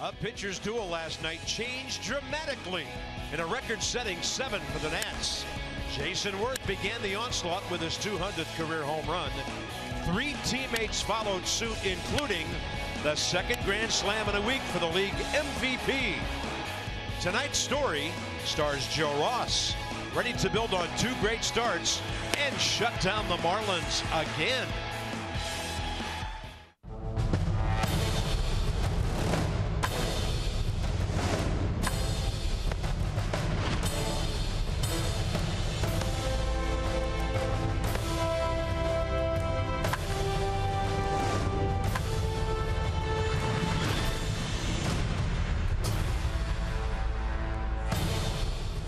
A pitcher's duel last night changed dramatically in a record-setting 7 for the Nats. Jason Worth began the onslaught with his 200th career home run. 3 teammates followed suit, including the second grand slam in a week for the league MVP. Tonight's story stars Joe Ross, ready to build on 2 great starts and shut down the Marlins again.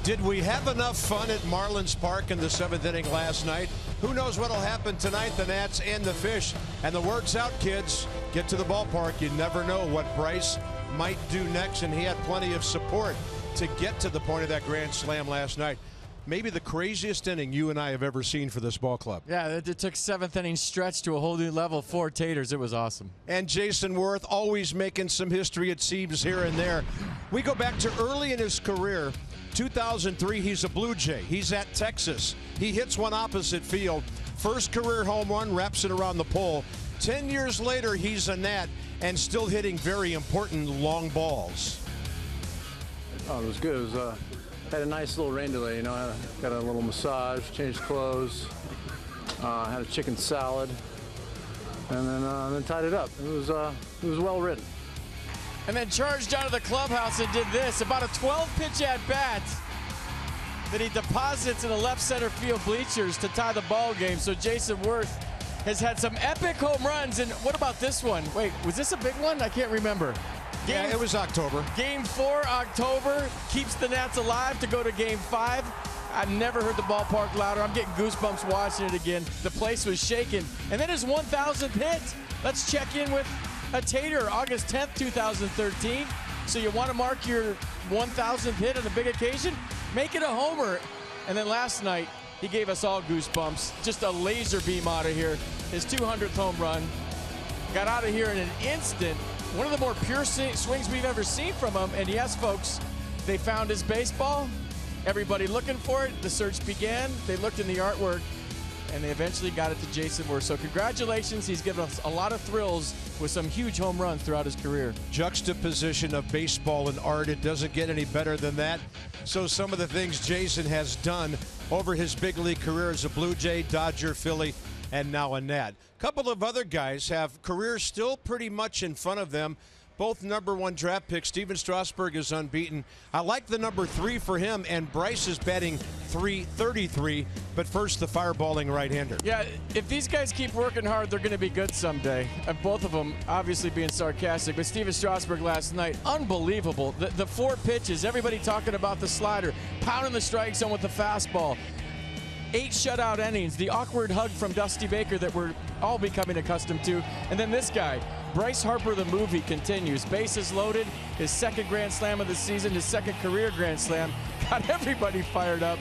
Did we have enough fun at Marlins Park in the 7th inning last night? Who knows what'll happen tonight, the Nats and the Fish. And the word's out, kids. Get to the ballpark. You never know what Bryce might do next, and he had plenty of support to get to the point of that grand slam last night. Maybe the craziest inning you and I have ever seen for this ball club. Yeah, it took 7th inning stretch to a whole new level. 4 taters. It was awesome. And Jason Worth always making some history, it seems, here and there. We go back to early in his career. 2003, he's a Blue Jay. He's at Texas. He hits one opposite field. First career home run, wraps it around the pole. 10 years later, he's a Nat and still hitting very important long balls. Oh, it was good. It was had a nice little rain delay. You know, I got a little massage, changed clothes, had a chicken salad, and then tied it up. It was well written. And then charged out of the clubhouse and did this. About a 12-pitch at-bat that he deposits in the left center field bleachers to tie the ball game. So Jason Worth has had some epic home runs. And what about this one? Wait, was this a big one? I can't remember. Yeah, it was October. Game 4, October, keeps the Nats alive to go to Game 5. I've never heard the ballpark louder. I'm getting goosebumps watching it again. The place was shaking. And then his 1,000th hit. Let's check in with a tater, August 10th, 2013. So you want to mark your 1,000th hit on a big occasion? Make it a homer. And then last night, he gave us all goosebumps. Just a laser beam out of here. His 200th home run. Got out of here in an instant. One of the more pure swings we've ever seen from him. And yes, folks, they found his baseball. Everybody looking for it. The search began. They looked in the artwork, and they eventually got it to Jason Worth. So congratulations. He's given us a lot of thrills with some huge home runs throughout his career. Juxtaposition of baseball and art, it doesn't get any better than that. So some of the things Jason has done over his big league career as a Blue Jay, Dodger, Philly, and now a Nat. A couple of other guys have careers still pretty much in front of them. Both #1 draft picks. Steven Strasburg is unbeaten. I like the number 3 for him, and Bryce is batting .333. But first, the fireballing right-hander. Yeah, if these guys keep working hard, they're going to be good someday. And both of them obviously being sarcastic. But Steven Strasburg last night, unbelievable. The 4 pitches, everybody talking about the slider, pounding the strike zone with the fastball. 8 shutout innings, the awkward hug from Dusty Baker that we're all becoming accustomed to. And then this guy, Bryce Harper, the movie, continues. Bases loaded, his 2nd grand slam of the season, his 2nd career grand slam. Got everybody fired up.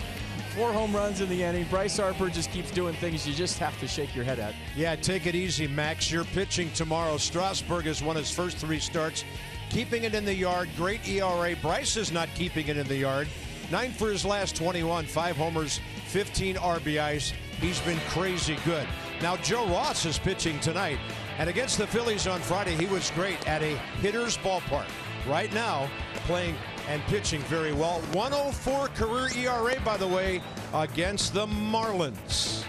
4 home runs in the inning. Bryce Harper just keeps doing things you just have to shake your head at. Yeah, take it easy, Max. You're pitching tomorrow. Strasburg has won his first 3 starts, keeping it in the yard. Great ERA. Bryce is not keeping it in the yard. 9 for his last 21, 5 homers, 15 RBIs. He's been crazy good. Now Joe Ross is pitching tonight, and against the Phillies on Friday, he was great at a hitter's ballpark. Right now, playing and pitching very well. 104 career ERA, by the way, against the Marlins.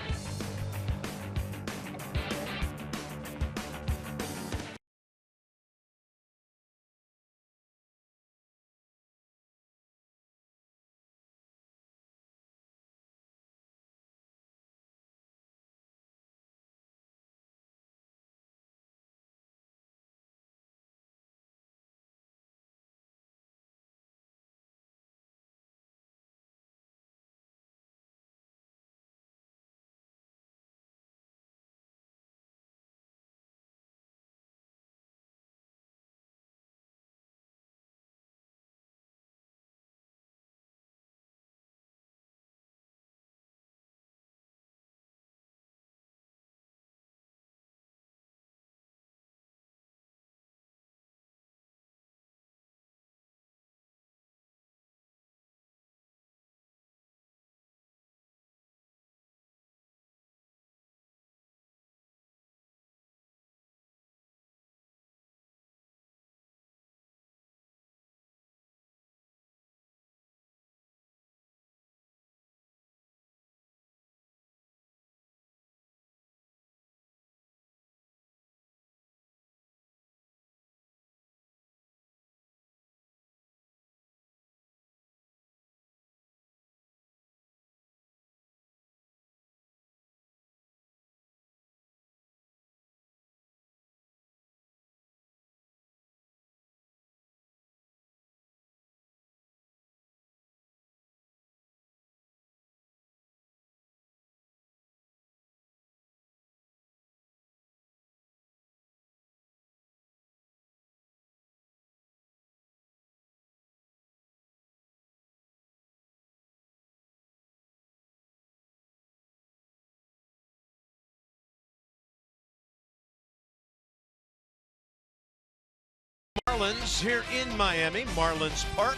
Marlins here in Miami, Marlins Park.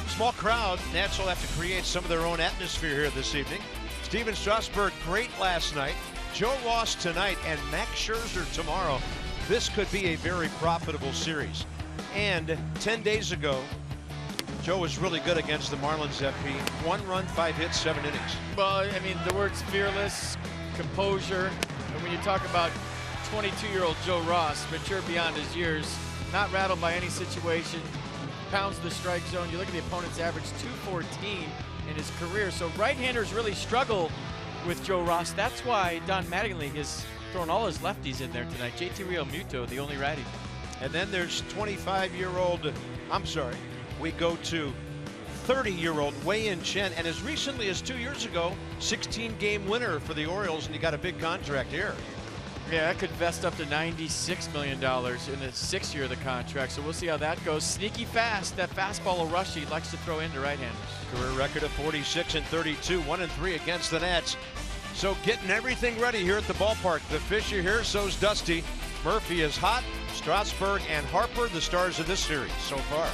Small crowd. Nats will have to create some of their own atmosphere here this evening. Steven Strasburg, great last night. Joe Ross tonight and Max Scherzer tomorrow. This could be a very profitable series. And 10 days ago, Joe was really good against the Marlins, FP. 1 run, 5 hits, 7 innings. Well, I mean, the words fearless, composure, and when you talk about 22-year-old Joe Ross, mature beyond his years, not rattled by any situation, pounds the strike zone. You look at the opponent's average, 214 in his career. So right-handers really struggle with Joe Ross. That's why Don Mattingly has thrown all his lefties in there tonight. JT Realmuto, the only righty. And then there's 25-year-old, we go to 30-year-old Wei-Yin Chen, and as recently as 2 years ago, 16-game winner for the Orioles, and he got a big contract here. Yeah, that could vest up to $96 million in the 6th year of the contract, so we'll see how that goes. Sneaky fast, that fastball will rush he likes to throw into right-handers. Career record of 46 and 32, 1-3 against the Nats. So getting everything ready here at the ballpark. The fish are here, so's Dusty. Murphy is hot. Strasburg and Harper, the stars of this series so far.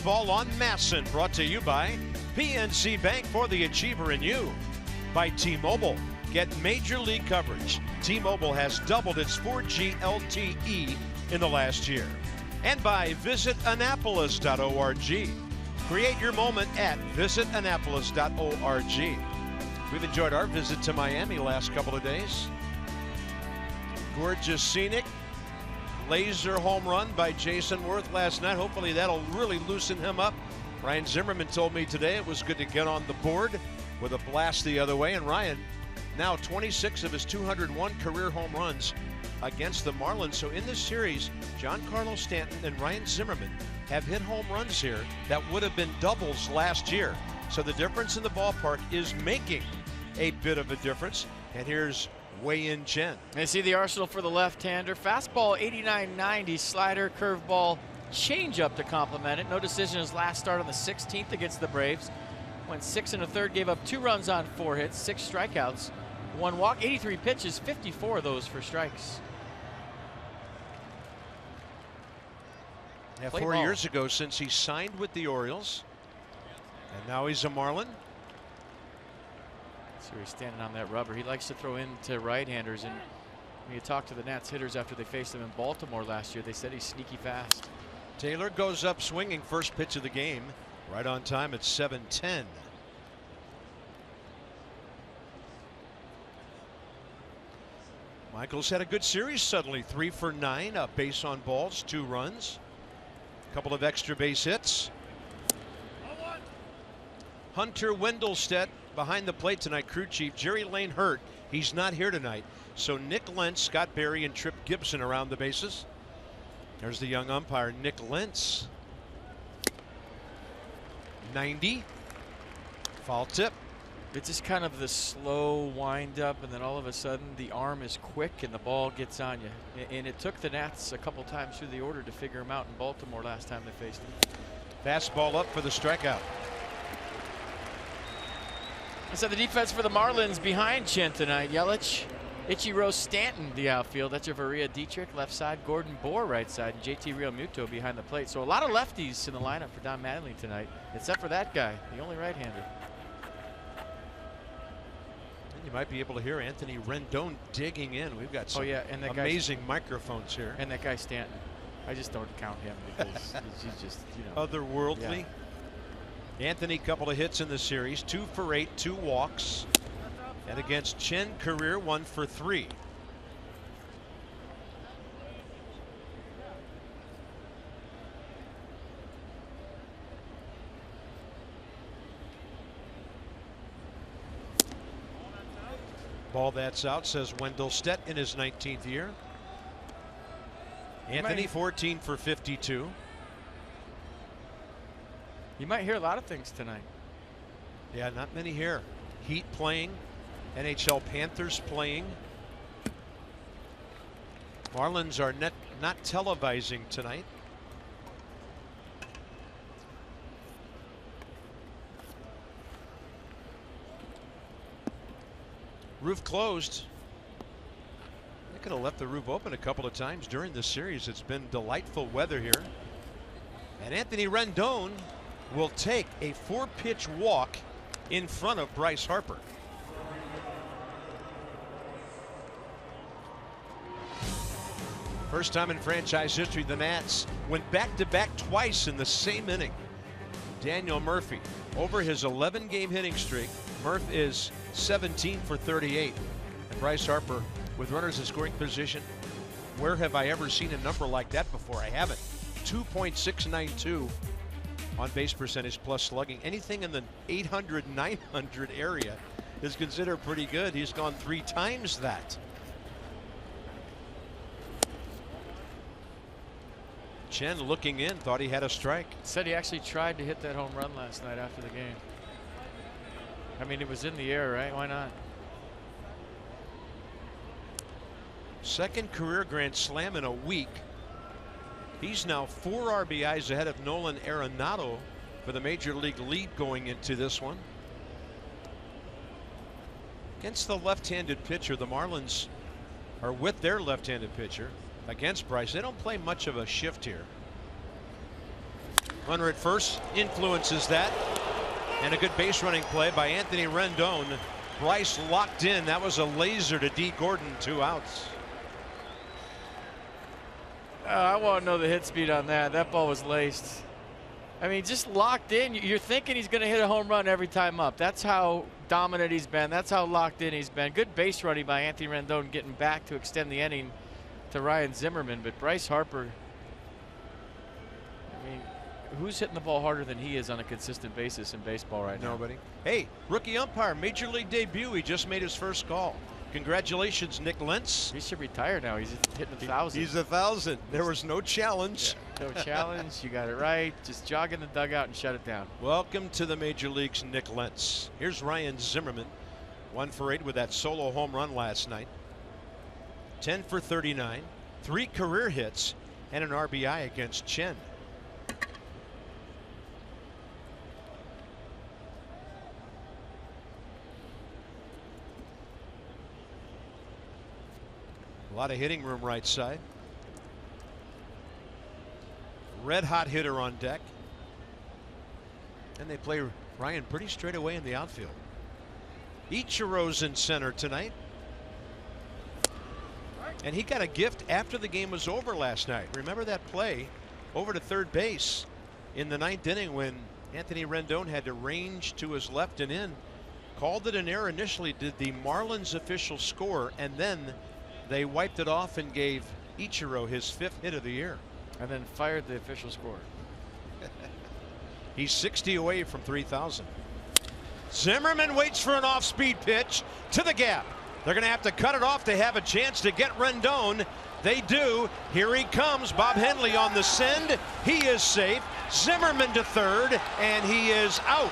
Ball on Masson, brought to you by PNC Bank, for the achiever in you. By T-Mobile, get major league coverage. T-Mobile has doubled its 4G LTE in the last year. And by visitannapolis.org. Create your moment at visitannapolis.org. We've enjoyed our visit to Miami last couple of days. Gorgeous scenic. Laser home run by Jason Worth last night. Hopefully that'll really loosen him up. Ryan Zimmerman told me today it was good to get on the board with a blast the other way. And Ryan, now 26 of his 201 career home runs against the Marlins. So in this series, Giancarlo Stanton and Ryan Zimmerman have hit home runs here that would have been doubles last year. So the difference in the ballpark is making a bit of a difference. And here's Wei-Yin Chen. And see the arsenal for the left-hander. Fastball 89-90, slider, curveball, changeup to complement it. No decision his last start on the 16th against the Braves. Went 6 1/3, gave up 2 runs on 4 hits, 6 strikeouts, 1 walk, 83 pitches, 54 of those for strikes. Yeah, 4 years ago since he signed with the Orioles, and now he's a Marlin. So he's standing on that rubber. He likes to throw into right-handers, and when you talk to the Nats hitters after they faced him in Baltimore last year, they said he's sneaky fast. Taylor goes up swinging, first pitch of the game, right on time at 7:10. Michaels had a good series suddenly, 3 for 9, a base on balls, 2 runs, a couple of extra base hits. Hunter Wendelstedt behind the plate tonight. Crew chief Jerry Lane hurt. He's not here tonight. So Nick Lentz, Scott Berry, and Trip Gibson around the bases. There's the young umpire, Nick Lentz. 90. Foul tip. It's just kind of the slow wind up, and then all of a sudden the arm is quick and the ball gets on you. And it took the Nats a couple times through the order to figure him out in Baltimore last time they faced him. Fastball up for the strikeout. So the defense for the Marlins behind Chen tonight. Yelich, Ichiro Stanton, the outfield. That's Varia Dietrich, left side. Gordon Bohr, right side. And JT Realmuto behind the plate. So a lot of lefties in the lineup for Don Mattingly tonight, except for that guy, the only right-hander. You might be able to hear Anthony Rendon digging in. We've got some and that amazing microphones here. And that guy Stanton. I just don't count him because he's just, otherworldly. Yeah. Anthony, couple of hits in the series, 2 for 8, 2 walks. And against Chen, career 1 for 3. Ball that's out, says Wendell Stett in his 19th year. Anthony 14 for 52. You might hear a lot of things tonight. Yeah, not many here. Heat playing, NHL Panthers playing. Marlins are not televising tonight. Roof closed. They could have left the roof open a couple of times during this series. It's been delightful weather here. And Anthony Rendon will take a 4-pitch walk in front of Bryce Harper. First time in franchise history, the Nats went back-to-back twice in the same inning. Daniel Murphy, over his 11-game hitting streak, Murph is 17 for 38. And Bryce Harper with runners in scoring position. Where have I ever seen a number like that before? I haven't. 2.692 on base percentage plus slugging. Anything in the 800, 900 area is considered pretty good. He's gone 3 times that. Chen looking in, thought he had a strike. Said he actually tried to hit that home run last night after the game. I mean, it was in the air, right? Why not? Second career grand slam in a week. He's now 4 RBIs ahead of Nolan Arenado for the major league lead going into this one. Against the left-handed pitcher, the Marlins are with their left-handed pitcher. Against Bryce, they don't play much of a shift here. Runner at first influences that. And a good base running play by Anthony Rendon. Bryce locked in. That was a laser to D. Gordon, 2 outs. I want to know the hit speed on that. That ball was laced. I mean, just locked in. You're thinking he's going to hit a home run every time up. That's how dominant he's been. That's how locked in he's been. Good base running by Anthony Rendon, getting back to extend the inning to Ryan Zimmerman. But Bryce Harper, I mean, who's hitting the ball harder than he is on a consistent basis in baseball right now? Nobody. Hey, rookie umpire, major league debut. He just made his first call. Congratulations, Nick Lentz. He should retire now. He's hitting 1,000. He's 1,000. There was no challenge. Yeah, no challenge. You got it right. Just jog in the dugout and shut it down. Welcome to the major leagues, Nick Lentz. Here's Ryan Zimmerman, 1 for 8 with that solo home run last night. 10 for 39, 3 career hits, and an RBI against Chen. A lot of hitting room right side. Red hot hitter on deck. And they play Ryan pretty straight away in the outfield. Ichiro's in center tonight. And he got a gift after the game was over last night. Remember that play over to third base in the 9th inning when Anthony Rendon had to range to his left and in. Called it an error initially, did the Marlins official score, and then they wiped it off and gave Ichiro his 5th hit of the year. And then fired the official score. He's 60 away from 3,000. Zimmerman waits for an off-speed pitch to the gap. They're going to have to cut it off to have a chance to get Rendon. They do. Here he comes. Bob Henley on the send. He is safe. Zimmerman to third, and he is out.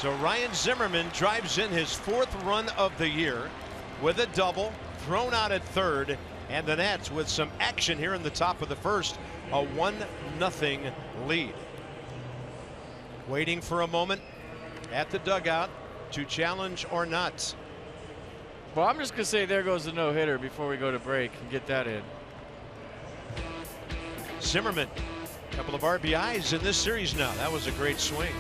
So Ryan Zimmerman drives in his 4th run of the year with a double, thrown out at third, and the Nats with some action here in the top of the first, a 1-0 lead. Waiting for a moment at the dugout to challenge or not. Well, I'm just going to say there goes the no-hitter before we go to break and get that in. Zimmerman, a couple of RBIs in this series now. That was a great swing.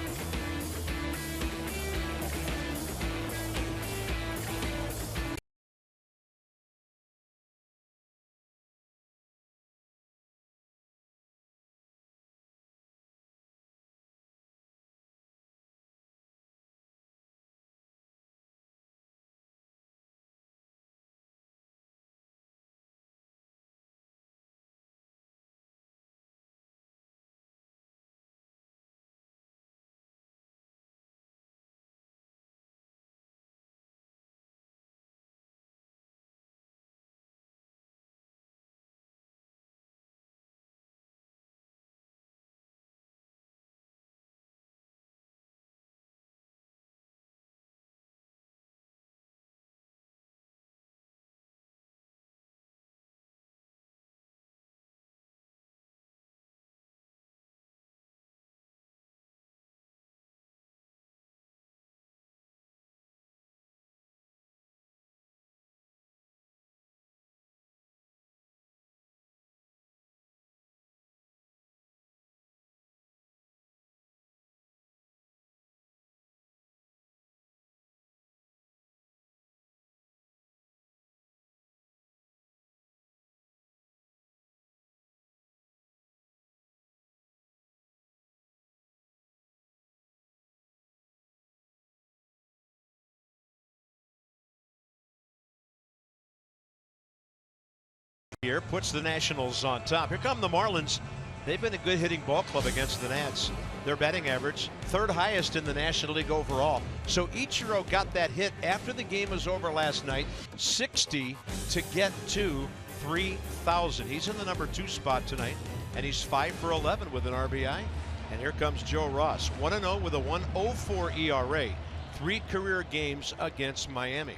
Here puts the Nationals on top. Here come the Marlins. They've been a good hitting ball club against the Nats. Their batting average 3rd highest in the National League overall. So Ichiro got that hit after the game was over last night, 60 to get to 3,000. He's in the number 2 spot tonight, and he's 5 for 11 with an RBI. And here comes Joe Ross, 1-0 with a 1.04 ERA. 3 career games against Miami.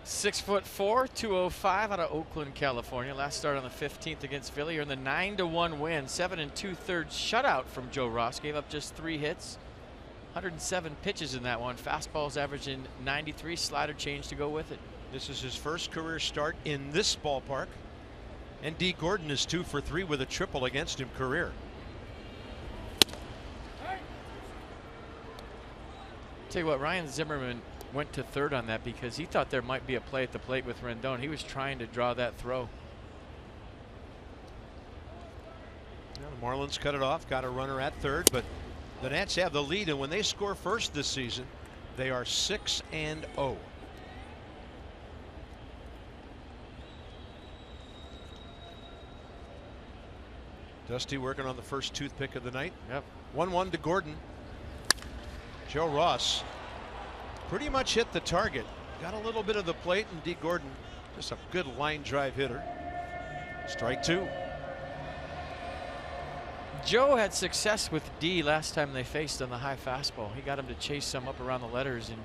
6'4", 205 out of Oakland, California. Last start on the 15th against Philly. You're in the 9-1 win. 7 2/3 shutout from Joe Ross. Gave up just 3 hits. 107 pitches in that one. Fastballs averaging 93. Slider change to go with it. This is his first career start in this ballpark. And D. Gordon is 2 for 3 with a triple against him career. Tell you what, Ryan Zimmerman went to third on that because he thought there might be a play at the plate with Rendon. He was trying to draw that throw. Now the Marlins cut it off, got a runner at third, but the Nats have the lead, and when they score first this season, they are 6-0. Dusty working on the first toothpick of the night. Yep. 1-1 to Gordon. Joe Ross pretty much hit the target. Got a little bit of the plate, and D. Gordon, just a good line drive hitter. Strike 2. Joe had success with D last time they faced on the high fastball. He got him to chase some up around the letters and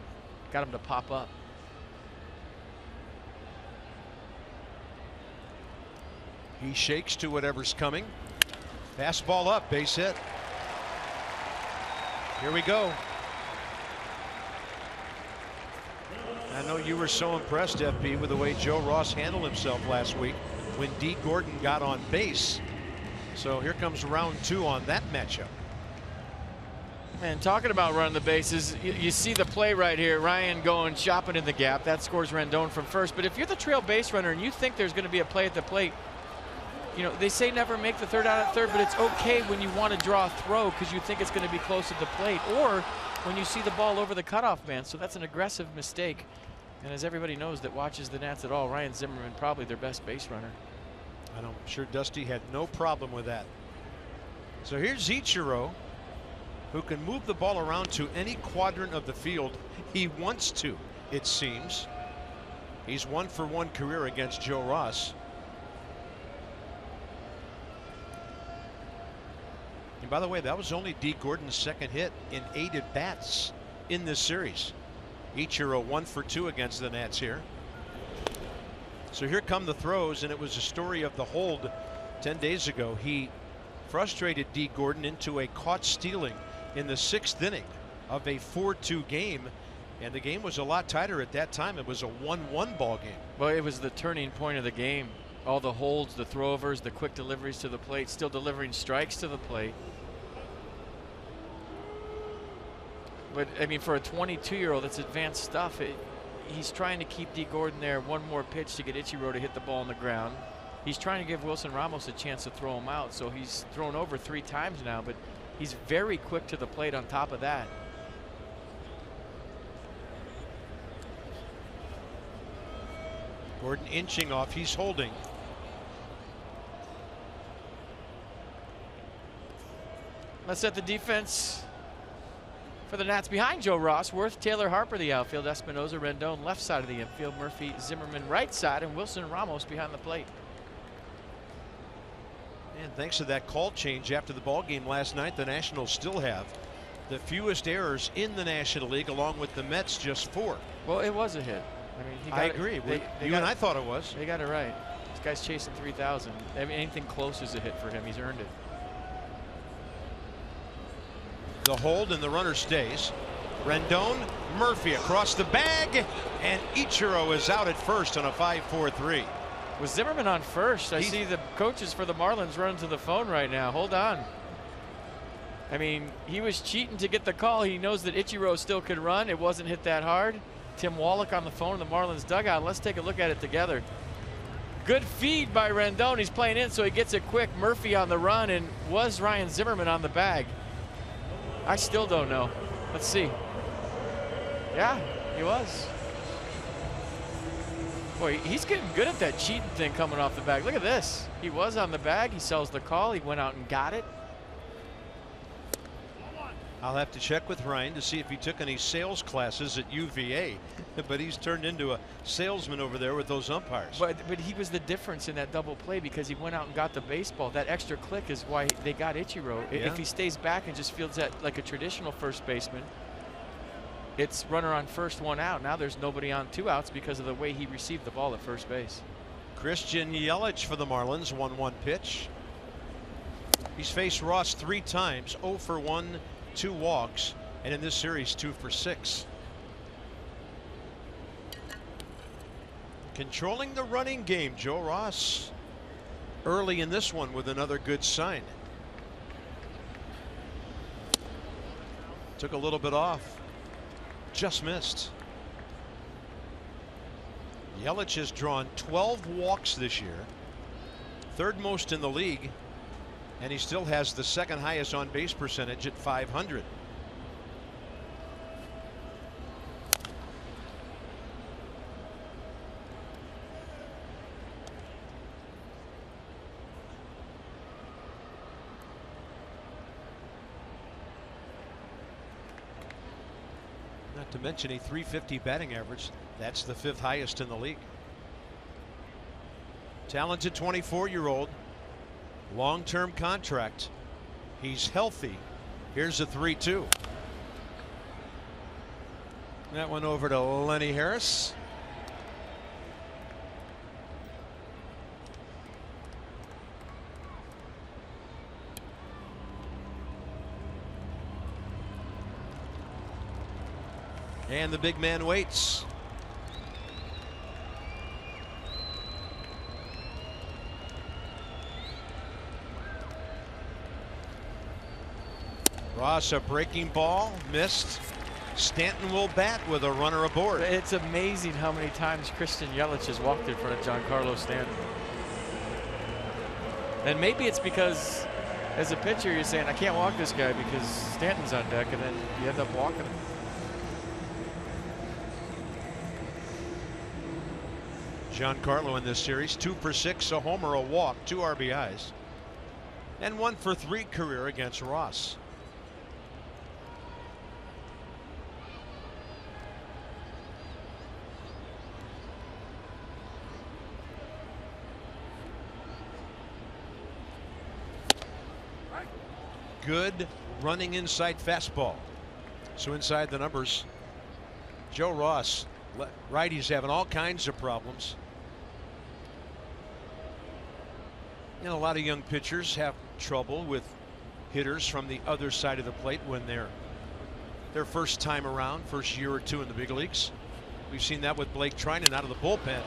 got him to pop up. He shakes to whatever's coming. Fastball up, base hit. Here we go. I know you were so impressed, FP, with the way Joe Ross handled himself last week when D. Gordon got on base. So here comes round 2 on that matchup. And talking about running the bases, you see the play right here. Ryan going shopping in the gap. That scores Rendon from first. But if you're the trail base runner and you think there's going to be a play at the plate, you know, they say never make the third out at third, but it's okay when you want to draw a throw because you think it's going to be close to the plate, or when you see the ball over the cutoff man. So that's an aggressive mistake. And as everybody knows that watches the Nats at all, Ryan Zimmerman probably their best base runner. And I'm sure Dusty had no problem with that. So here's Ichiro, who can move the ball around to any quadrant of the field he wants to, it seems. He's 1 for 1 career against Joe Ross. And by the way, that was only D. Gordon's second hit in 8 at-bats in this series. Ichiro 1 for 2 against the Nats here. So here come the throws, and it was a story of the hold 10 days ago. He frustrated D. Gordon into a caught stealing in the 6th inning of a 4-2 game, and the game was a lot tighter at that time. It was a 1-1 ball game. Well, it was the turning point of the game. All the holds, the throwovers, the quick deliveries to the plate, still delivering strikes to the plate. But I mean, for a 22-year-old, it's advanced stuff. He's trying to keep D. Gordon there, one more pitch to get Ichiro to hit the ball on the ground. He's trying to give Wilson Ramos a chance to throw him out, so he's thrown over 3 times now, but he's very quick to the plate on top of that. Gordon inching off, he's holding. Let's set the defense for the Nats behind Joe Ross. Worth, Taylor Harper the outfield, Espinosa, Rendon left side of the infield, Murphy, Zimmerman right side, and Wilson Ramos behind the plate. And thanks to that call change after the ball game last night, the Nationals still have the fewest errors in the National League, along with the Mets, just 4. Well, it was a hit. I mean, I agree. You and I thought it was. They got it right. This guy's chasing 3,000. I mean, anything close is a hit for him. He's earned it. The hold and the runner stays. Rendon, Murphy across the bag, and Ichiro is out at first on a 5-4-3. Was Zimmerman on first? I see the coaches for the Marlins running to the phone right now. Hold on. I mean, he was cheating to get the call. He knows that Ichiro still could run. It wasn't hit that hard. Tim Wallach on the phone in the Marlins dugout. Let's take a look at it together. Good feed by Rendon. He's playing in, so he gets it quick. Murphy on the run, and was Ryan Zimmerman on the bag? I still don't know. Let's see. Yeah, he was. Boy, he's getting good at that cheating thing coming off the bag. Look at this. He was on the bag. He sells the call. He went out and got it. I'll have to check with Ryan to see if he took any sales classes at UVA, but he's turned into a salesman over there with those umpires. But he was the difference in that double play because he went out and got the baseball. That extra click is why they got Ichiro. Yeah. If he stays back and just fields that like a traditional first baseman, it's runner on first, 1 out. Now there's nobody on 2 outs because of the way he received the ball at first base. Christian Yelich for the Marlins, 1-1 pitch. He's faced Ross 3 times, 0 for 1, 2 walks, and in this series 2 for 6. Controlling the running game, Joe Ross early in this one with another good sign. Took a little bit off, just missed. Yelich has drawn 12 walks this year, 3rd most in the league, and he still has the 2nd highest on base percentage at .500. Not to mention a .350 batting average. That's the 5th highest in the league. Talented 24-year-old. Long-term contract. He's healthy. Here's a 3-2. That one over to Lenny Harris. And the big man waits. Ross, a breaking ball, missed. Stanton will bat with a runner aboard. It's amazing how many times Christian Yelich has walked in front of Giancarlo Stanton. And maybe it's because as a pitcher you're saying I can't walk this guy because Stanton's on deck, and then you end up walking him. Giancarlo in this series 2 for 6, a homer, a walk, 2 RBIs, and 1 for 3 career against Ross. Good running inside fastball. So inside the numbers, Joe Ross, righties having all kinds of problems. And a lot of young pitchers have trouble with hitters from the other side of the plate when they're their first time around, first year or two in the big leagues. We've seen that with Blake Trinan out of the bullpen.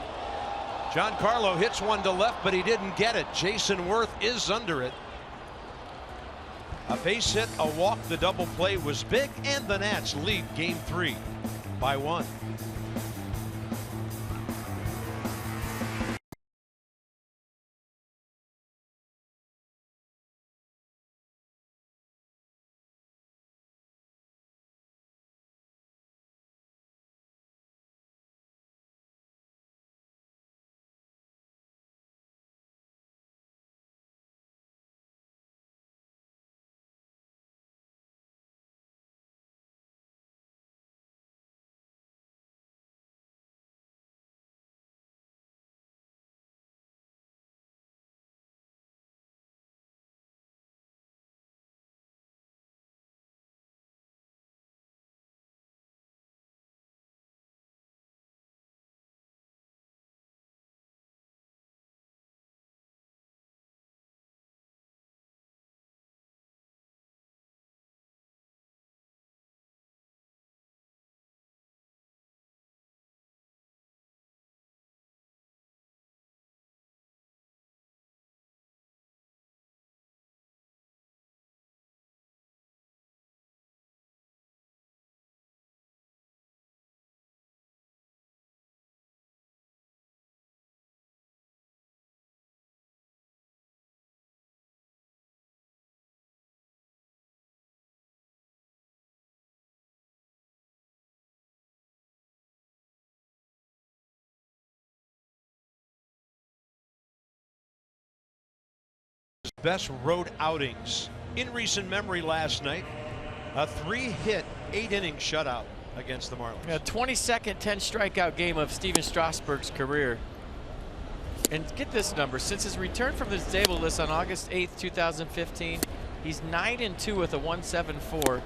Giancarlo hits one to left, but he didn't get it. Jason Worth is under it. A base hit, a walk, the double play was big, and the Nats lead game 3 by 1. Best road outings in recent memory last night. A 3-hit, 8-inning shutout against the Marlins. A 22nd 10 strikeout game of Steven Strasburg's career. And get this number, since his return from the disabled list on August 8th, 2015, he's 9-2 with a 1.74,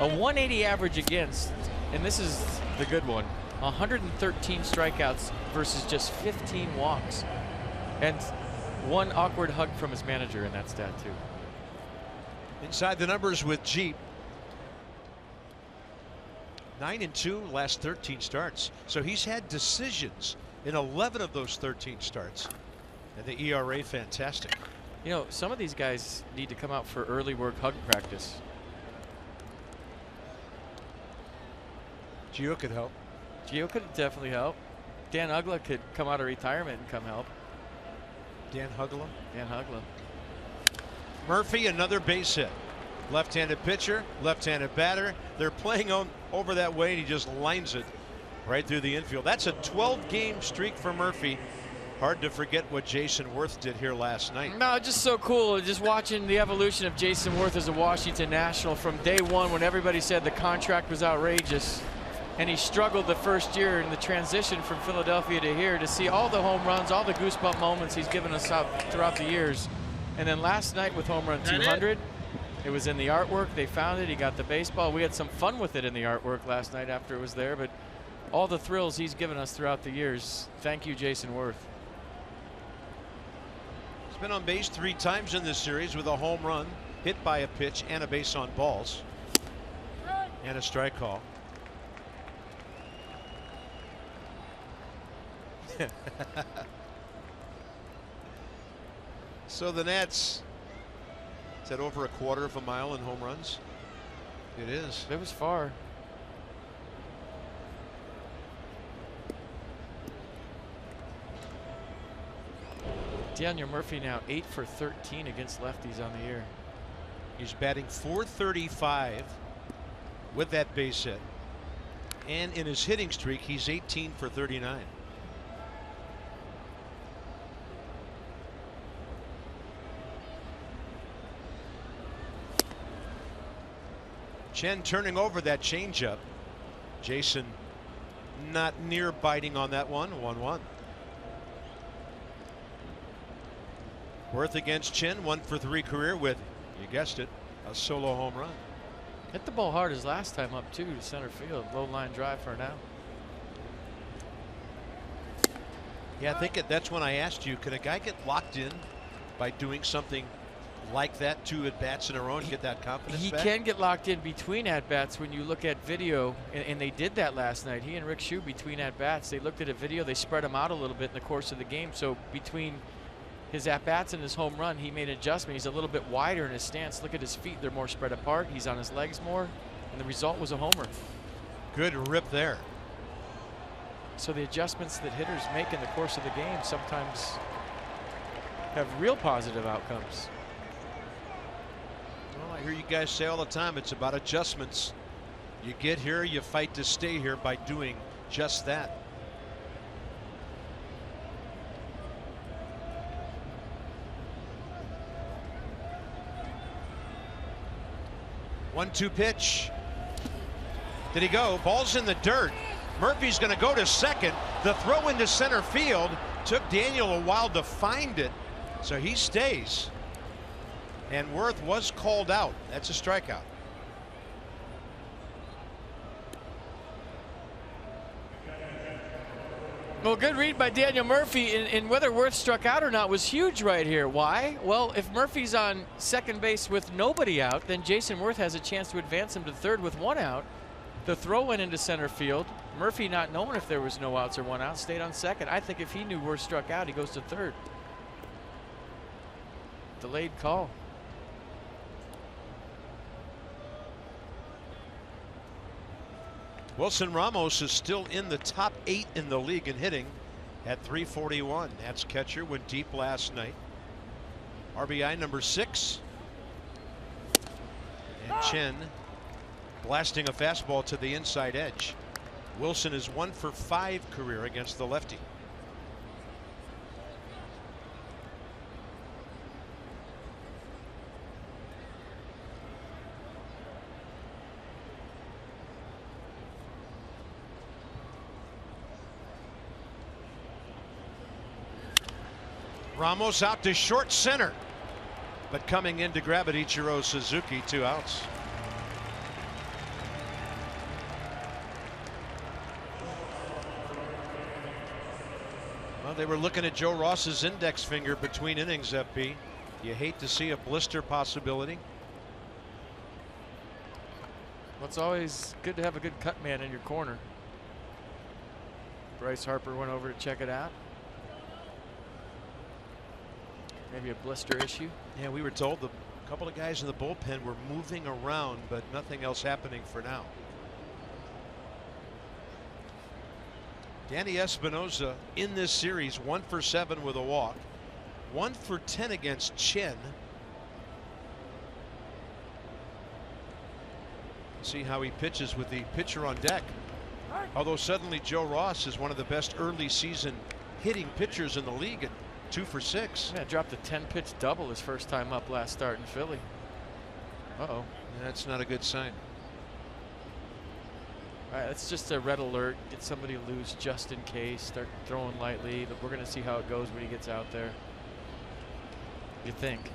a 180 average against, and this is the good one, 113 strikeouts versus just 15 walks. And one awkward hug from his manager in that stat too. Inside the numbers with Jeep. 9-2 last 13 starts. So he's had decisions in 11 of those 13 starts. And the ERA fantastic. You know, some of these guys need to come out for early work hug practice. Gio could help. Gio could definitely help. Dan Uggla could come out of retirement and come help. Dan Uggla. Dan Uggla. Murphy, another base hit. Left-handed pitcher, left-handed batter. They're playing on over that way, and he just lines it right through the infield. That's a 12-game streak for Murphy. Hard to forget what Jason Worth did here last night. No, just so cool. Just watching the evolution of Jason Worth as a Washington National from day one when everybody said the contract was outrageous. And he struggled the first year in the transition from Philadelphia to here, to see all the home runs, all the goosebump moments he's given us out throughout the years. And then last night with home run 200, it was in the artwork. They found it. He got the baseball. We had some fun with it in the artwork last night after it was there. But all the thrills he's given us throughout the years. Thank you, Jason Worth. He's been on base 3 times in this series with a home run, hit by a pitch, and a base on balls. And a strike call. So the Nats, is that over a quarter of a mile in home runs? It is. It was far. Daniel Murphy now 8 for 13 against lefties on the year. He's batting .435 with that base hit. And in his hitting streak, he's 18 for 39. Chen turning over that changeup. Jason not near biting on that one. 1-1. Worth against Chen, 1 for 3 career with, you guessed it, a solo home run. Hit the ball hard his last time up, too, to center field. Low line drive for now. Yeah, I think that's when I asked you, could a guy get locked in by doing something like that, 2 at-bats in a row, and get that confidence back? He can get locked in between at-bats when you look at video, and they did that last night. He and Rick Shue, between at-bats, they looked at a video, they spread him out a little bit in the course of the game. So between his at-bats and his home run, he made an adjustment. He's a little bit wider in his stance. Look at his feet. They're more spread apart. He's on his legs more, and the result was a homer. Good rip there. So the adjustments that hitters make in the course of the game sometimes have real positive outcomes. Well, I hear you guys say all the time, it's about adjustments. You get here, you fight to stay here by doing just that. One-two pitch. Did he go? Ball's in the dirt. Murphy's going to go to second. The throw into center field took Daniel a while to find it, so he stays. And Worth was called out. That's a strikeout. Well, good read by Daniel Murphy, and whether Worth struck out or not was huge right here. Why? Well, if Murphy's on second base with nobody out, then Jason Worth has a chance to advance him to third with 1 out. The throw went into center field. Murphy, not knowing if there was no outs or 1 out, stayed on second. I think if he knew Worth struck out, he goes to third. Delayed call. Wilson Ramos is still in the top 8 in the league in hitting at 341. That's catcher, went deep last night. RBI number 6. And Chen blasting a fastball to the inside edge. Wilson is 1 for 5 career against the lefty. Ramos out to short center, but coming in to grab it, Ichiro Suzuki, 2 outs. Well, they were looking at Joe Ross's index finger between innings, FP. You hate to see a blister possibility. Well, it's always good to have a good cut man in your corner. Bryce Harper went over to check it out. Maybe a blister issue. Yeah, we were told a couple of guys in the bullpen were moving around, but nothing else happening for now. Danny Espinosa in this series 1 for 7 with a walk, 1 for 10 against Chen. See how he pitches with the pitcher on deck. Although suddenly Joe Ross is one of the best early season hitting pitchers in the league at 2 for 6. Yeah, dropped a 10-pitch double his first time up last start in Philly. Uh-oh. That's not a good sign. All right, that's just a red alert. Get somebody loose just in case. Start throwing lightly. But we're going to see how it goes when he gets out there. You think?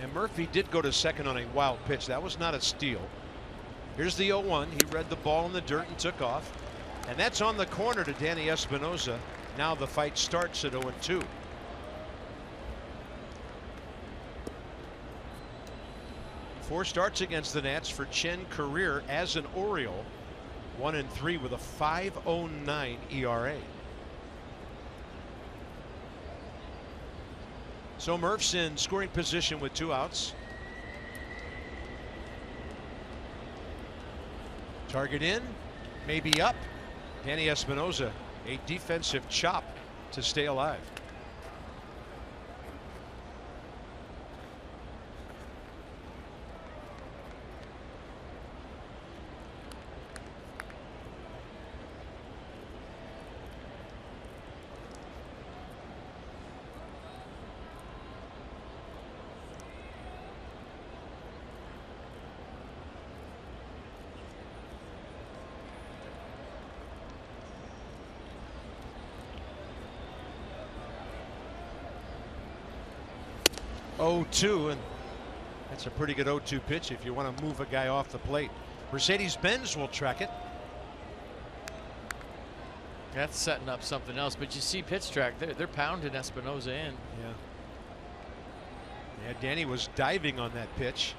And Murphy did go to second on a wild pitch. That was not a steal. Here's the 0-1. He read the ball in the dirt and took off. And that's on the corner to Danny Espinosa. Now the fight starts at 0-2. Four starts against the Nats for Chen career as an Oriole. 1-3 with a 5.09 ERA. So Murph's in scoring position with 2 outs. Target in, maybe up. Danny Espinosa, a defensive chop to stay alive. Oh, 2, and That's a pretty good 0-2 pitch if you want to move a guy off the plate. Mercedes-Benz will track it. That's setting up something else. But you see pitch track, they're pounding Espinosa in. Yeah. Yeah, Danny was diving on that pitch.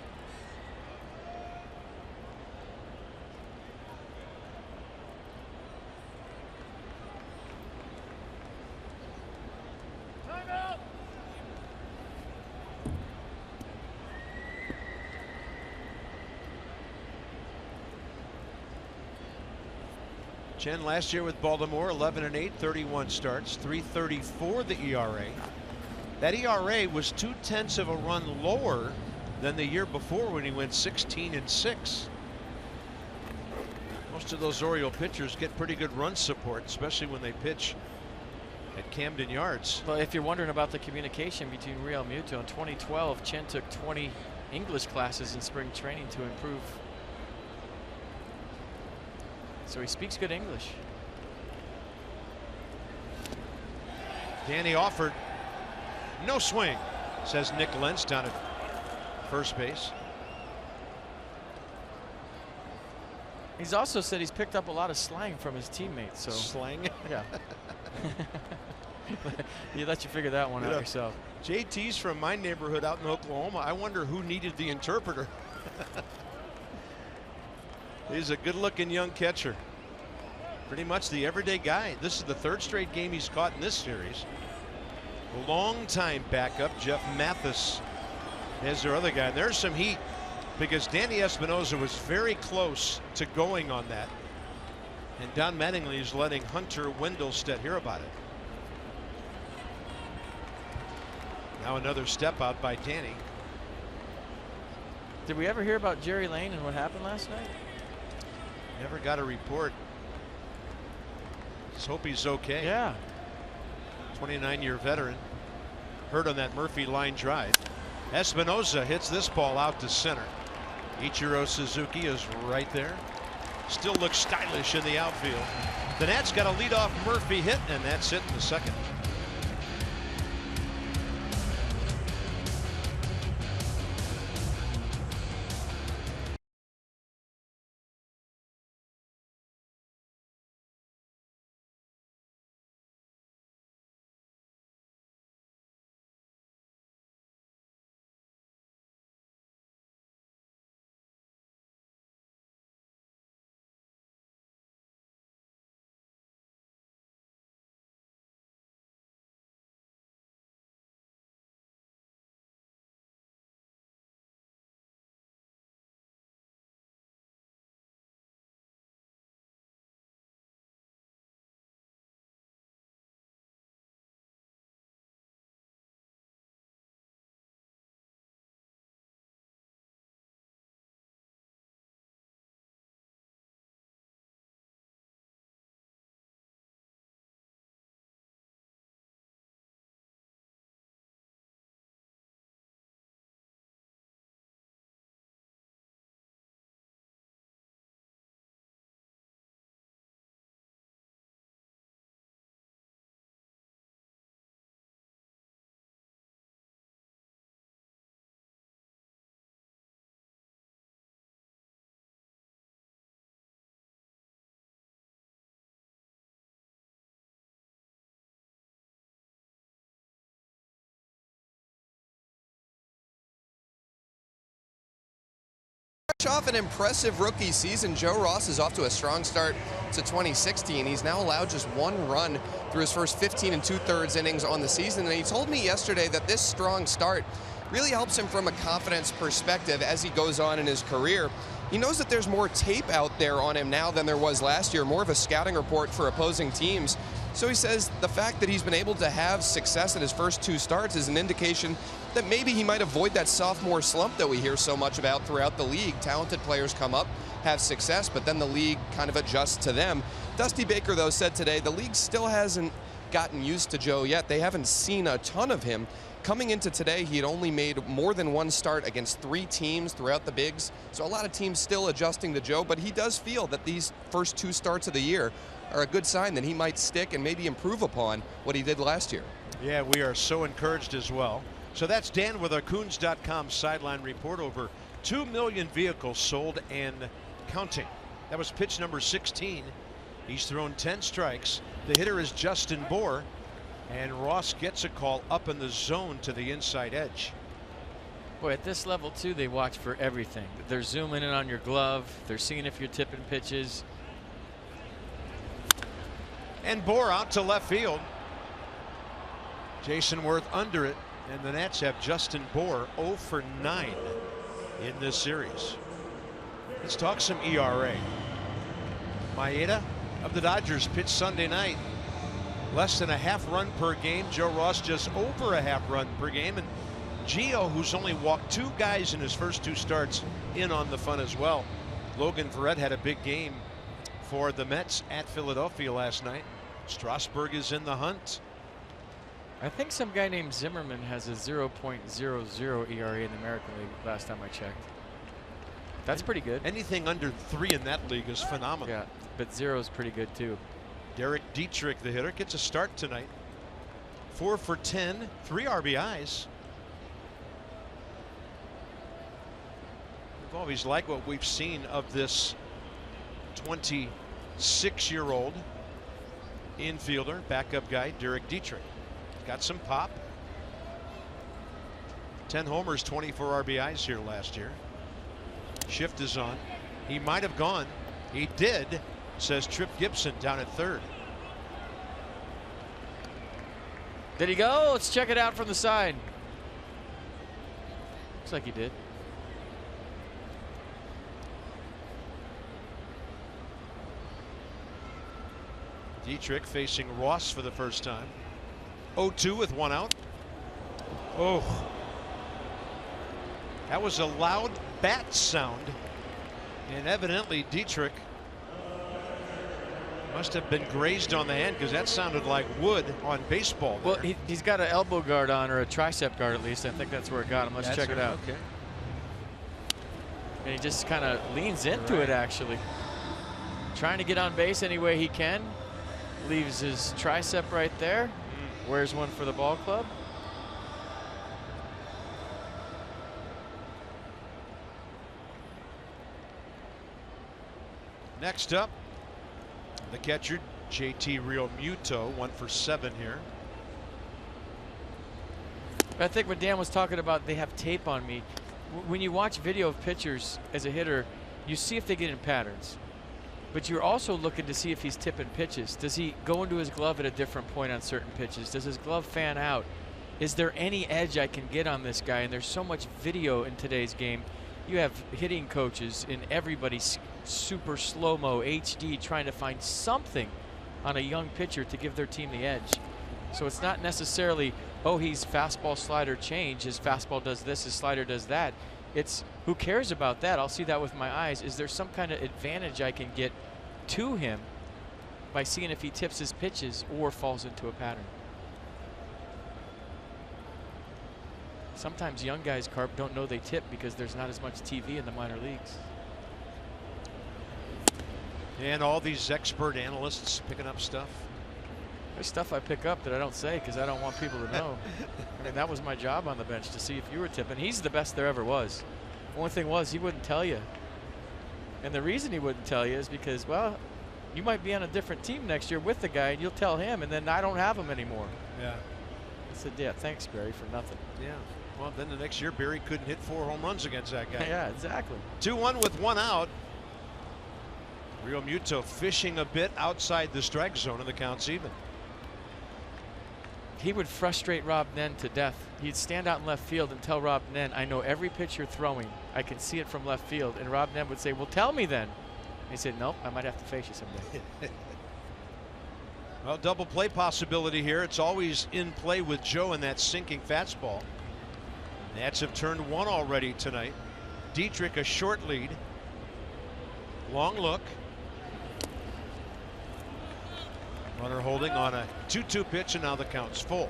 Chen last year with Baltimore, 11-8, 31 starts, 3.34 the ERA. That ERA was 0.2 of a run lower than the year before when he went 16-6. Most of those Oriole pitchers get pretty good run support, especially when they pitch at Camden Yards. Well, if you're wondering about the communication between Real Muto, in 2012, Chen took 20 English classes in spring training to improve. So he speaks good English. Danny offered. No swing, says Nick Lentz down at first base. He's also said he's picked up a lot of slang from his teammates. So slang? Yeah. You let you figure that one out yourself. JT's from my neighborhood out in Oklahoma. I wonder who needed the interpreter. He's a good-looking young catcher. Pretty much the everyday guy. This is the third straight game he's caught in this series. A long-time backup, Jeff Mathis, is their other guy. And there's some heat because Danny Espinosa was very close to going on that. And Don Mattingly is letting Hunter Wendelstedt hear about it. Now another step out by Danny. Did we ever hear about Jerry Lane and what happened last night? Never got a report. Just hope he's okay. Yeah. 29-year veteran. Hurt on that Murphy line drive. Espinosa hits this ball out to center. Ichiro Suzuki is right there. Still looks stylish in the outfield. The Nats got a leadoff Murphy hit, and that's it in the second. Off an impressive rookie season, Joe Ross is off to a strong start to 2016. He's now allowed just one run through his first 15 2/3 innings on the season, and he told me yesterday that this strong start really helps him from a confidence perspective as he goes on in his career. He knows that there's more tape out there on him now than there was last year, more of a scouting report for opposing teams. So he says the fact that he's been able to have success in his first 2 starts is an indication that maybe he might avoid that sophomore slump that we hear so much about throughout the league. Talented players come up, have success, but then the league kind of adjusts to them. Dusty Baker, though, said today the league still hasn't gotten used to Joe yet. They haven't seen a ton of him. Coming into today, he had only made more than 1 start against 3 teams throughout the bigs. So a lot of teams still adjusting to Joe, but he does feel that these first 2 starts of the year are a good sign that he might stick and maybe improve upon what he did last year. Yeah, we are so encouraged as well. So that's Dan with our Coons.com sideline report. Over 2 million vehicles sold and counting. That was pitch number 16. He's thrown 10 strikes. The hitter is Justin Bour, and Ross gets a call up in the zone to the inside edge. Boy, at this level too, they watch for everything. They're zooming in on your glove. They're seeing if you're tipping pitches. And Bour out to left field. Jason Worth under it, and the Nats have Justin Bour 0 for 9 in this series. Let's talk some ERA. Maeda of the Dodgers pitched Sunday night. Less than a half run per game. Joe Ross just over a half run per game. And Gio, who's only walked 2 guys in his first 2 starts, in on the fun as well. Logan Verrett had a big game for the Mets at Philadelphia last night. Strasburg is in the hunt. I think some guy named Zimmerman has a 0.00 ERA in the American League last time I checked. That's pretty good. Anything under 3 in that league is phenomenal. Yeah, but 0 is pretty good too. Derek Dietrich, the hitter, gets a start tonight. 4 for 10, 3 RBIs. We've always liked what we've seen of this 26-year-old infielder, backup guy, Derek Dietrich. Got some pop. 10 homers, 24 RBIs here last year. Shift is on. He might have gone. He did, says Trip Gibson down at third. Did he go? Let's check it out from the side. Looks like he did. Dietrich facing Ross for the first time. 0-2 with 1 out. Oh, that was a loud bat sound, and evidently Dietrich must have been grazed on the hand, because that sounded like wood on baseball there. Well, he's got an elbow guard on, or a tricep guard at least. I think that's where it got him. Let's check it out. Okay. And he just kind of leans into it, actually. Trying to get on base any way he can. Leaves his tricep right there. Wears one for the ball club. Next up, the catcher, JT Realmuto, 1 for 7 here. I think when Dan was talking about they have tape on me, when you watch video of pitchers as a hitter, you see if they get in patterns. But you're also looking to see if he's tipping pitches. Does he go into his glove at a different point on certain pitches? Does his glove fan out? Is there any edge I can get on this guy? And there's so much video in today's game. You have hitting coaches in everybody's super slow-mo HD trying to find something on a young pitcher to give their team the edge. So it's not necessarily, oh, he's fastball, slider, change. His fastball does this, his slider does that. It's who cares about that? I'll see that with my eyes. Is there some kind of advantage I can get to him by seeing if he tips his pitches or falls into a pattern? Sometimes young guys, Carp, don't know they tip because there's not as much TV in the minor leagues. And all these expert analysts picking up stuff. There's stuff I pick up that I don't say because I don't want people to know. I mean, that was my job on the bench, to see if you were tipping. He's the best there ever was. Only thing was, he wouldn't tell you. And the reason he wouldn't tell you is because, well, you might be on a different team next year with the guy, and you'll tell him, and then I don't have him anymore. Yeah. I said, yeah, thanks, Barry, for nothing. Yeah. Well, then the next year, Barry couldn't hit 4 home runs against that guy. Yeah, exactly. 2-1 with 1 out. Realmuto fishing a bit outside the strike zone, and the count's even. He would frustrate Rob Nen to death. He'd stand out in left field and tell Rob Nen, I know every pitch you're throwing. I can see it from left field. And Rob Nen would say, well, tell me then. And he said, nope, I might have to face you someday. Well, double play possibility here. It's always in play with Joe and that sinking fastball. Nats have turned 1 already tonight. Dietrich a short lead. Long look. Runner holding on a 2-2 pitch, and now the count's full.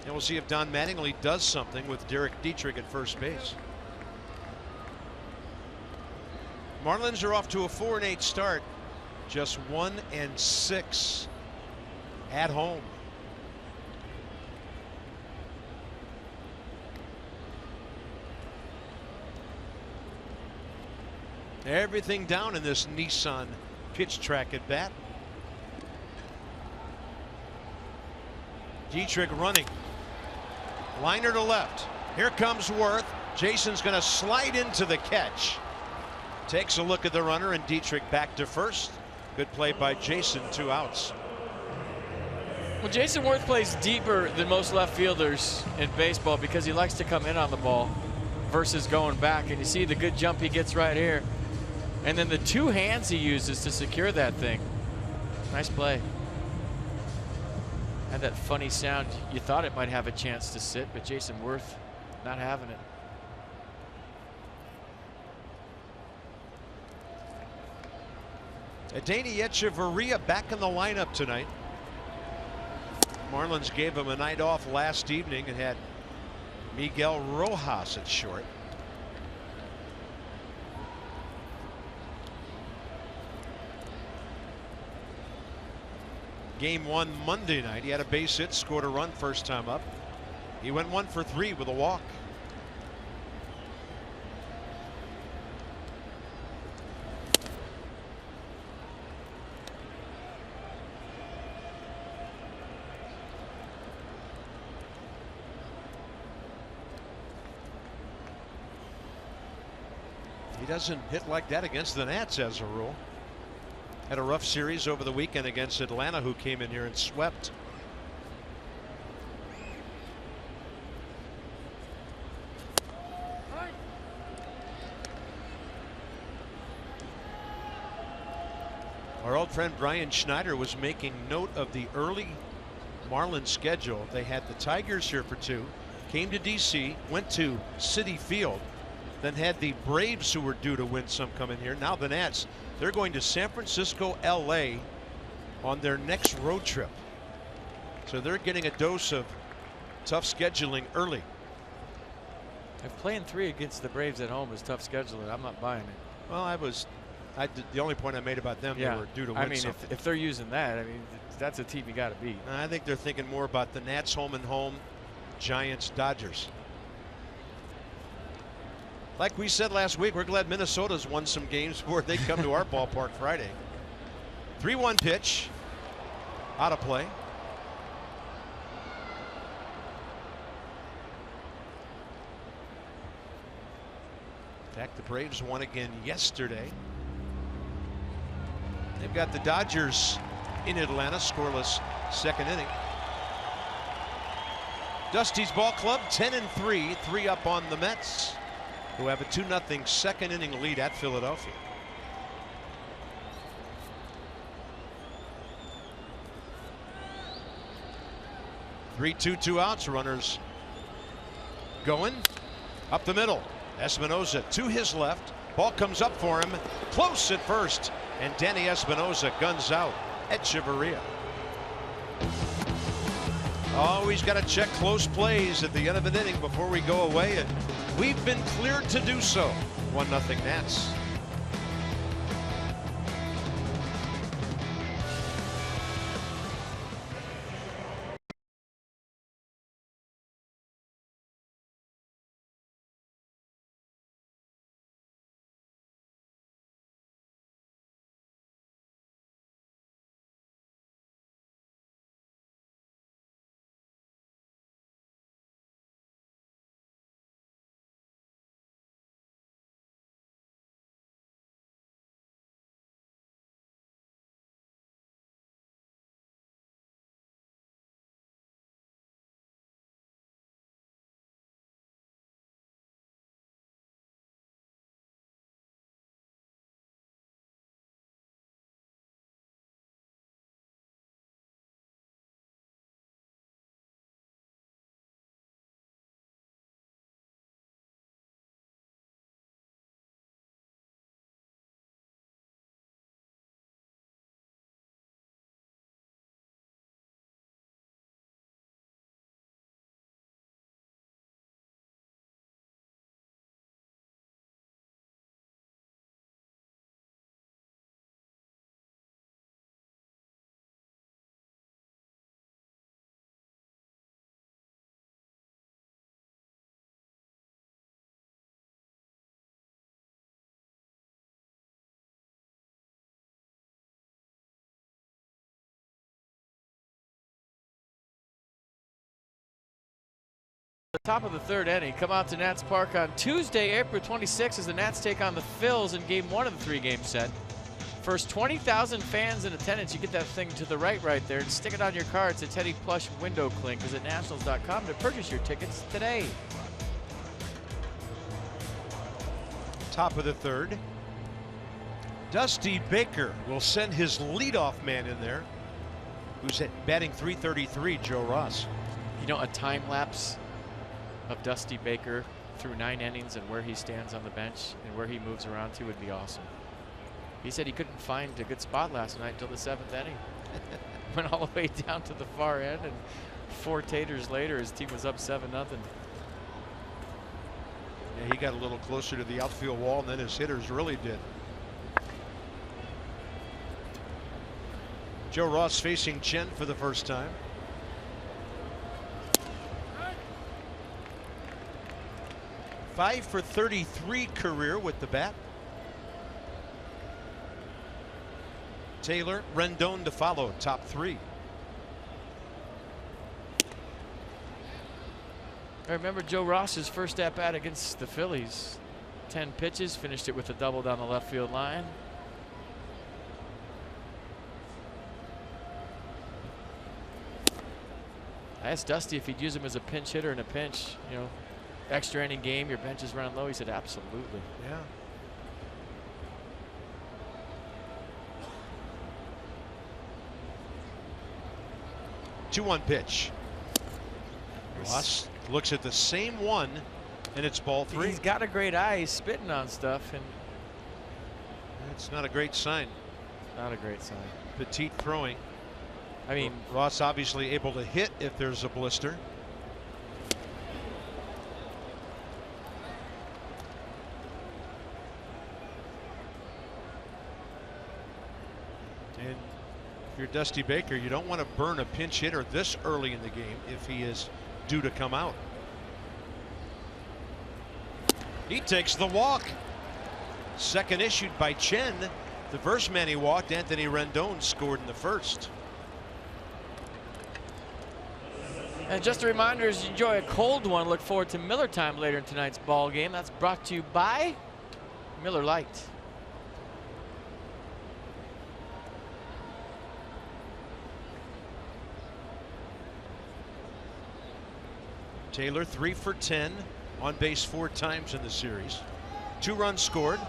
And we'll see if Don Mattingly does something with Derek Dietrich at first base. Marlins are off to a 4-8 start. Just 1-6 at home. Everything down in this Nissan pitch track at bat. Dietrich running. Liner to left. Here comes Worth. Jason's going to slide into the catch. Takes a look at the runner, and Dietrich back to first. Good play by Jason. 2 outs. Well, Jason Worth plays deeper than most left fielders in baseball because he likes to come in on the ball versus going back. And you see the good jump he gets right here. And then the 2 hands he uses to secure that thing. Nice play. Had that funny sound. You thought it might have a chance to sit, but Jason Worth not having it. Adeiny Echeverria back in the lineup tonight. Marlins gave him a night off last evening and had Miguel Rojas at short. Game 1 Monday night, he had a base hit, scored a run first time up. He went 1 for 3 with a walk. He doesn't hit like that against the Nats as a rule. Had a rough series over the weekend against Atlanta, who came in here and swept. Our old friend Brian Schneider was making note of the early Marlins schedule. They had the Tigers here for 2, came to DC, went to Citi Field, then had the Braves, who were due to win some, come in here. Now the Nats. They're going to San Francisco, LA on their next road trip. So they're getting a dose of tough scheduling early. If playing 3 against the Braves at home is tough scheduling, I'm not buying it. Well, the only point I made about them, they were due to win something. If they're using that, I mean, that's a team you got to beat. I think they're thinking more about the Nats home and home, Giants, Dodgers. Like we said last week, we're glad Minnesota's won some games before they come to our ballpark Friday. 3-1 pitch. Out of play. In fact, the Braves won again yesterday. They've got the Dodgers in Atlanta, scoreless second inning. Dusty's ball club 10-3, 3 up on the Mets, who have a 2-0 second inning lead at Philadelphia. Three, 2 outs. Runners going up the middle. Espinosa to his left. Ball comes up for him. Close at first. And Danny Espinosa guns out Echeverria. Always got to check close plays at the end of an inning before we go away, and we've been cleared to do so. 1-0 Nats. Top of the third inning. Come out to Nats Park on Tuesday, April 26th as the Nats take on the Phils in game 1 of the 3-game set. First 20,000 fans in attendance. You get that thing to the right there and stick it on your car. It's a Teddy Plush window clink. Visit nationals.com to purchase your tickets today. Top of the third. Dusty Baker will send his leadoff man in there, who's at batting .333, Joe Ross. You know, a time lapse of Dusty Baker through 9 innings and where he stands on the bench and where he moves around to would be awesome. He said he couldn't find a good spot last night until the 7th inning. Went all the way down to the far end, and 4 taters later, his team was up 7-0. Yeah, he got a little closer to the outfield wall than his hitters really did. Joe Ross facing Chen for the first time. .5 for 33 career with the bat. Taylor, Rendon to follow, top 3. I remember Joe Ross's first at bat against the Phillies. 10 pitches, finished it with a double down the left field line. I asked Dusty if he'd use him as a pinch hitter in a pinch, you know, extra inning game, your bench is running low. He said absolutely. Yeah. Two-one pitch. Ross looks at the same one, and it's ball 3. He's got a great eye. He's spitting on stuff, and it's not a great sign. Not a great sign. Petite throwing. I mean, Ross obviously able to hit if there's a blister. And if you're Dusty Baker, you don't want to burn a pinch hitter this early in the game if he is due to come out. He takes the walk. Second issued by Chen. The first man he walked, Anthony Rendon, scored in the first. And just a reminder, as you enjoy a cold one, look forward to Miller Time later in tonight's ball game. That's brought to you by Miller Lite. Taylor 3 for 10, on base 4 times in the series. 2 runs scored.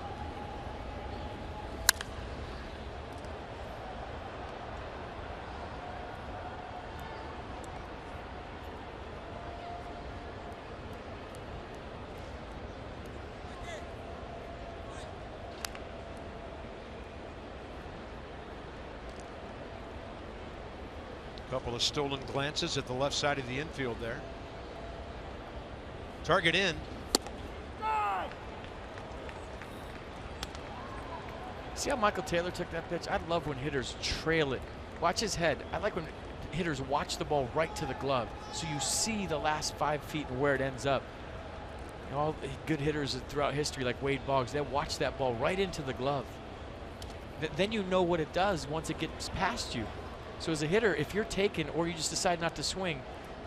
Couple of stolen glances at the left side of the infield there. Target in. See how Michael Taylor took that pitch? I love when hitters trail it. Watch his head. I like when hitters watch the ball right to the glove, so you see the last 5 feet and where it ends up. You know, all good hitters throughout history, like Wade Boggs, they watch that ball right into the glove. Then you know what it does once it gets past you. So as a hitter, if you're taken or you just decide not to swing,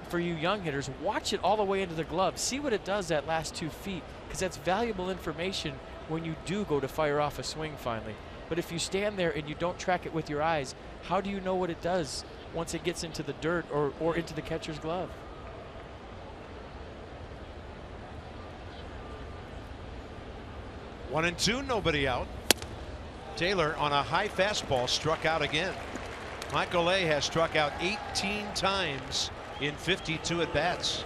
for you young hitters, watch it all the way into the glove. See what it does that last 2 feet, because that's valuable information when you do go to fire off a swing finally. But if you stand there and you don't track it with your eyes, how do you know what it does once it gets into the dirt or into the catcher's glove? One and two, nobody out. Taylor on a high fastball struck out again. Michael A has struck out 18 times in 52 at bats.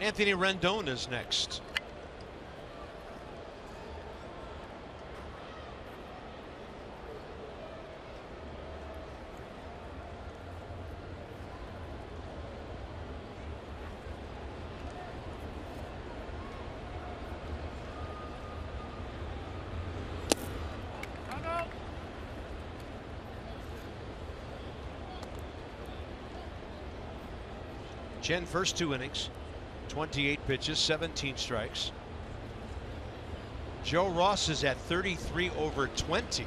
Anthony Rendon is next. Chen first 2 innings, 28 pitches, 17 strikes. Joe Ross is at 33 over 20.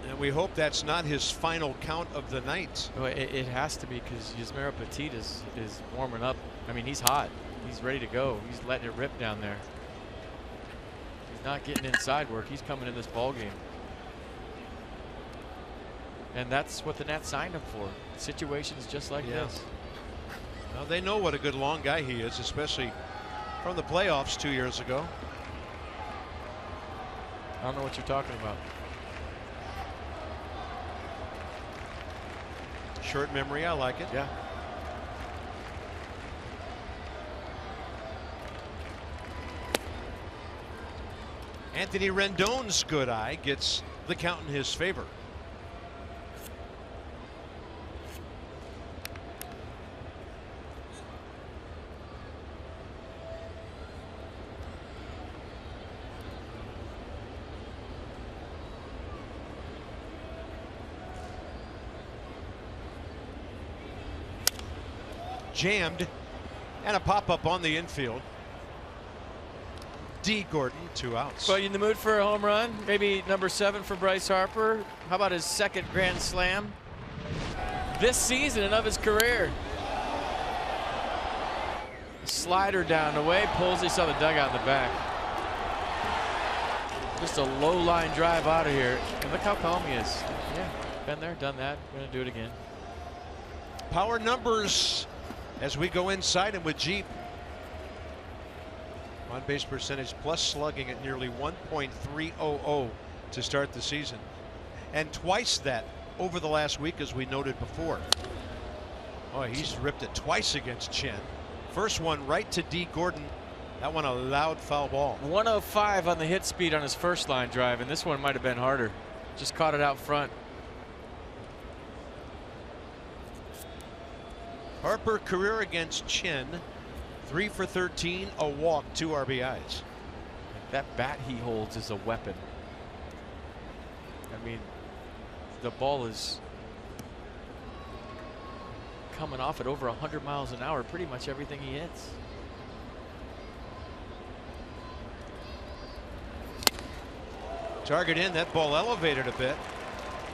And we hope that's not his final count of the night. Well, it has to be, because Yusmeiro Petit is warming up. I mean, he's hot. He's ready to go. He's letting it rip down there. He's not getting inside work. He's coming in this ball game. And that's what the Nats signed him for. Situations just like this. Well, they know what a good long guy he is, especially from the playoffs 2 years ago. I don't know what you're talking about. Short memory, I like it. Yeah. Anthony Rendon's good eye gets the count in his favor. Jammed, and a pop-up on the infield. D. Gordon, 2 outs. Well, you in the mood for a home run? Maybe number 7 for Bryce Harper. How about his second grand slam this season and of his career? Slider down the way, pulls. He saw the dugout in the back. Just a low line drive out of here. And look how calm he is. Yeah, been there, done that. We're gonna do it again. Power numbers as we go inside him with Jeep. On base percentage plus slugging at nearly 1.300 to start the season, and twice that over the last week, as we noted before. Oh, he's ripped it twice against Chen. First one right to D. Gordon. That one a loud foul ball. 105 on the hit speed on his first line drive, and this one might have been harder. Just caught it out front. Harper career against Chen, 3 for 13, a walk, 2 RBIs. That bat he holds is a weapon. I mean, the ball is coming off at over 100 miles an hour, pretty much everything he hits. Target in, that ball elevated a bit.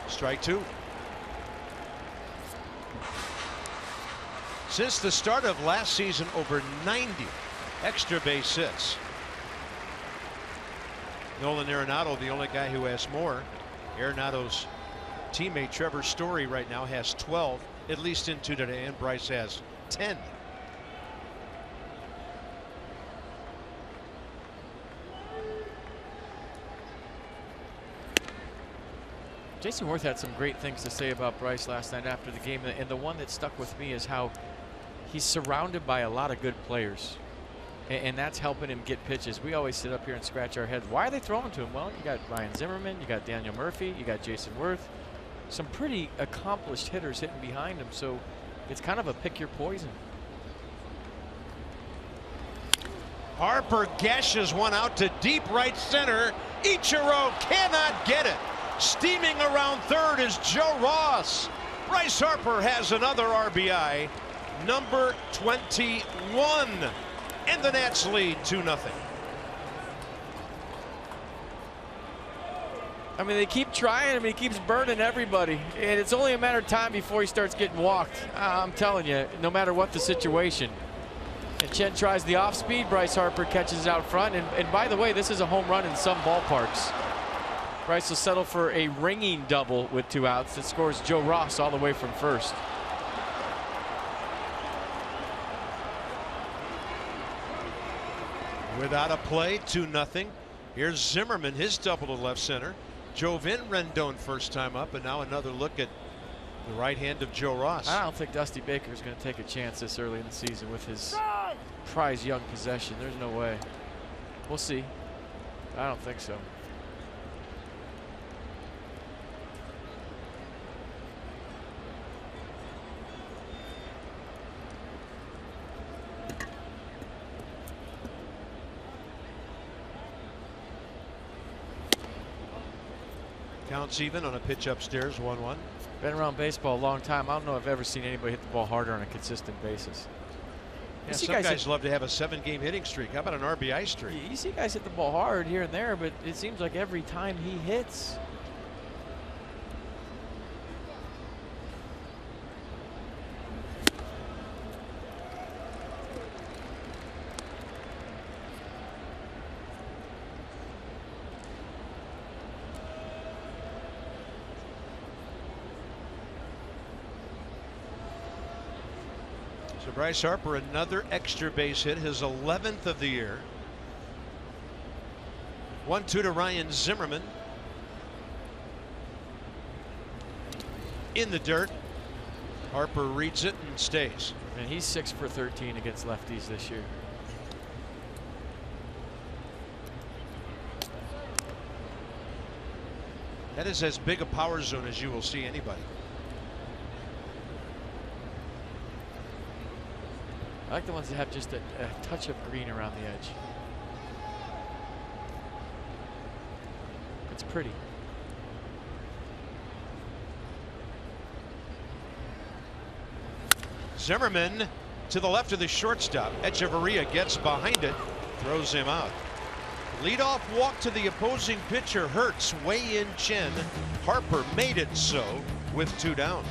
Strike 2. Since the start of last season, over 90 extra base hits. Nolan Arenado, the only guy who has more. Arenado's teammate Trevor Story right now has 12, at least in 2 today, and Bryce has 10. Jason Worth had some great things to say about Bryce last night after the game, and the one that stuck with me is how he's surrounded by a lot of good players, and that's helping him get pitches. We always sit up here and scratch our heads. Why are they throwing to him? Well, you got Ryan Zimmerman, you got Daniel Murphy, you got Jason Worth, some pretty accomplished hitters hitting behind him, so it's kind of a pick your poison. Harper gashes one out to deep right center. Ichiro cannot get it. Steaming around third is Joe Ross. Bryce Harper has another RBI, number 21, and the Nats lead 2-0. I mean, they keep trying him. He keeps burning everybody, and it's only a matter of time before he starts getting walked. I'm telling you, no matter what the situation. And Chen tries the off speed. Bryce Harper catches it out front, and by the way, this is a home run in some ballparks. Bryce will settle for a ringing double with 2 outs that scores Joe Ross all the way from first. Without a play, 2-0. Here's Zimmerman, his double to left center. Jovan Rendon first time up, and now another look at the right hand of Joe Ross. I don't think Dusty Baker is going to take a chance this early in the season with his prized young possession. There's no way. We'll see. I don't think so. Counts even on a pitch upstairs, 1-1. Been around baseball a long time. I don't know if I've ever seen anybody hit the ball harder on a consistent basis. Yeah, some guys love to have a 7-game hitting streak. How about an RBI streak? You see guys hit the ball hard here and there, but it seems like every time he hits, So Bryce Harper, another extra base hit, his 11th of the year. 1-2 to Ryan Zimmerman. In the dirt. Harper reads it and stays. And he's 6 for 13 against lefties this year. That is as big a power zone as you will see anybody. I like the ones that have just a touch of green around the edge. It's pretty. Zimmerman to the left of the shortstop. Echeverria gets behind it, throws him out. Leadoff walk to the opposing pitcher hurts Wei-Yin Chen. Harper made it so with 2 down.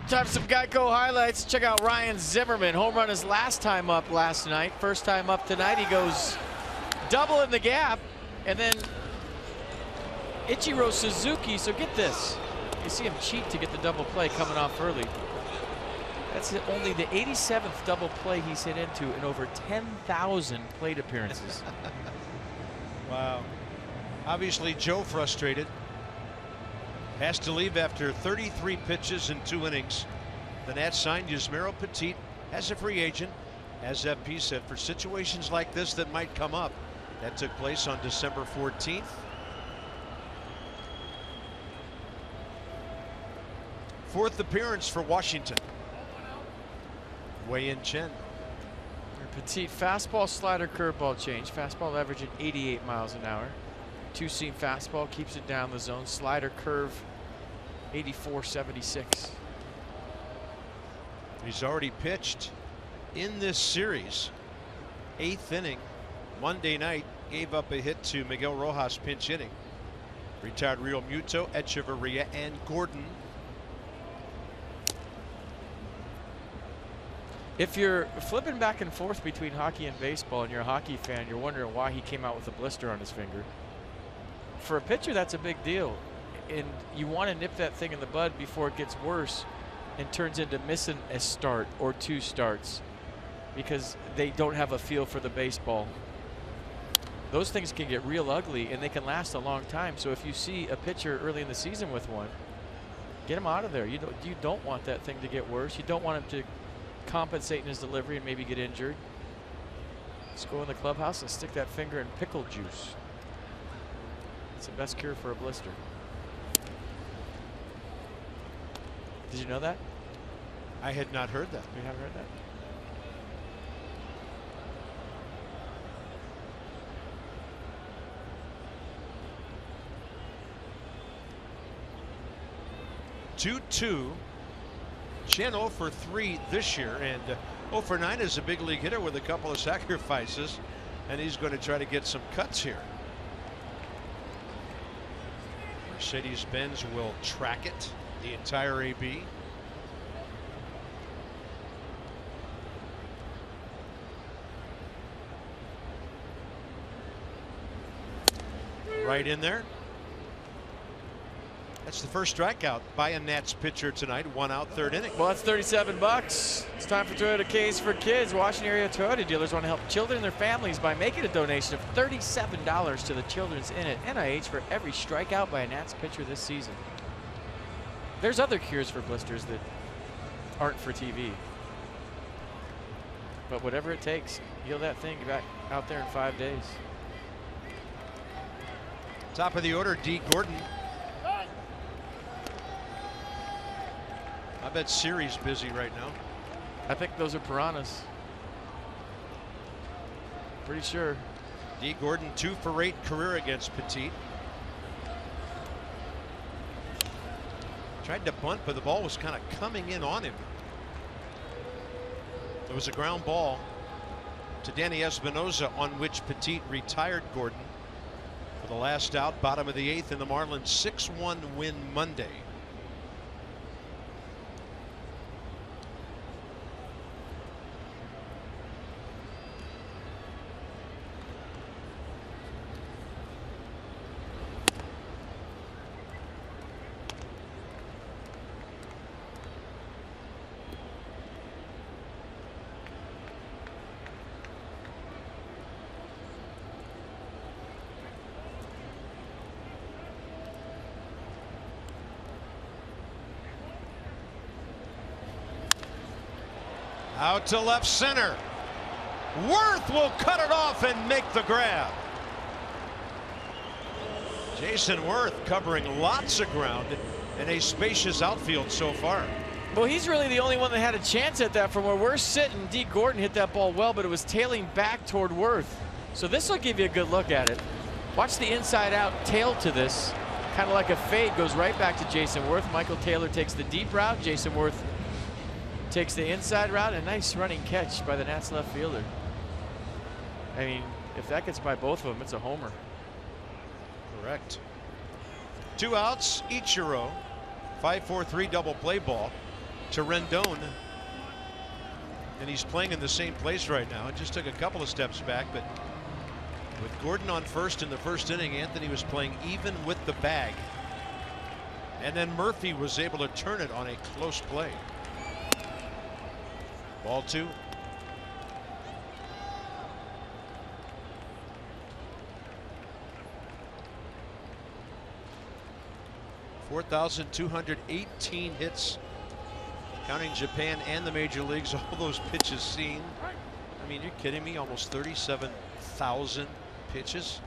Time for some Geico highlights. Check out Ryan Zimmerman. Home run his last time up last night. First time up tonight. He goes double in the gap. And then Ichiro Suzuki. So get this. You see him cheat to get the double play coming off early. That's only the 87th double play he's hit into in over 10,000 plate appearances. Wow. Obviously, Joe frustrated. Has to leave after 33 pitches in 2 innings. The Nats signed Yusmeiro Petit as a free agent, as FP said, for situations like this that might come up. That took place on December 14th. Fourth appearance for Washington. Wei-Yin Chen. Petit fastball, slider, curveball change. Fastball averaging 88 miles an hour. 2-seam fastball keeps it down the zone. Slider, curve, 84-76. He's already pitched in this series. 8th inning. Monday night gave up a hit to Miguel Rojas pinch hitting. Retired Real Muto, Echeverria, and Gordon. If you're flipping back and forth between hockey and baseball and you're a hockey fan, you're wondering why he came out with a blister on his finger. For a pitcher, that's a big deal. And you want to nip that thing in the bud before it gets worse and turns into missing a start or 2 starts because they don't have a feel for the baseball. Those things can get real ugly and they can last a long time. So if you see a pitcher early in the season with one, get him out of there. You don't want that thing to get worse. You don't want him to compensate in his delivery and maybe get injured. Just go in the clubhouse and stick that finger in pickle juice. It's the best cure for a blister. Did you know that? I had not heard that. You haven't heard that? Two-2. Chen 0 for 3 this year, and 0 for 9 is a big league hitter with a couple of sacrifices, and he's going to try to get some cuts here. Mercedes-Benz will track it, the entire AB. Right in there. That's the first strikeout by a Nats pitcher tonight. 1 out, 3rd inning. Well, that's $37. It's time for Toyota K's for Kids. Washington area Toyota dealers want to help children and their families by making a donation of $37 to the Children's Inn at NIH for every strikeout by a Nats pitcher this season. There's other cures for blisters that aren't for TV. But whatever it takes, heal that thing back out there in 5 days. Top of the order, D. Gordon. I bet Siri's busy right now. I think those are piranhas. Pretty sure. D. Gordon 2 for 8 career against Petit. Tried to bunt, but the ball was kind of coming in on him. It was a ground ball to Danny Espinoza, on which Petit retired Gordon for the last out, bottom of the 8th, in the Marlins 6-1 win Monday. Out to left center. Worth will cut it off and make the grab. Jason Worth covering lots of ground in a spacious outfield so far. Well, he's really the only one that had a chance at that from where we're sitting. D. Gordon hit that ball well, but it was tailing back toward Worth. So this will give you a good look at it. Watch the inside out tail to this. Kind of like a fade, goes right back to Jason Worth. Michael Taylor takes the deep route. Jason Worth takes the inside route. A nice running catch by the Nats left fielder. I mean, if that gets by both of them, it's a homer. Correct. 2 outs, Ichiro. 5-4-3 double play ball to Rendon. And he's playing in the same place right now. It just took a couple of steps back, but with Gordon on first in the first inning, Anthony was playing even with the bag. And then Murphy was able to turn it on a close play. Ball 2. $4,218 hits, counting Japan and the major leagues. All those pitches seen. I mean, you're kidding me? Almost 37,000 pitches.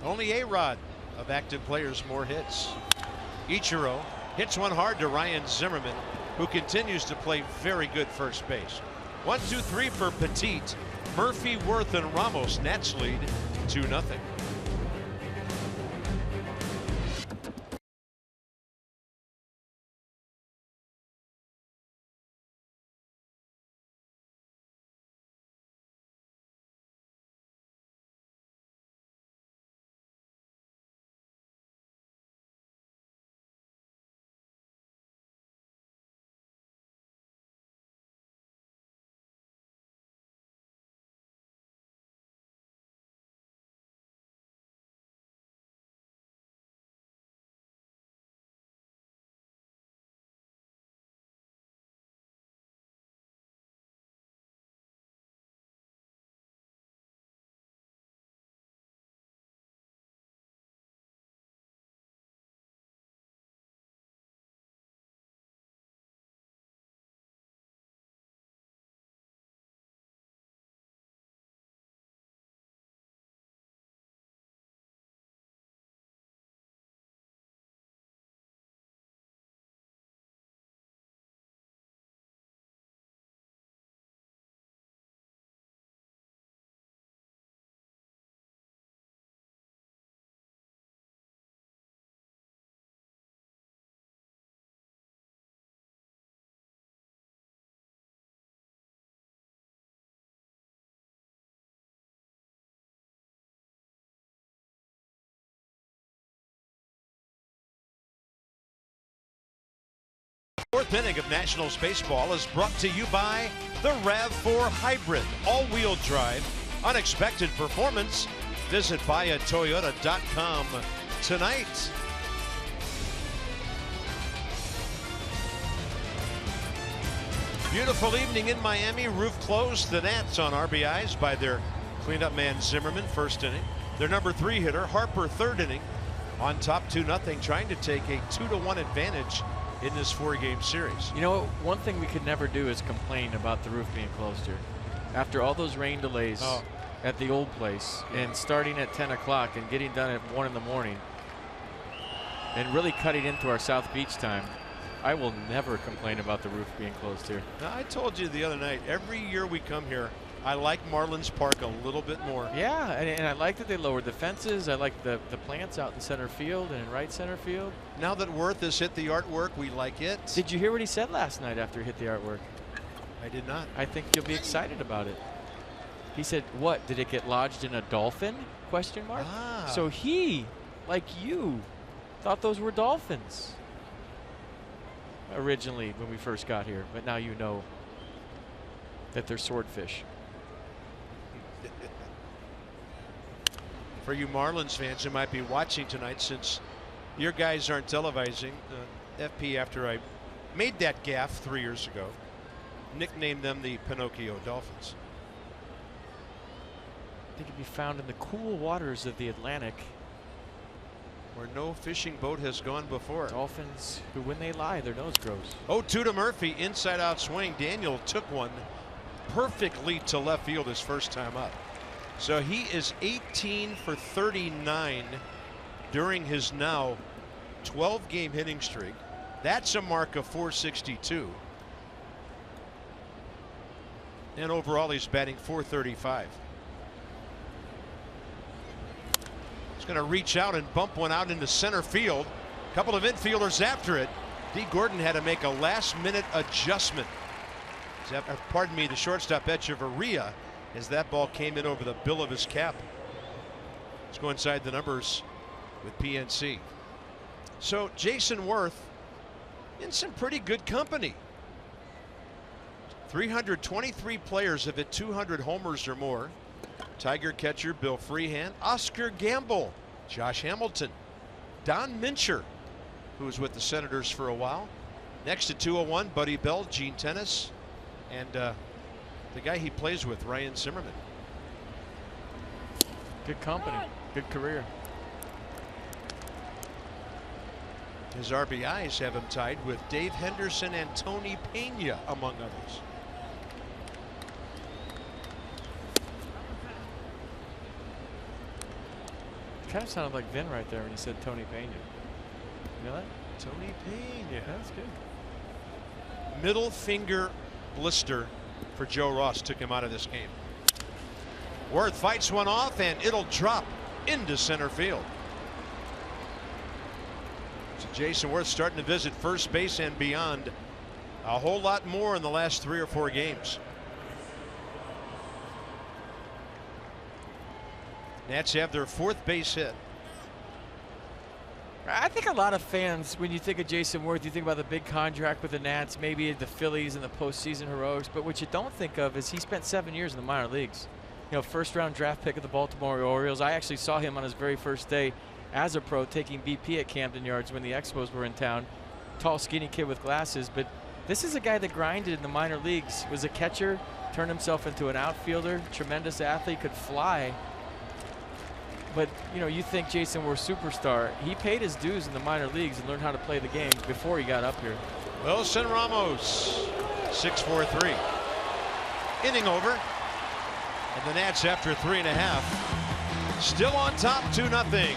Only A-Rod of active players more hits. Ichiro hits one hard to Ryan Zimmerman, who continues to play very good first base. 1-2-3 for Petit. Murphy, Worth, and Ramos. Nats lead 2-0. Fourth inning of Nationals baseball is brought to you by the RAV4 Hybrid, all-wheel drive, unexpected performance. Visit buyatoyota.com tonight. Beautiful evening in Miami. Roof closed. The Nats on RBIs by their cleanup man Zimmerman, first inning. Their number 3 hitter Harper, third inning, on top 2-0, trying to take a 2-1 advantage in this 4-game series. You know, one thing we could never do is complain about the roof being closed here. After all those rain delays at the old place, and starting at 10 o'clock and getting done at 1 in the morning, and really cutting into our South Beach time, I will never complain about the roof being closed here. Now, I told you the other night, every year we come here, I like Marlins Park a little bit more. Yeah, and I like that they lowered the fences. I like the plants out in center field and in right center field. Now that Worth has hit the artwork, we like it. Did you hear what he said last night after he hit the artwork? I did not. I think you'll be excited about it. He said, what, did it get lodged in a dolphin? Question mark. So he, like you, thought those were dolphins originally when we first got here, but now you know that they're swordfish. For you Marlins fans who might be watching tonight, since your guys aren't televising, FP, after I made that gaffe 3 years ago, nicknamed them the Pinocchio Dolphins. They can be found in the cool waters of the Atlantic, where no fishing boat has gone before. Dolphins who, when they lie, their nose grows. 0-2 to Murphy, inside out swing. Daniel took one perfectly to left field his first time up. So he is 18 for 39 during his now 12-game hitting streak. That's a mark of 462. And overall, he's batting .435. He's going to reach out and bump one out into center field. A couple of infielders after it. D. Gordon had to make a last-minute adjustment. Pardon me, the shortstop Echeverria, as that ball came in over the bill of his cap. Let's go inside the numbers with PNC. So Jason Worth in some pretty good company. 323 players have hit 200 homers or more. Tiger catcher Bill Freehan, Oscar Gamble, Josh Hamilton, Don Mincher, who was with the Senators for a while. Next to 201, Buddy Bell, Gene Tennis, and the guy he plays with, Ryan Zimmerman. Good company, good career. His RBIs have him tied with Dave Henderson and Tony Pena, among others. Kind of sounded like Vin right there when you said Tony Pena. You know that? Tony Pena. That's good. Middle finger blister for Joe Ross took him out of this game. Worth fights one off, and it'll drop into center field. So Jason Worth starting to visit first base and beyond a whole lot more in the last 3 or 4 games. Nats have their 4th base hit. I think a lot of fans, when you think of Jason Worth, you think about the big contract with the Nats, maybe the Phillies and the postseason heroics. But what you don't think of is he spent 7 years in the minor leagues. You know, first-round draft pick of the Baltimore Orioles. I actually saw him on his very first day as a pro taking BP at Camden Yards when the Expos were in town. Tall, skinny kid with glasses. But this is a guy that grinded in the minor leagues. Was a catcher, turned himself into an outfielder, tremendous athlete, could fly. But, you know, you think Jason Worth superstar. He paid his dues in the minor leagues and learned how to play the game before he got up here. Wilson Ramos, 6-4-3. Inning over. And the Nats, after 3.5, still on top 2-0.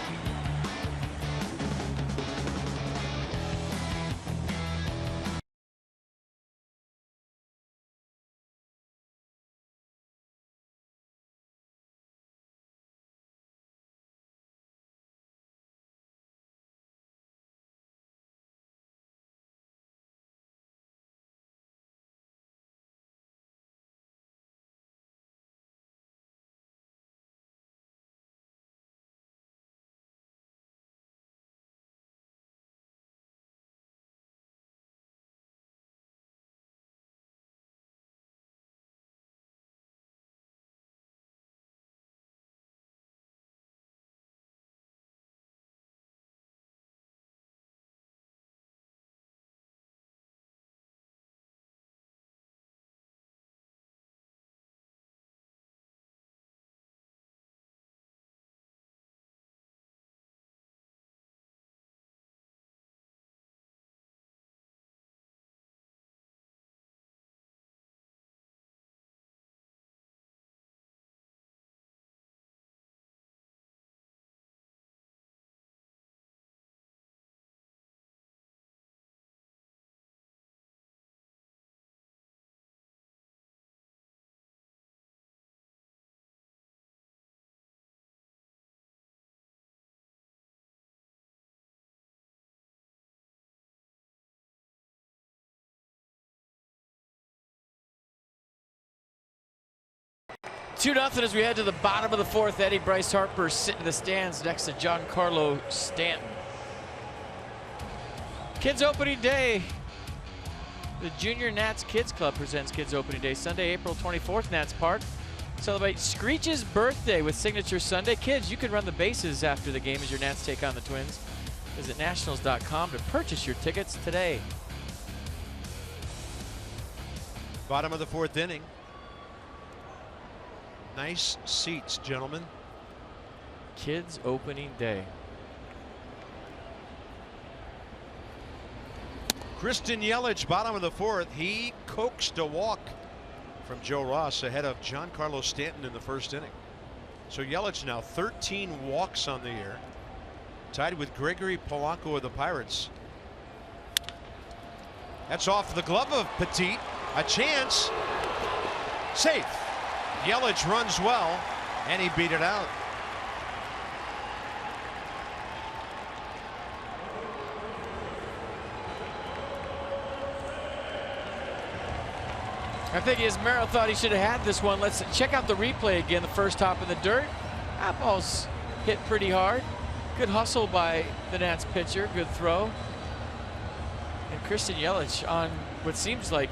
2-0 as we head to the bottom of the fourth. Eddie Bryce Harper sitting in the stands next to Giancarlo Stanton. Kids Opening Day. The Junior Nats Kids Club presents Kids Opening Day Sunday, April 24th, Nats Park. Celebrate Screech's birthday with Signature Sunday. Kids, you can run the bases after the game as your Nats take on the Twins. Visit nationals.com to purchase your tickets today. Bottom of the fourth inning. Nice seats, gentlemen. Kids Opening Day. Christian Yelich, bottom of the fourth. He coaxed a walk from Joe Ross ahead of Giancarlo Stanton in the first inning. So Yelich now 13 walks on the year, tied with Gregory Polanco of the Pirates. That's off the glove of Petit. A chance. Safe. Yelich runs well, and he beat it out. I think Ismero thought he should have had this one. Let's check out the replay again. The first hop in the dirt. That ball's hit pretty hard. Good hustle by the Nats pitcher. Good throw. And Christian Yelich on what seems like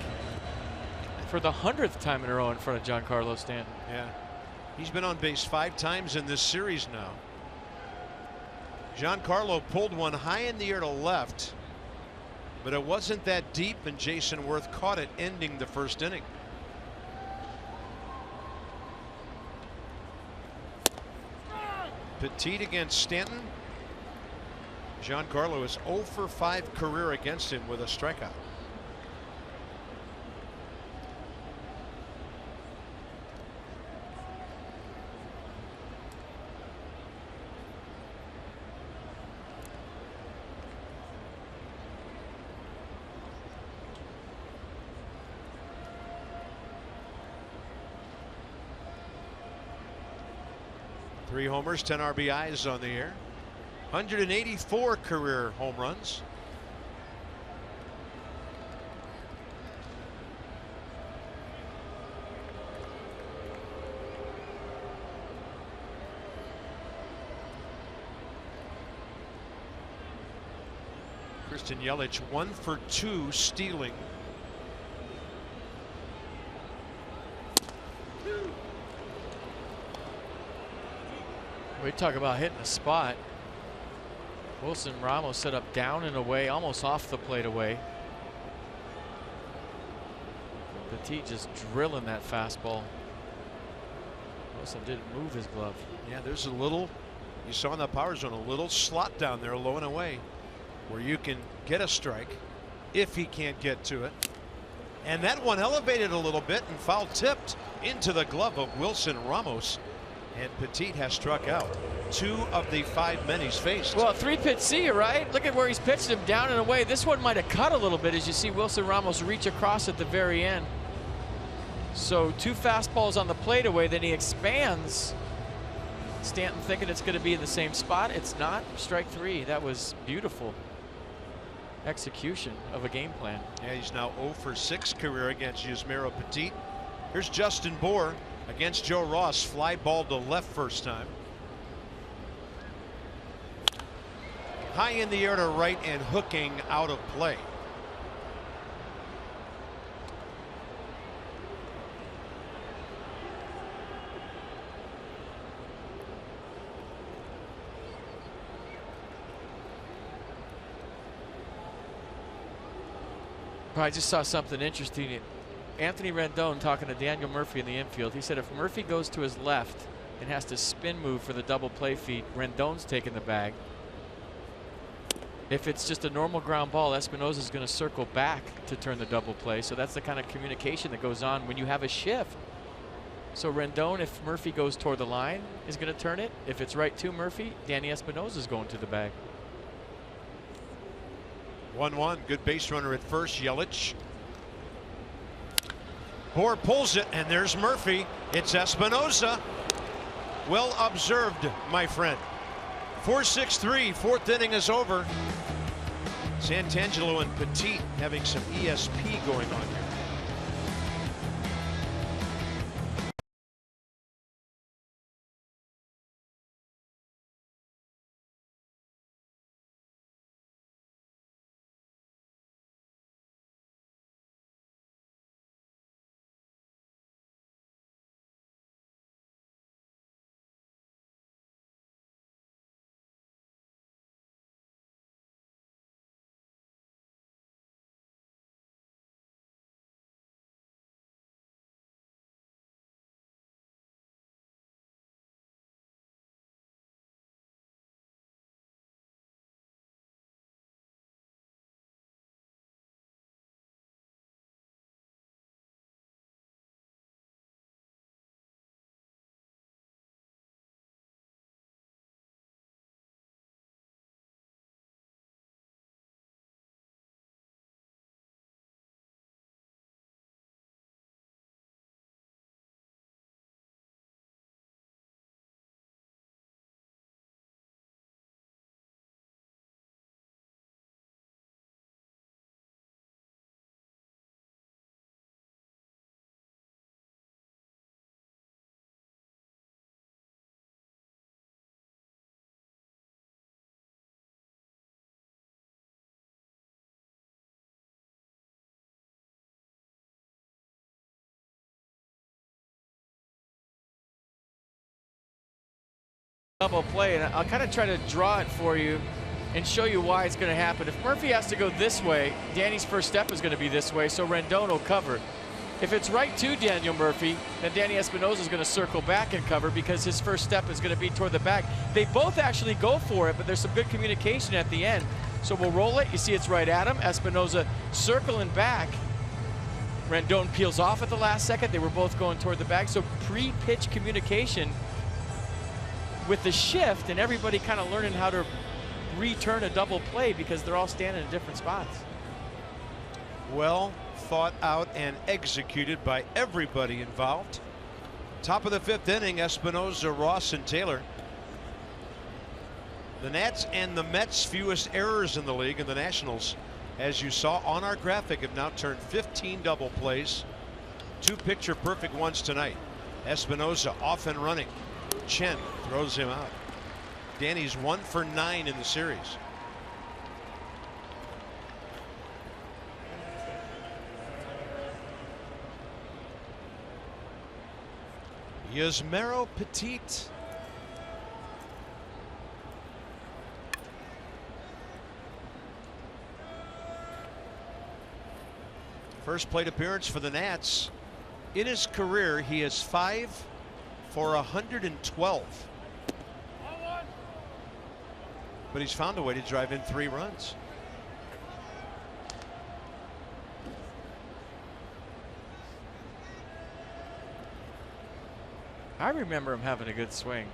for the 100th time in a row in front of Giancarlo Stanton. Yeah. He's been on base 5 times in this series now. Giancarlo pulled one high in the air to left, but it wasn't that deep, and Jason Worth caught it, ending the first inning. Petit against Stanton. Giancarlo is 0 for 5 career against him with a strikeout. Three homers, 10 RBIs on the year. 184 career home runs. Christian Yelich 1 for 2 stealing. We talk about hitting the spot. Wilson Ramos set up down and away, almost off the plate away. Petit just drilling that fastball. Wilson didn't move his glove. Yeah, there's a little, you saw in the power zone, a little slot down there low and away where you can get a strike if he can't get to it. And that one elevated a little bit and foul tipped into the glove of Wilson Ramos. And Petit has struck out 2 of the 5 men he's faced. Well, a 3-pitch see, right? Look at where he's pitched him, down and away. This one might have cut a little bit as you see Wilson Ramos reach across at the very end. So 2 fastballs on the plate away, then he expands. Stanton thinking it's going to be in the same spot. It's not. Strike 3. That was beautiful execution of a game plan. Yeah, he's now 0 for 6 career against Yusmeiro Petit. Here's Justin Bour against Joe Ross. Fly ball to left first time. High in the air to right and hooking out of play. I just saw something interesting. Anthony Rendon talking to Daniel Murphy in the infield. He said if Murphy goes to his left and has to spin move for the double play feed, Rendon's taking the bag. If it's just a normal ground ball, Espinosa is going to circle back to turn the double play. So that's the kind of communication that goes on when you have a shift. So Rendon, if Murphy goes toward the line, is going to turn it. If it's right to Murphy, Danny Espinosa is going to the bag. 1-1. Good base runner at first. Yelich. Bour pulls it, and there's Murphy. It's Espinosa. Well observed, my friend. 4-6-3. Fourth inning is over. Santangelo and Petit having some ESP going on here. double play, and I'll kind of try to draw it for you and show you why it's going to happen. If Murphy has to go this way, Danny's first step is going to be this way, so Rendon will cover. If it's right to Daniel Murphy, then Danny Espinosa is going to circle back and cover because his first step is going to be toward the back. They both actually go for it, but there's some good communication at the end. So we'll roll it. You see it's right at him. Espinosa circling back. Rendon peels off at the last second. They were both going toward the bag. So pre-pitch communication with the shift and everybody kind of learning how to return a double play because they're all standing in different spots. Well thought out and executed by everybody involved. Top of the 5th inning, Espinosa, Ross, and Taylor. The Nats and the Mets fewest errors in the league, and the Nationals, as you saw on our graphic, have now turned 15 double plays, 2 picture perfect ones tonight. Espinosa off and running. Chen throws him out. Danny's 1 for 9 in the series. Yusmeiro Petit. First plate appearance for the Nats. In his career, he is 5 for 112. But he's found a way to drive in 3 runs. I remember him having a good swing.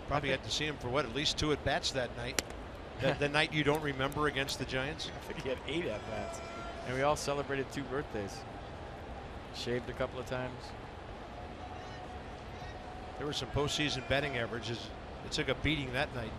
Probably had to see him for what, at least 2 at-bats that night. The night you don't remember against the Giants. I think he had 8 at-bats. And we all celebrated 2 birthdays. Shaved a couple of times. There were some postseason batting averages. It took a beating that night.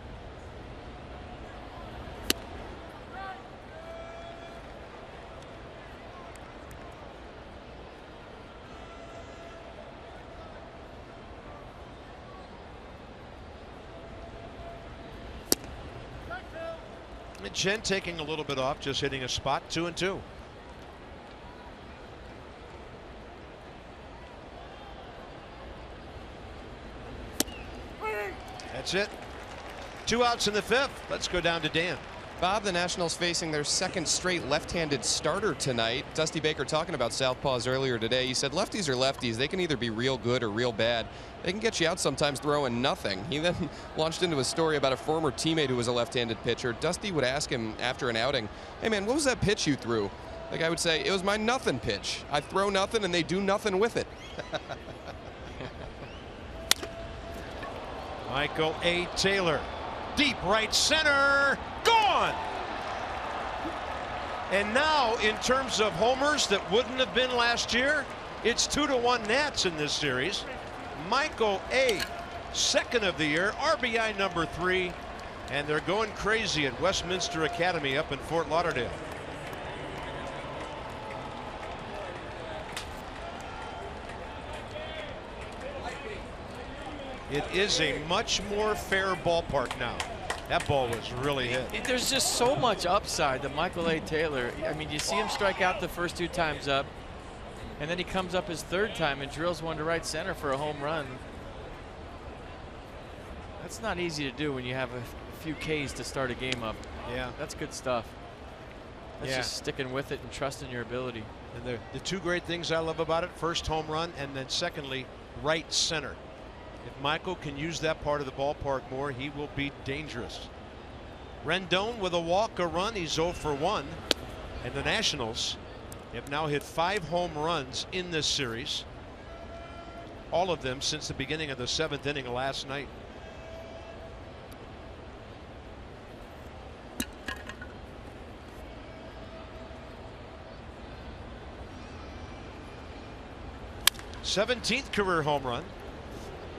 Chen taking a little bit off, just hitting a spot, 2-2. That's it. 2 outs in the 5th. Let's go down to Dan. Bob, the Nationals facing their 2nd straight left-handed starter tonight. Dusty Baker talking about southpaws earlier today. He said lefties are lefties. They can either be real good or real bad. They can get you out sometimes throwing nothing. He then launched into a story about a former teammate who was a left-handed pitcher. Dusty would ask him after an outing, "Hey man, what was that pitch you threw?" The guy would say, "It was my nothing pitch. I throw nothing and they do nothing with it." Michael A. Taylor, deep right center, gone. And now, in terms of homers that wouldn't have been last year, it's 2-1 Nats in this series. Michael A., 2nd of the year, RBI number 3, and they're going crazy at Westminster Academy up in Fort Lauderdale. It is a much more fair ballpark now. That ball was really hit. There's just so much upside to Michael A. Taylor. I mean, you see him strike out the first 2 times up, and then he comes up his 3rd time and drills one to right center for a home run. That's not easy to do when you have a few Ks to start a game up. Yeah. That's good stuff. That's just sticking with it and trusting your ability. And the 2 great things I love about it, first home run, and then secondly, right center. If Michael can use that part of the ballpark more, he will be dangerous. Rendon with a walk, a run. He's 0 for 1. And the Nationals have now hit 5 home runs in this series. All of them since the beginning of the 7th inning last night. '17th career home run.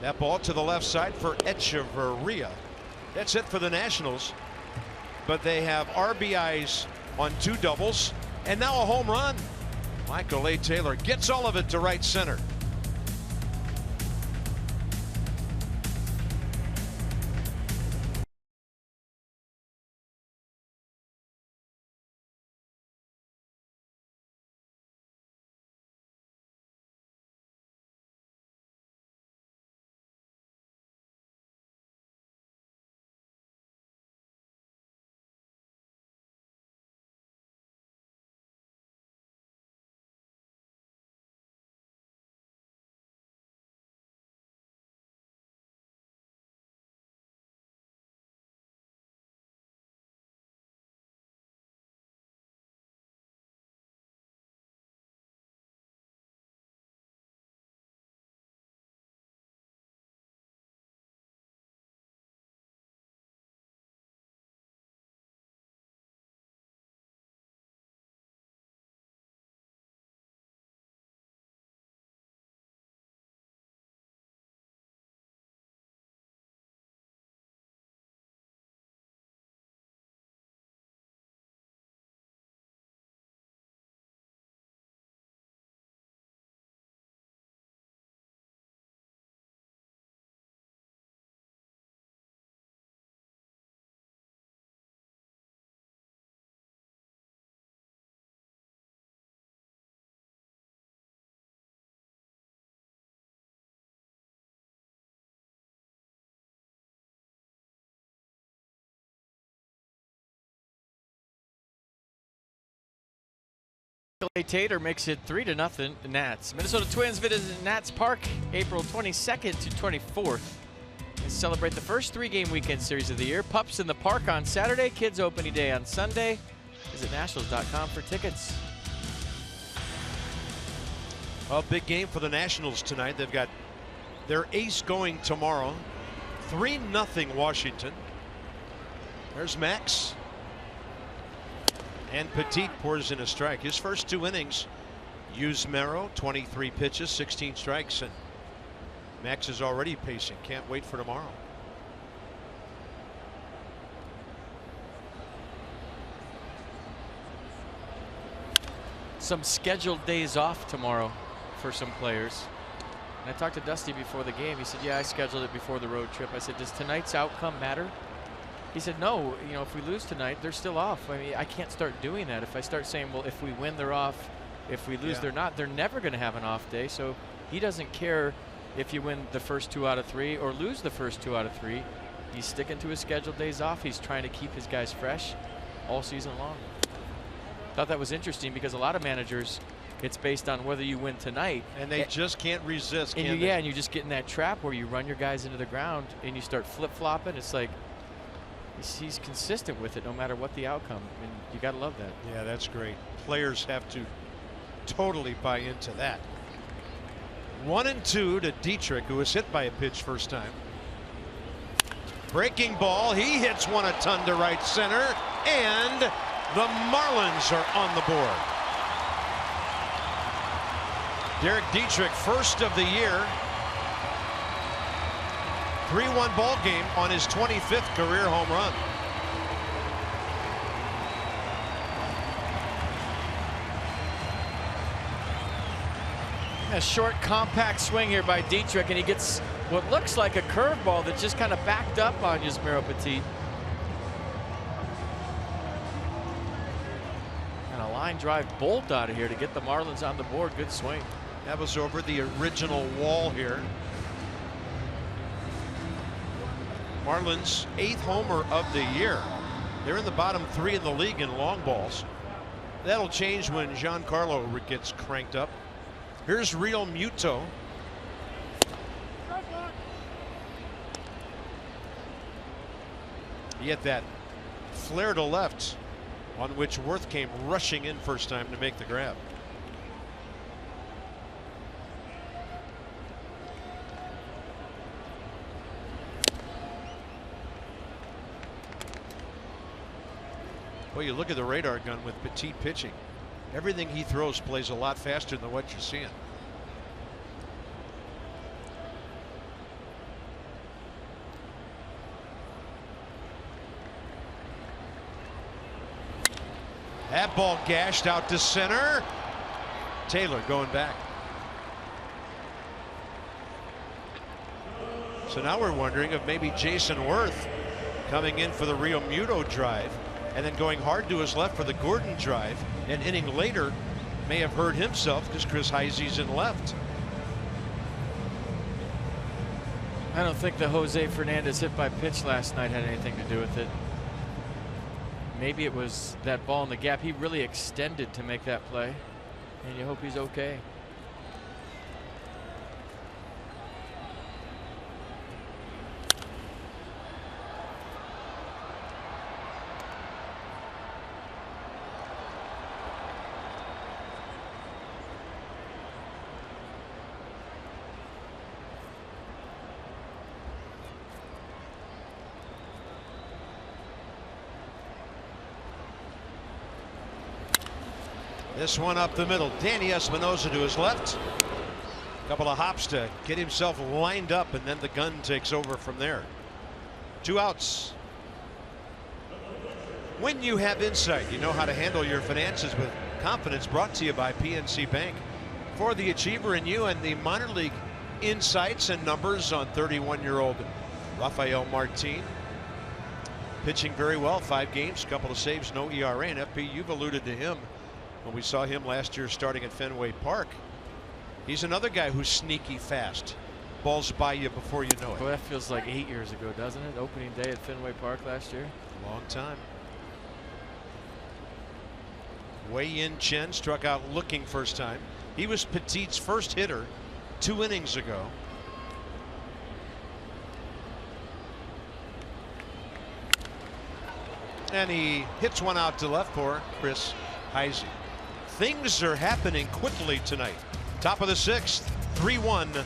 That ball to the left side for Echeverria. That's it for the Nationals. But they have RBIs on 2 doubles and now a home run. Michael A. Taylor gets all of it to right center. Tater makes it 3-0 Nats. Minnesota Twins visit Nats Park April 22nd to 24th and celebrate the first 3-game weekend series of the year. Pups in the park on Saturday, kids opening day on Sunday. Visit Nationals.com for tickets. A big game for the Nationals tonight. They've got their ace going tomorrow. 3-0 Washington. There's Max. And Petit pours in a strike. His first 2 innings, Yusmero, 23 pitches, 16 strikes, and Max is already pacing. Can't wait for tomorrow. Some scheduled days off tomorrow for some players. And I talked to Dusty before the game. He said, yeah, I scheduled it before the road trip. I said, does tonight's outcome matter? He said, no, you know, if we lose tonight, they're still off. I mean, I can't start doing that. If I start saying, well, if we win, they're off. If we lose, they're not. They're never going to have an off day. So he doesn't care if you win the first 2 out of 3 or lose the first 2 out of 3. He's sticking to his scheduled days off. He's trying to keep his guys fresh all season long. Thought that was interesting because a lot of managers, it's based on whether you win tonight. And they just can't resist, can they? Yeah, and you just get in that trap where you run your guys into the ground and you start flip-flopping. It's like, he's consistent with it no matter what the outcome, and you got to love that. Yeah, that's great. Players have to totally buy into that. 1-2 to Dietrich, who was hit by a pitch first time. Breaking ball. He hits one a ton to right center, and the Marlins are on the board. Derek Dietrich, first of the year. 3-1 ball game on his 25th career home run. A short, compact swing here by Dietrich, and he gets what looks like a curveball that just kind of backed up on Yusmero Petit. And a line drive bolt out of here to get the Marlins on the board. Good swing. That was over the original wall here. Marlins' 8th homer of the year. They're in the bottom 3 in the league in long balls. That'll change when Giancarlo gets cranked up. Here's Real Muto. He had that flare to left on which Worth came rushing in first time to make the grab. Well, you look at the radar gun with Petit pitching. Everything he throws plays a lot faster than what you're seeing. That ball gashed out to center. Taylor going back. So now we're wondering if maybe Jason Worth coming in for the Real Muto drive and then going hard to his left for the Gordon drive, an inning later, may have hurt himself because Chris Heisey's in left. I don't think the Jose Fernandez hit by pitch last night had anything to do with it. Maybe it was that ball in the gap. He really extended to make that play, and you hope he's okay. This one up the middle. Danny Espinosa to his left. A couple of hops to get himself lined up, and then the gun takes over from there. 2 outs. When you have insight, you know how to handle your finances with confidence. Brought to you by PNC Bank. For the achiever in you and the minor league insights and numbers on 31-year-old Rafael Martin. Pitching very well, 5 games, couple of saves, no ERA. And FP, you've alluded to him when we saw him last year starting at Fenway Park. He's another guy who's sneaky fast. Balls by you before you know it. Well, that feels like 8 years ago, doesn't it? Opening day at Fenway Park last year. Long time. Wei Yin Chen struck out looking first time. He was Petit's first hitter 2 innings ago. And he hits one out to left for Chris Heisey. Things are happening quickly tonight. Top of the 6th, 3-1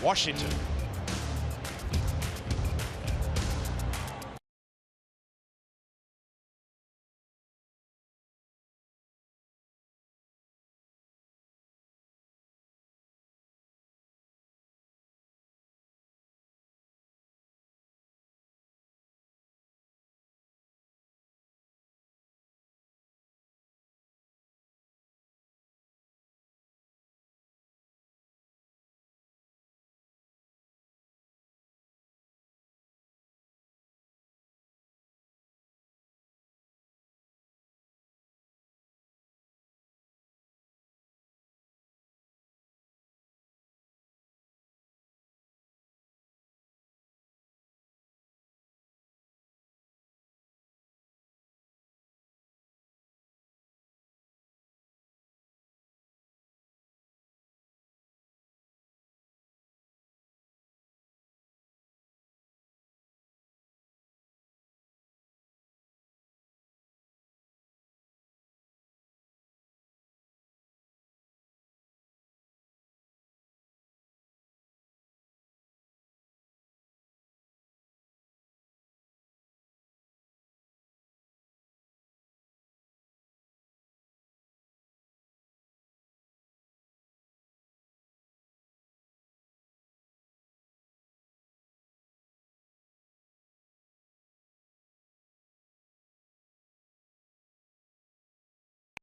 Washington.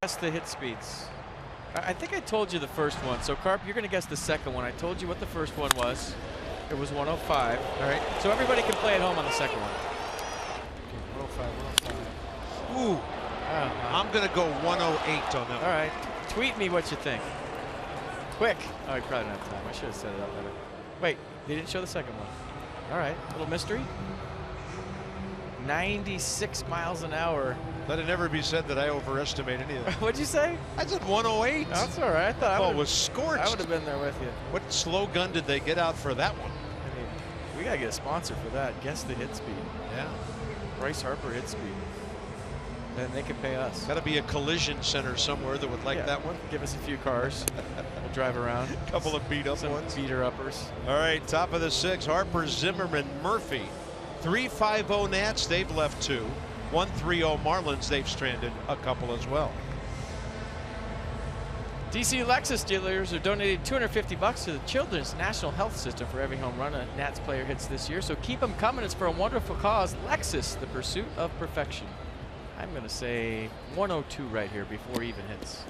Guess the hit speeds. I think I told you the first one. So Carp, you're going to guess the second one. I told you what the first one was. It was 105. All right. So everybody can play at home on the second one. Okay, 105, 105. Ooh. I'm going to go 108 on that one. All right. Tweet me what you think. Quick. Oh, you probably don't have time. I should have set it up better. Wait, they didn't show the second one. All right. Little mystery. 96 miles an hour. Let it never be said that I overestimate any of that. What'd you say? I said 108. That's all right. I thought it was scorched. I would have been there with you. What slow gun did they get out for that one? I mean, we got to get a sponsor for that. Guess the hit speed. Yeah. Bryce Harper hit speed. Then they can pay us. Got to be a collision center somewhere that would like that one. Give us a few cars. We'll drive around. A couple of beat up ones. Beater uppers. All right, top of the 6th, Harper, Zimmerman, Murphy. 3-5-0 Nats, they've left 2. 1-3-0 Marlins, they've stranded a couple as well. DC Lexus dealers are donating $250 to the Children's National Health System for every home run a Nats player hits this year. So keep them coming. It's for a wonderful cause. Lexus, the pursuit of perfection. I'm going to say 102 right here before he even hits.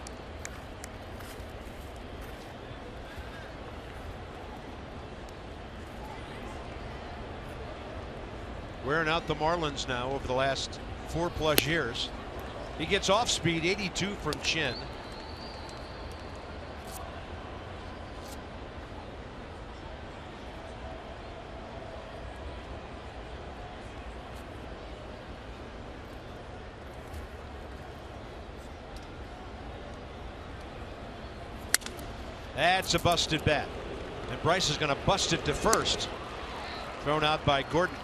Wearing out the Marlins now over the last 4+ years. He gets off speed, 82 from Chen. That's a busted bat. And Bryce is going to bust it to first. Thrown out by Gordon.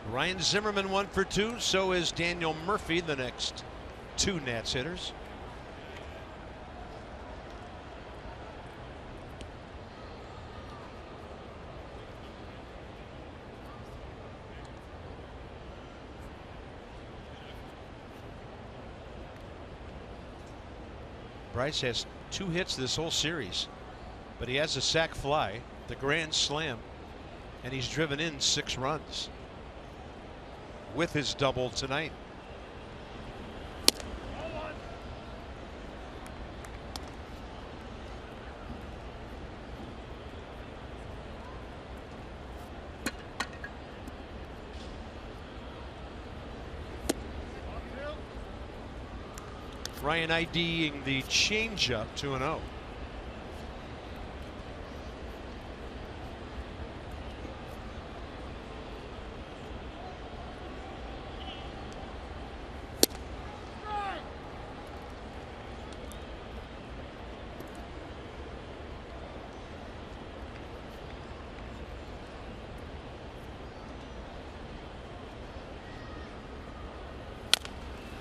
Ryan Zimmerman 1 for 2. So is Daniel Murphy, the next 2 Nats hitters. Bryce has 2 hits this whole series, but he has a sac fly, the grand slam, and he's driven in 6 runs with his double tonight. Ryan IDing the changeup 2-0.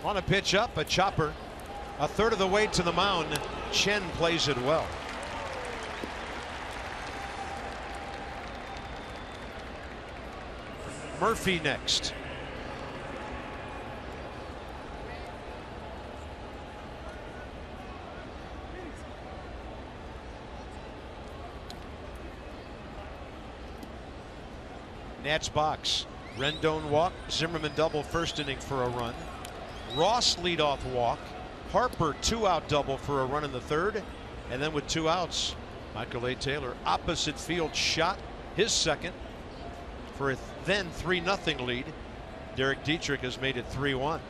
On a pitch up, a chopper. A third of the way to the mound. Chen plays it well. Murphy next. Nats box. Rendon walk. Zimmerman double first inning for a run. Ross leadoff walk. Harper 2-out double for a run in the third. And then with 2 outs, Michael A. Taylor opposite field shot his second for a then 3-0 lead. Derek Dietrich has made it 3-1.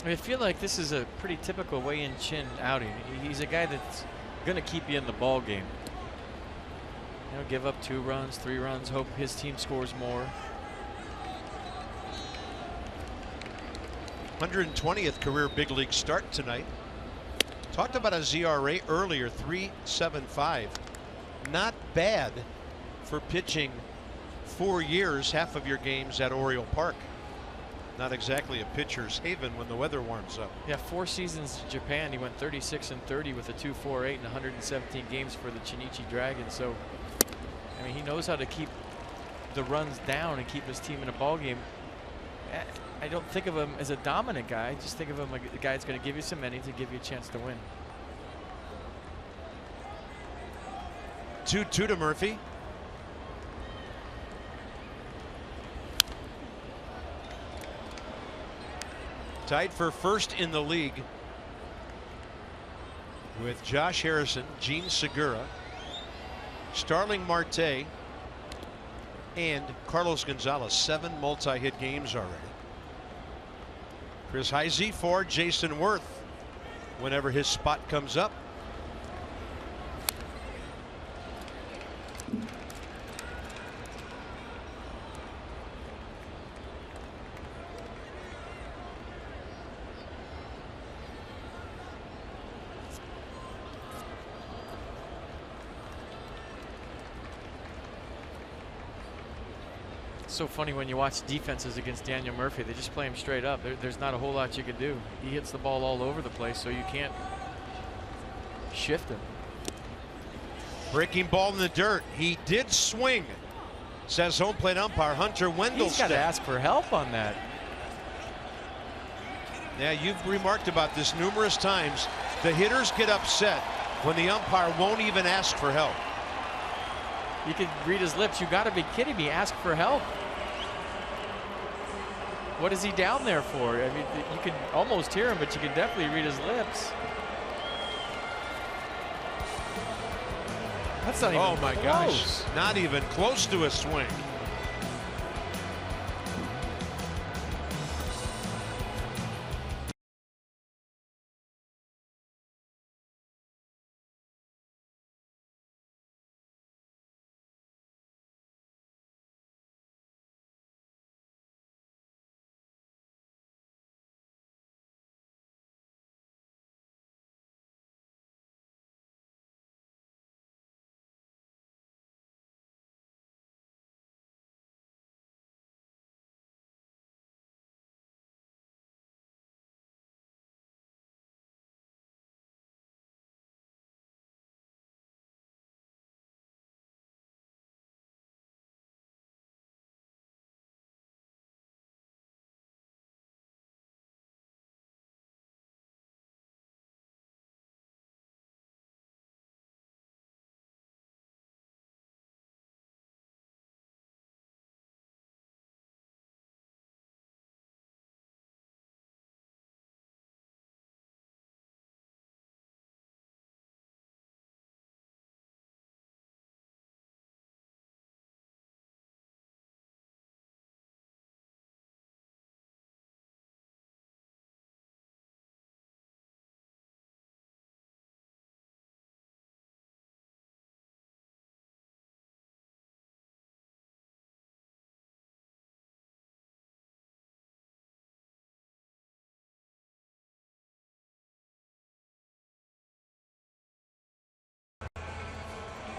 I feel like this is a pretty typical Wei-Yin Chin outing. He's a guy that's going to keep you in the ball game. You know, give up 2 runs, 3 runs, hope his team scores more. 120th career big league start tonight. Talked about a ZRA earlier, 3.75. Not bad for pitching 4 years, half of your games at Oriole Park. Not exactly a pitcher's haven when the weather warms up. Yeah, 4 seasons in Japan. He went 36-30 with a 2.48 in 117 games for the Chinichi Dragons. So, I mean, he knows how to keep the runs down and keep his team in a ball game. I don't think of him as a dominant guy. I just think of him like a guy that's going to give you some innings to give you a chance to win. 2-2 to Murphy. Tied for first in the league with Josh Harrison, Gene Segura, Starling Marte, and Carlos Gonzalez. 7 multi-hit games already. Chris Heisey for Jason Worth whenever his spot comes up. So funny when you watch defenses against Daniel Murphy, they just play him straight up. There's not a whole lot you can do. He hits the ball all over the place, so you can't shift him. Breaking ball in the dirt. He did swing, says home plate umpire Hunter Wendelstedt. He's got to ask for help on that. Yeah, you've remarked about this numerous times. The hitters get upset when the umpire won't even ask for help. You can read his lips. You got to be kidding me. Ask for help. What is he down there for? I mean, you can almost hear him, but you can definitely read his lips. That's not even oh my close. gosh, not even close to a swing.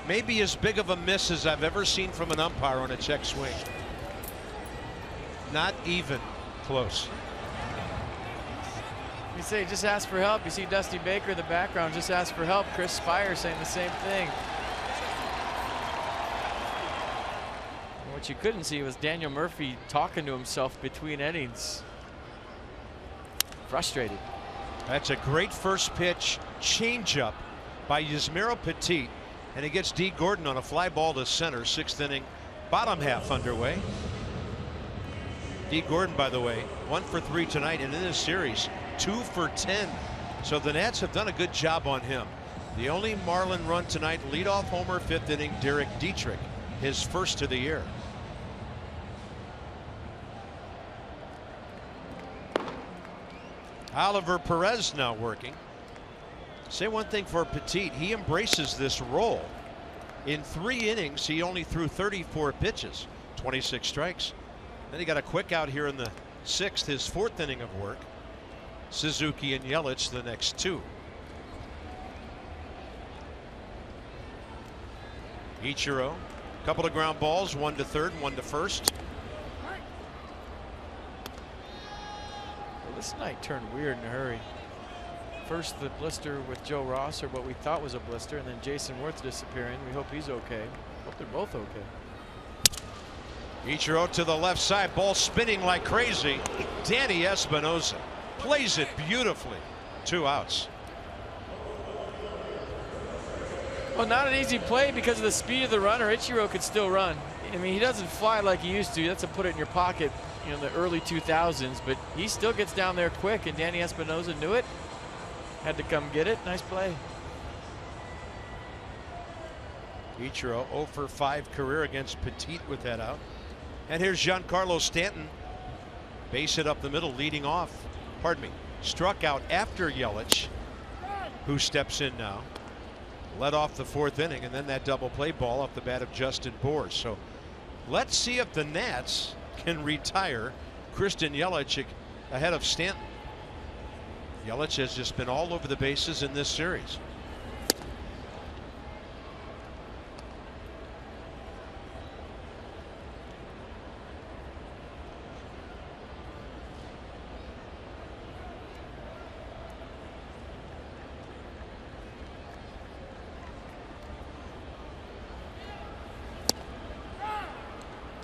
maybe as big of a miss as I've ever seen from an umpire on a check swing. Not even close. You say just ask for help. You see Dusty Baker in the background, just ask for help. Chris Spire saying the same thing. And what you couldn't see was Daniel Murphy talking to himself between innings. Frustrated. That's a great first pitch changeup by Yusmeiro Petit, and he gets D. Gordon on a fly ball to center. 6th inning, bottom half underway. D. Gordon, by the way, 1 for 3 tonight, and in this series 2 for 10. So the Nats have done a good job on him. The only Marlin run tonight, leadoff homer, 5th inning, Derek Dietrich, his first of the year. Oliver Perez now working. Say one thing for Petit, he embraces this role. In 3 innings, he only threw 34 pitches, 26 strikes. Then he got a quick out here in the 6th, his 4th inning of work. Suzuki and Yelich the next 2. Ichiro, couple of ground balls, 1 to 3rd, 1 to 1st. Well, this night turned weird in a hurry. First the blister with Joe Ross, or what we thought was a blister, and then Jason Worth disappearing. We hope he's okay. Hope they're both okay. Ichiro to the left side, ball spinning like crazy. Danny Espinosa plays it beautifully. 2 outs. Well, not an easy play because of the speed of the runner. Ichiro could still run. I mean, he doesn't fly like he used to. That's a put it in your pocket, you know, in the early 2000s, but he still gets down there quick, and Danny Espinosa knew it. Had to come get it. Nice play. Ichiro 0 for 5 career against Petit with that out. And here's Giancarlo Stanton. Base hit up the middle, leading off. Pardon me. Struck out after Yelich, who steps in now. Led off the 4th inning, and then that double play ball off the bat of Justin Boers. So let's see if the Nats can retire Christian Yelich ahead of Stanton. Yelich has just been all over the bases in this series.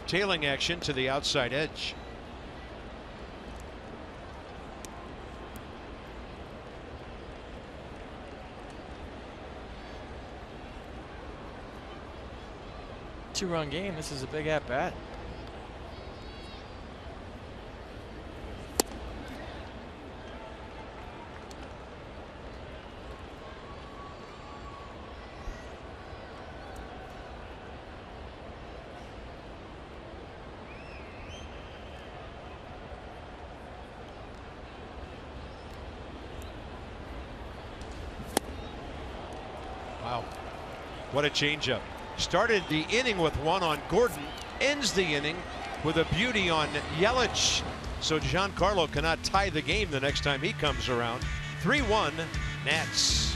Tailing action to the outside edge. Two-run game. This is a big at-bat. Wow. What a changeup. Started the inning with 1 on Gordon, ends the inning with a beauty on Yelich. So Giancarlo cannot tie the game the next time he comes around. 3-1 Nats.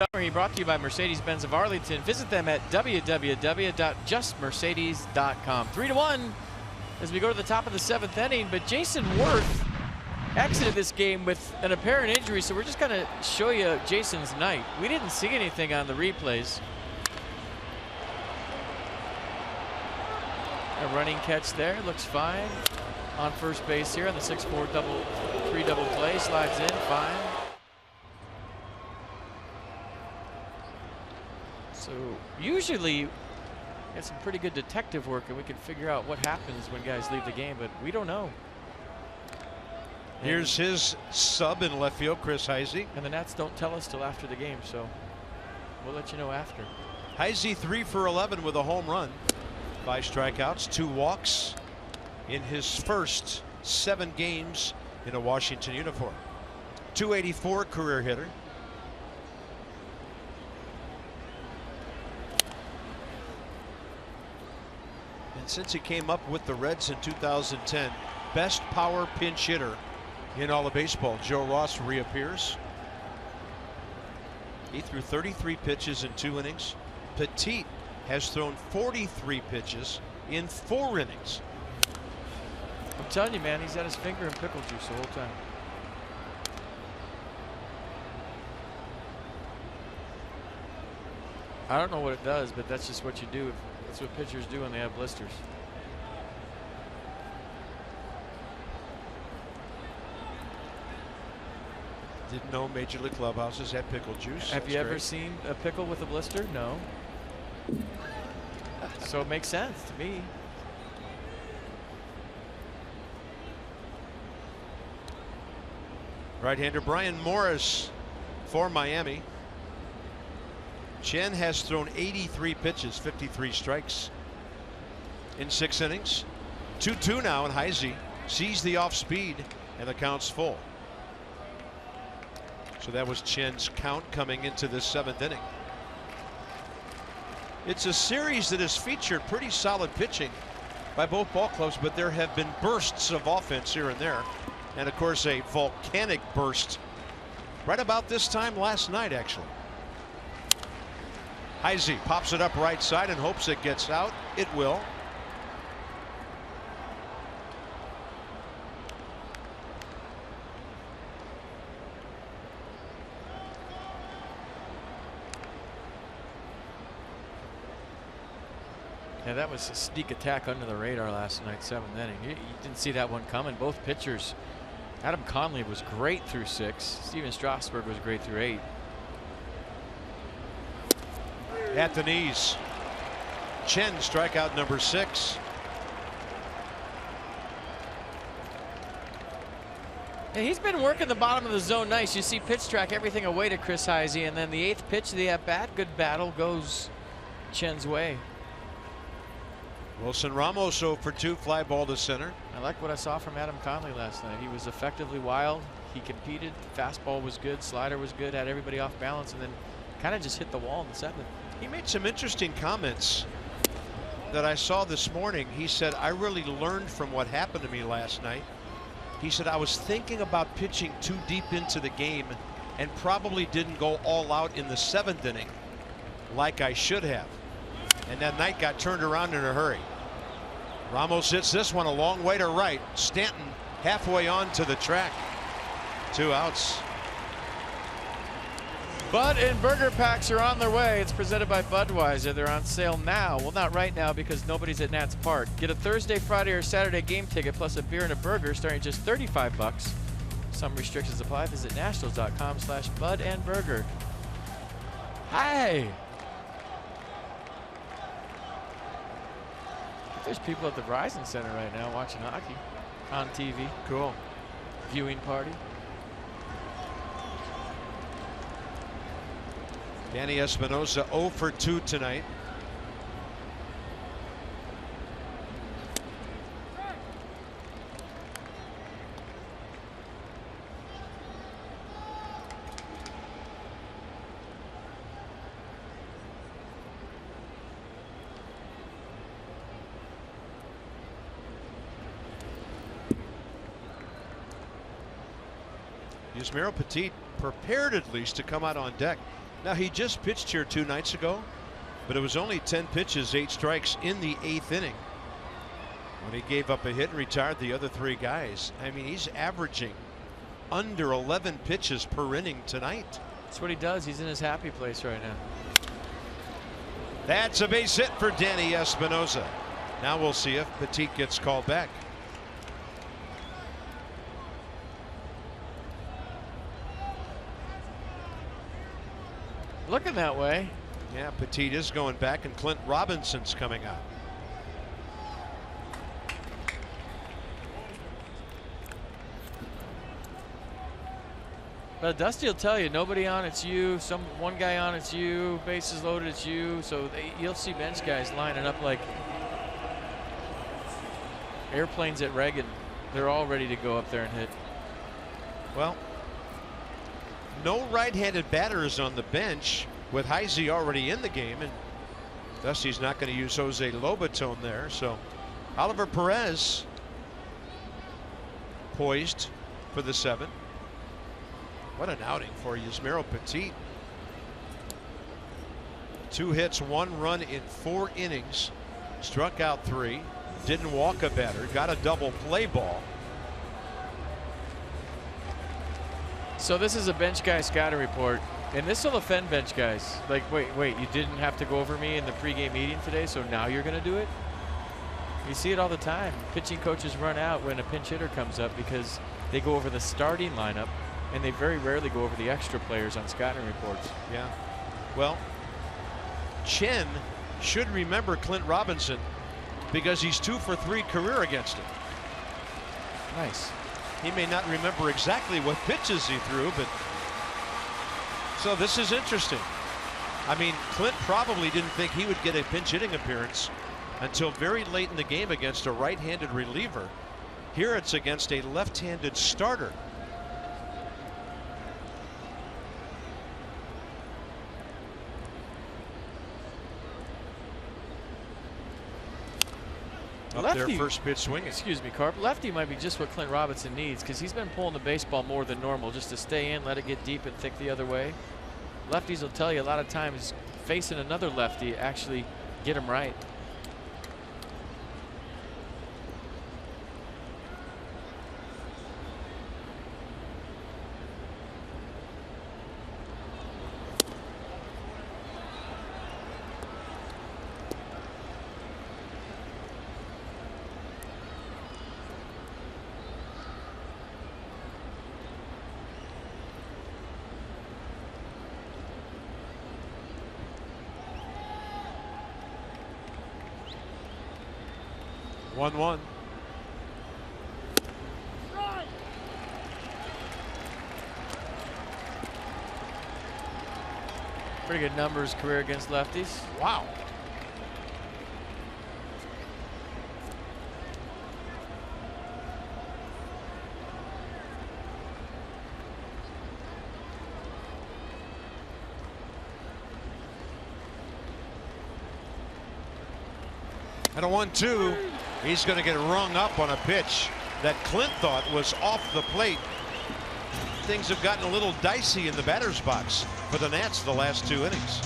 Summary brought to you by Mercedes-Benz of Arlington. Visit them at www.justmercedes.com. 3-1 as we go to the top of the 7th inning, but Jason Worth exited this game with an apparent injury, so we're just going to show you Jason's night. We didn't see anything on the replays. A running catch there, looks fine. On first base here on the 6-4 3 double play, slides in, fine. So usually get some pretty good detective work and we can figure out what happens when guys leave the game, but we don't know. Here's his sub in left field, Chris Heisey. And the Nats don't tell us till after the game, so we'll let you know after. Heisey 3 for 11 with a home run. 5 strikeouts, 2 walks in his first 7 games in a Washington uniform. 284 career hitter. And since he came up with the Reds in 2010, best power pinch hitter in all of baseball. Joe Ross reappears. He threw 33 pitches in 2 innings. Petit has thrown 43 pitches in 4 innings. I'm telling you, man, he's had his finger in pickle juice the whole time. I don't know what it does, but that's just what you do. That's what pitchers do when they have blisters. Didn't know Major League clubhouses had pickle juice. Have you ever seen a pickle with a blister? No. So it makes sense to me. Right-hander Brian Morris for Miami. Chen has thrown 83 pitches, 53 strikes in 6 innings. 2-2 now, and Heisey sees the off speed and the count's full. So that was Chen's count coming into this 7th inning. It's a series that has featured pretty solid pitching by both ball clubs, but there have been bursts of offense here and there. And of course, a volcanic burst right about this time last night, actually. Heisey pops it up right side and hopes it gets out. It will. Yeah, that was a sneak attack under the radar last night, 7th inning. You didn't see that one coming. Both pitchers. Adam Conley was great through 6. Steven Strasburg was great through 8. At the knees. Chen, strikeout number 6. Yeah, he's been working the bottom of the zone nice. You see pitch track everything away to Chris Heisey, and then the 8th pitch of the at-bat, good battle, goes Chen's way. Wilson Ramos 0 for 2, fly ball to center. I like what I saw from Adam Conley last night. He was effectively wild. He competed. Fastball was good. Slider was good. Had everybody off balance, and then kind of just hit the wall in the 7th. He made some interesting comments that I saw this morning. He said, I really learned from what happened to me last night. He said, I was thinking about pitching too deep into the game and probably didn't go all out in the 7th inning like I should have. And that night got turned around in a hurry. Ramos hits this one a long way to right. Stanton halfway onto the track. 2 outs. Bud and Burger packs are on their way. It's presented by Budweiser. They're on sale now. Well, not right now because nobody's at Nats Park. Get a Thursday, Friday, or Saturday game ticket plus a beer and a burger starting at just $35. Some restrictions apply. Visit nationals.com/Bud&Burger. Hi. There's people at the Verizon Center right now watching hockey on TV. Cool. Viewing party. Danny Espinosa 0 for 2 tonight. Yusmeiro Petit prepared at least to come out on deck. Now, he just pitched here 2 nights ago, but it was only 10 pitches, 8 strikes in the 8th inning when he gave up a hit and retired the other 3 guys. I mean, he's averaging under 11 pitches per inning tonight. That's what he does. He's in his happy place right now. That's a base hit for Danny Espinosa. Now we'll see if Petit gets called back. Looking that way. Yeah, Petit is going back, and Clint Robinson's coming out. But Dusty will tell you, nobody on, it's you. One guy on, it's you. Bases loaded, it's you. So you'll see bench guys lining up like airplanes at Reagan. They're all ready to go up there and hit. Well, no right-handed batters on the bench with Heisey already in the game, and Dusty's not going to use Jose Lobaton there. So Oliver Perez poised for the 7th. What an outing for Yusmeiro Petit. 2 hits, 1 run in 4 innings. Struck out 3. Didn't walk a batter. Got a double play ball. So this is a bench guy scouting report, and this will offend bench guys. Like, wait, you didn't have to go over me in the pregame meeting today, so now you're going to do it? You see it all the time. Pitching coaches run out when a pinch hitter comes up because they go over the starting lineup, and they very rarely go over the extra players on scouting reports. Yeah. Well, Chen should remember Clint Robinson because he's 2 for 3 career against him. Nice. He may not remember exactly what pitches he threw, but so this is interesting. I mean, Clint probably didn't think he would get a pinch hitting appearance until very late in the game against a right-handed reliever. Here it's against a left-handed starter. Up there, first pitch swinging. Excuse me, Carp. Lefty might be just what Clint Robinson needs because he's been pulling the baseball more than normal just to stay in, let it get deep and thick the other way. Lefties will tell you a lot of times facing another lefty actually get him right. One. Pretty good numbers career against lefties. Wow. And a 1-2. He's going to get rung up on a pitch that Clint thought was off the plate. Things have gotten a little dicey in the batter's box for the Nats the last 2 innings.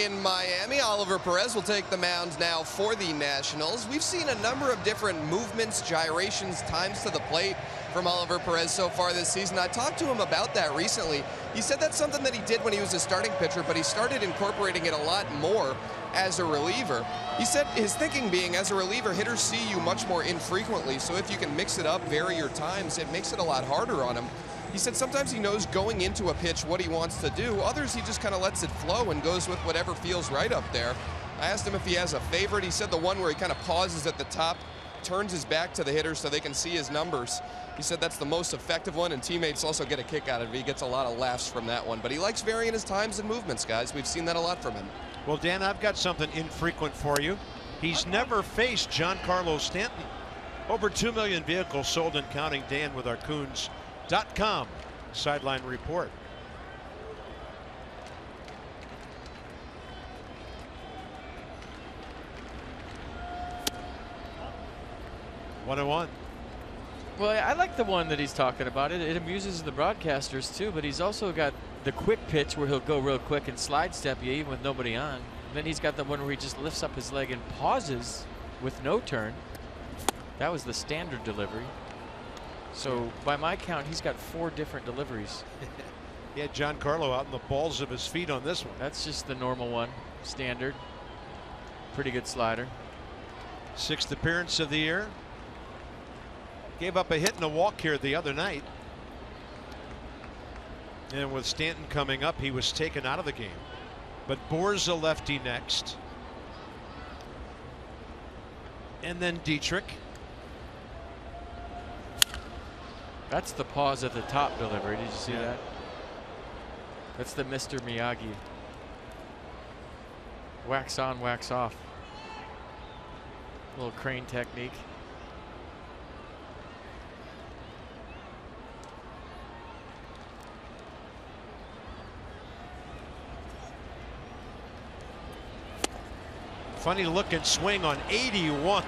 In Miami, Oliver Perez will take the mound now for the Nationals. We've seen a number of different movements, gyrations, times to the plate from Oliver Perez so far this season. I talked to him about that recently. He said that's something that he did when he was a starting pitcher, but he started incorporating it a lot more as a reliever. He said his thinking being, as a reliever, hitters see you much more infrequently, so if you can mix it up, vary your times, it makes it a lot harder on him. He said sometimes he knows going into a pitch what he wants to do. Others, he just kind of lets it flow and goes with whatever feels right up there. I asked him if he has a favorite. He said the one where he kind of pauses at the top, turns his back to the hitter so they can see his numbers. He said that's the most effective one, and teammates also get a kick out of it. He gets a lot of laughs from that one. But he likes varying his times and movements, guys. We've seen that a lot from him. Well, Dan, I've got something infrequent for you. He's never faced Giancarlo Stanton. Over 2 million vehicles sold and counting. Dan with our Coons.com sideline report. One and one. Well, I like the one that he's talking about. It amuses the broadcasters too, but he's also got the quick pitch where he'll go real quick and slide step you even with nobody on. Then he's got the one where he just lifts up his leg and pauses with no turn. That was the standard delivery. So by my count, he's got 4 different deliveries. He had Giancarlo out in the balls of his feet on this one. That's just the normal one, standard. Pretty good slider. 6th appearance of the year. Gave up a hit and a walk here the other night. And with Stanton coming up, he was taken out of the game. But Boer's a lefty next. And then Dietrich. That's the pause at the top delivery. Did you see that? That's the Mr. Miyagi. Wax on, wax off. Little crane technique. Funny looking swing on 81.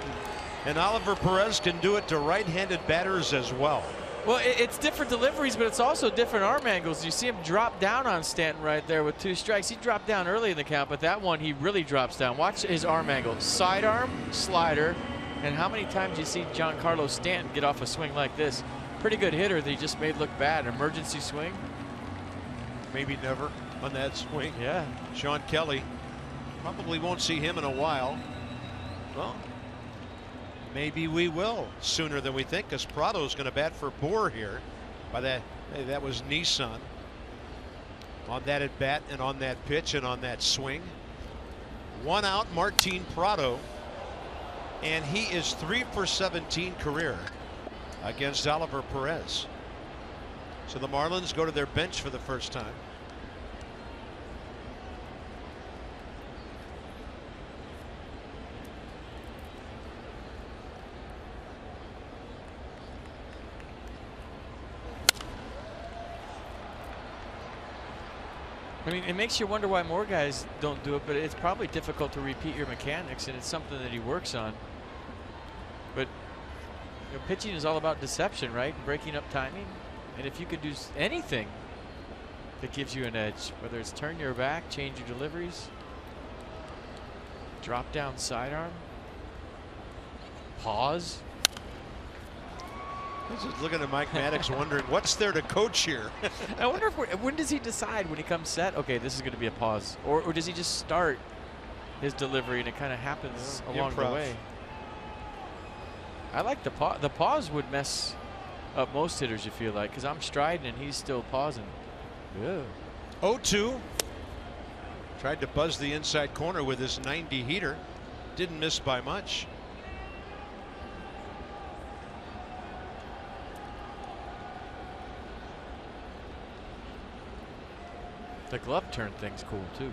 And Oliver Perez can do it to right-handed batters as well. Well, it's different deliveries, but it's also different arm angles. You see him drop down on Stanton right there with 2 strikes. He dropped down early in the count, but that one he really drops down. Watch his arm angle. Sidearm, slider, and how many times you see Giancarlo Stanton get off a swing like this? Pretty good hitter that he just made look bad. Emergency swing. Maybe never on that swing. Yeah. Sean Kelly. Probably won't see him in a while. Well, maybe we will sooner than we think, because Prado's going to bat for Boer here. By that was Nissan on that at bat and on that pitch and on that swing. 1 out, Martin Prado, and he is 3 for 17 career against Oliver Perez. So the Marlins go to their bench for the first time. I mean, it makes you wonder why more guys don't do it, but it's probably difficult to repeat your mechanics, and it's something that he works on. But you know, pitching is all about deception, right? Breaking up timing. And if you could do anything that gives you an edge, whether it's turn your back, change your deliveries, drop down sidearm, pause. I was just looking at Mike Maddox wondering what's there to coach here. I wonder if when does he decide when he comes set, okay, this is going to be a pause, or does he just start his delivery and it kind of happens along the way? I like the pause. The pause would mess up most hitters, you feel like, because I'm striding and he's still pausing. Yeah. 0-2. Tried to buzz the inside corner with his 90 heater. Didn't miss by much. The glove turn thing's cool too.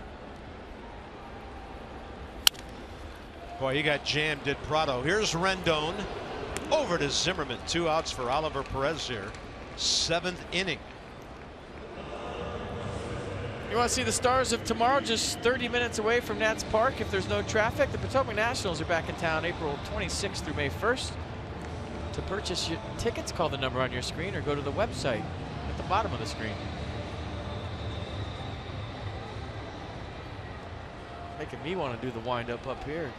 Boy, he got jammed at Prado. Here's Rendon over to Zimmerman. 2 outs for Oliver Perez here. 7th inning. You want to see the Stars of tomorrow, just 30 minutes away from Nats Park if there's no traffic. The Potomac Nationals are back in town April 26th through May 1st. To purchase your tickets, call the number on your screen or go to the website at the bottom of the screen. Making me want to do the wind-up up here.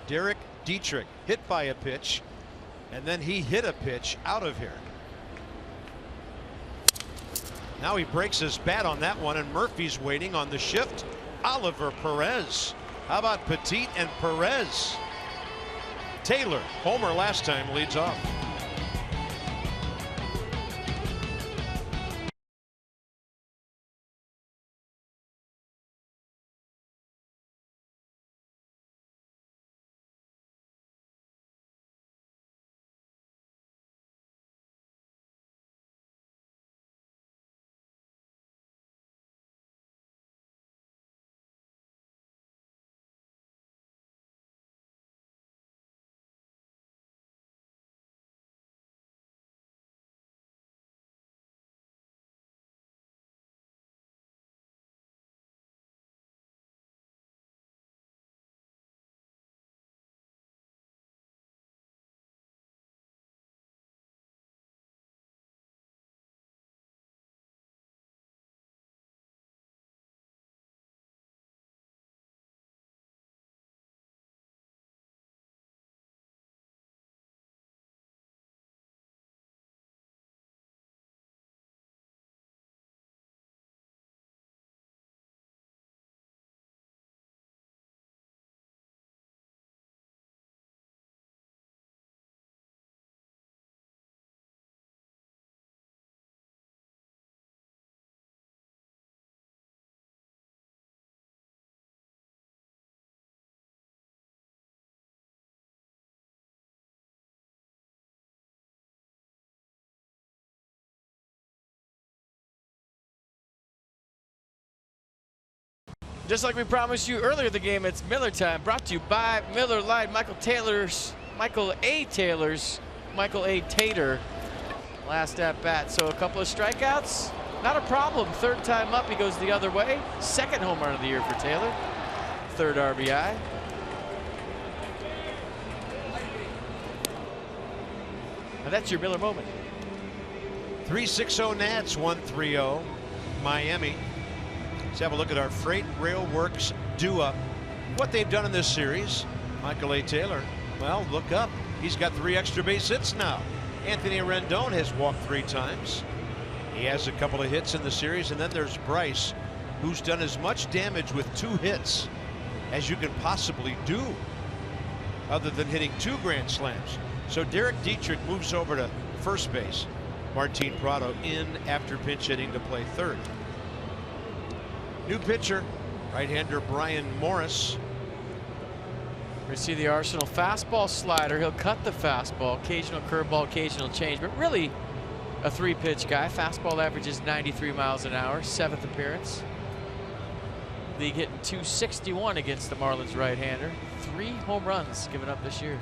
Derek Dietrich hit by a pitch, and then he hit a pitch out of here. Now he breaks his bat on that one, and Murphy's waiting on the shift. Oliver Perez. How about Petit and Perez? Taylor, homer last time, leads off. Just like we promised you earlier in the game, it's Miller time. Brought to you by Miller Lite. Michael A. Tater. Last at bat. So a couple of strikeouts, not a problem. Third time up, he goes the other way. Second home run of the year for Taylor. Third RBI. And that's your Miller moment. 360 Nats, 130 Miami. Let's have a look at our Freight Rail Works do-up. What they've done in this series. Michael A. Taylor, well, look up. He's got 3 extra base hits now. Anthony Rendon has walked 3 times. He has a couple of hits in the series. And then there's Bryce, who's done as much damage with 2 hits as you can possibly do, other than hitting 2 grand slams. So Derek Dietrich moves over to first base. Martin Prado in after pinch hitting to play third. New pitcher, right-hander Brian Morris. We see the Arsenal fastball slider. He'll cut the fastball, occasional curveball, occasional change, but really a 3-pitch guy. Fastball averages 93 miles an hour, 7th appearance. League hitting .261 against the Marlins right-hander. 3 home runs given up this year.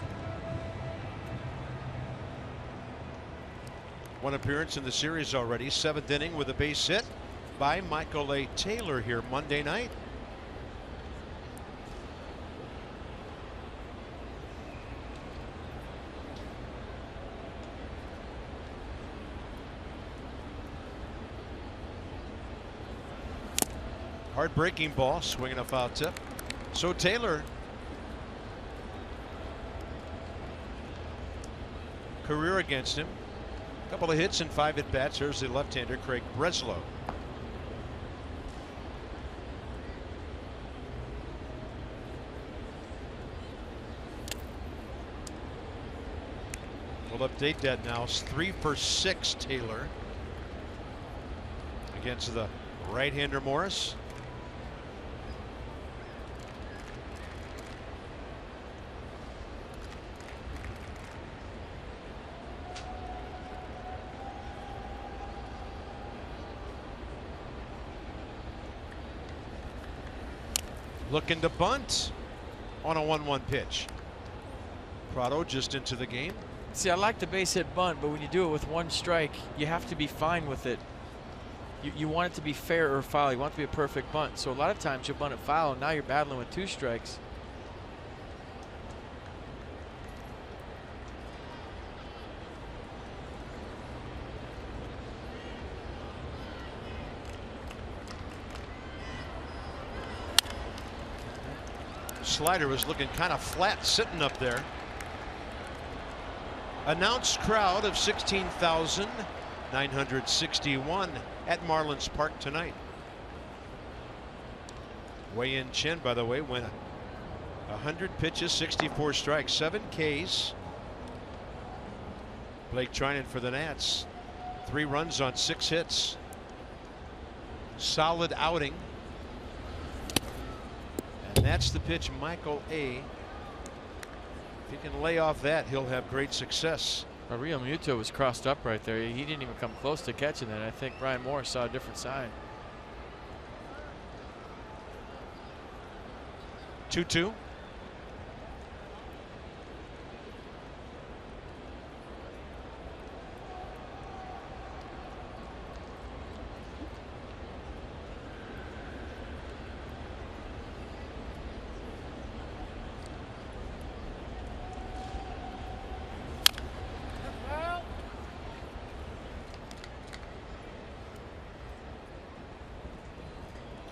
1 appearance in the series already. 7th inning with a base hit by Michael A. Taylor here Monday night. Hard breaking ball, swinging a foul tip. So Taylor, career against him. A couple of hits and 5 at bats. Here's the left-hander Craig Breslow. We'll update that now. It's 3 for 6 Taylor against the right-hander Morris. Looking to bunt on a 1-1 pitch. Prado just into the game. See, I like the base hit bunt, but when you do it with 1 strike, you have to be fine with it. You want it to be fair or foul. You want it to be a perfect bunt. So a lot of times you'll bunt it foul, and now you're battling with 2 strikes. slider was looking kind of flat sitting up there. Announced crowd of 16,961 at Marlins Park tonight. Wei-Yin Chen, by the way, went 100 pitches, 64 strikes, 7 Ks. Blake Trinan for the Nats, 3 runs on 6 hits. Solid outing. And that's the pitch, Michael A. If he can lay off that, he'll have great success. Real Muto was crossed up right there. He didn't even come close to catching that. I think Brian Morris saw a different side. 2-2.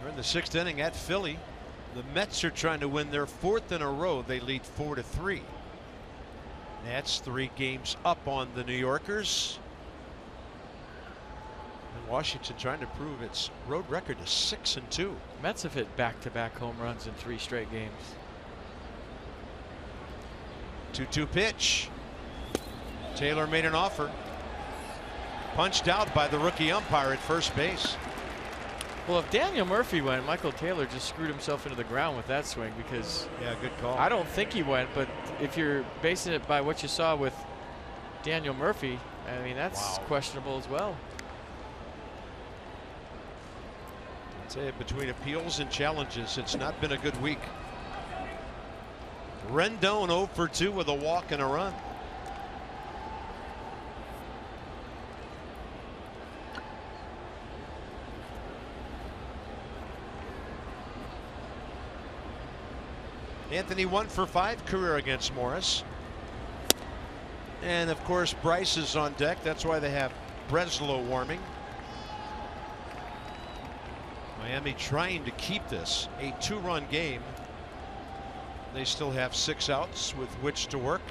We're in the 6th inning at Philly. The Mets are trying to win their 4th in a row. They lead 4-3. Nats 3 games up on the New Yorkers. And Washington trying to prove its road record is 6-2. Mets have hit back-to-back home runs in 3 straight games. 2-2 pitch. Taylor made an offer. Punched out by the rookie umpire at first base. Well, if Daniel Murphy went, Michael Taylor just screwed himself into the ground with that swing, because yeah, good call. I don't think he went, but if you're basing it by what you saw with Daniel Murphy, I mean, that's questionable as well. I'd say between appeals and challenges, it's not been a good week. Rendon 0 for 2 with a walk and a run. Anthony 1 for 5 career against Morris. And of course Bryce is on deck. That's why they have Breslow warming. Miami trying to keep this a 2-run game. They still have 6 outs with which to work.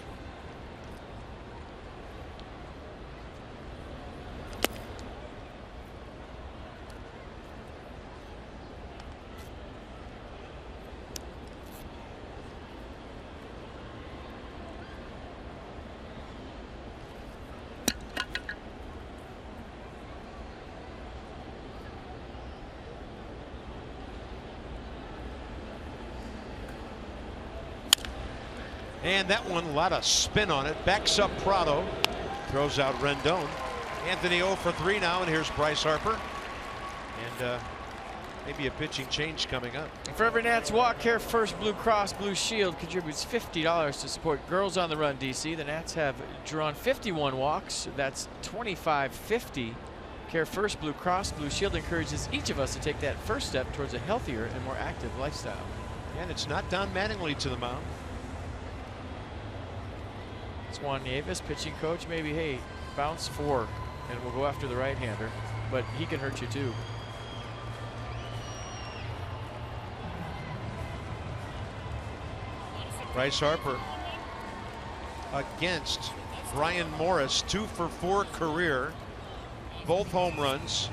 And that one, a lot of spin on it. Backs up Prado. Throws out Rendon. Anthony 0 for 3 now, and here's Bryce Harper. And maybe a pitching change coming up. For every Nats walk, Care First Blue Cross Blue Shield contributes $50 to support Girls on the Run DC. The Nats have drawn 51 walks. That's $25.50. Care First Blue Cross Blue Shield encourages each of us to take that first step towards a healthier and more active lifestyle. And it's not Don Mattingly to the mound. Juan Nieves, pitching coach, maybe, hey, bounce 4 and we'll go after the right-hander, but he can hurt you too. Bryce Harper against Brian Morris, 2 for 4 career, both home runs,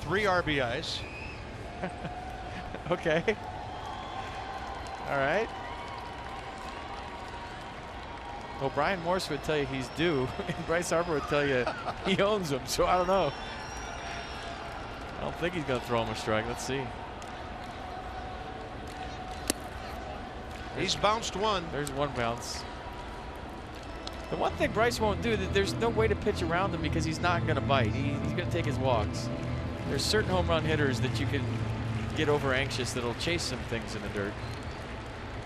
3 RBIs. Okay. All right. Well, Brian Morris would tell you he's due, and Bryce Harper would tell you he owns him, so I don't know. I don't think he's going to throw him a strike. Let's see. He's bounced 1. There's 1 bounce. The one thing Bryce won't do, that there's no way to pitch around him because he's not going to bite. He's going to take his walks. There's certain home run hitters that you can get over anxious that'll chase some things in the dirt.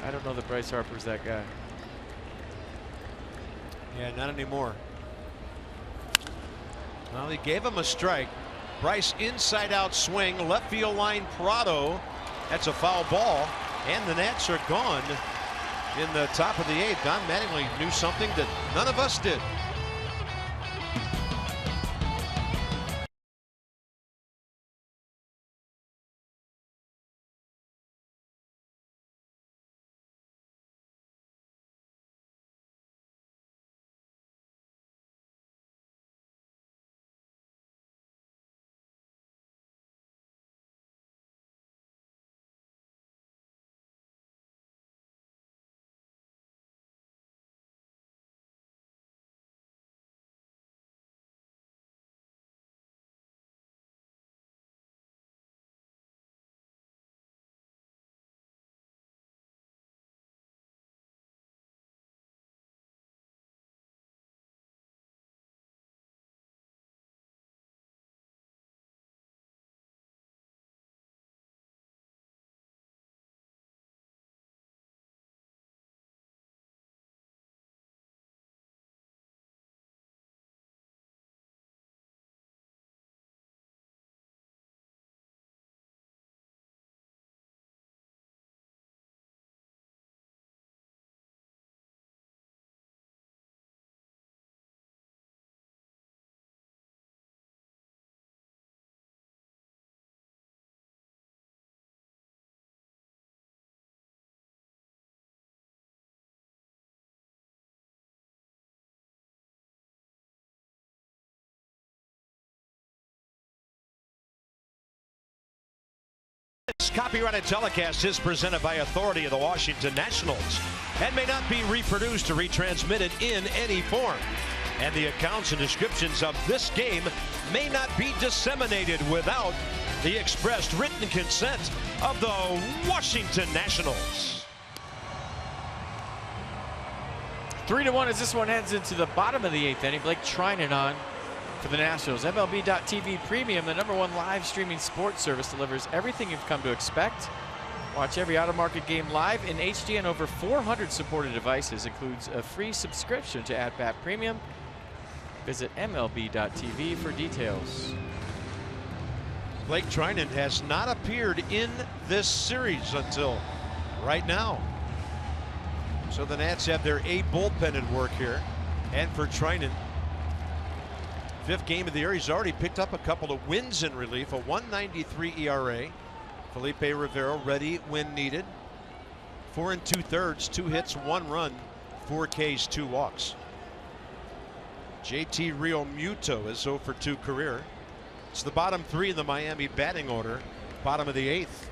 I don't know that Bryce Harper's that guy. Yeah, not anymore. Well, he gave him a strike. Bryce inside out swing, left field line, Prado. That's a foul ball, and the Nats are gone in the top of the 8th. Don Mattingly knew something that none of us did. This copyrighted telecast is presented by authority of the Washington Nationals and may not be reproduced or retransmitted in any form. And the accounts and descriptions of this game may not be disseminated without the expressed written consent of the Washington Nationals. 3-1 as this one heads into the bottom of the 8th inning. Blake Trinan on for the Nationals. MLB.TV Premium, the #1 live streaming sports service, delivers everything you've come to expect. Watch every out-of-market game live in HD on over 400 supported devices. Includes a free subscription to At-Bat Premium. Visit MLB.TV for details. Blake Trinan has not appeared in this series until right now. So the Nats have their A bullpen at work here. And for Trinan, 5th game of the year, he's already picked up a couple of wins in relief. A 1.93 ERA. Felipe Rivera ready when needed. 4 2/3, 2 hits, 1 run, 4 Ks, 2 walks. JT Realmuto is 0 for 2 career. It's the bottom 3 in the Miami batting order, bottom of the 8th.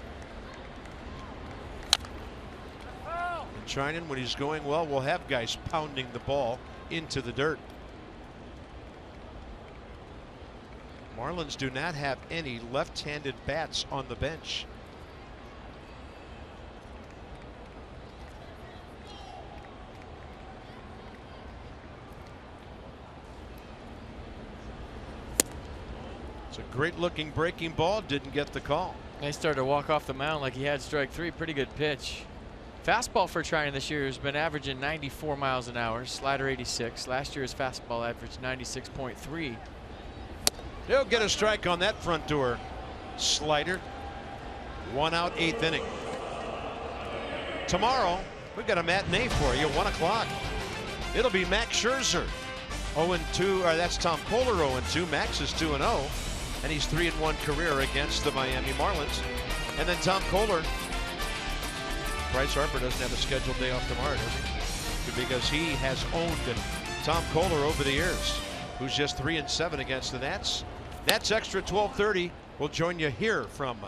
And Trinan, when he's going well, will have guys pounding the ball into the dirt. Marlins do not have any left-handed bats on the bench. It's a great-looking breaking ball. Didn't get the call. He started to walk off the mound like he had strike 3. Pretty good pitch. Fastball for Trinan this year has been averaging 94 miles an hour. Slider 86. Last year his fastball averaged 96.3. He'll get a strike on that front door slider. 1 out, 8th inning. Tomorrow, we've got a matinee for you, 1 o'clock. It'll be Max Scherzer. 0-2, or that's Tom Kohler 0-2. Max is 2-0, and he's 3-1 career against the Miami Marlins. And then Tom Kohler. Bryce Harper doesn't have a scheduled day off tomorrow, does he? Because he has owned Tom Kohler over the years, who's just 3-7 against the Nats. Nats Extra 12:30 will join you here from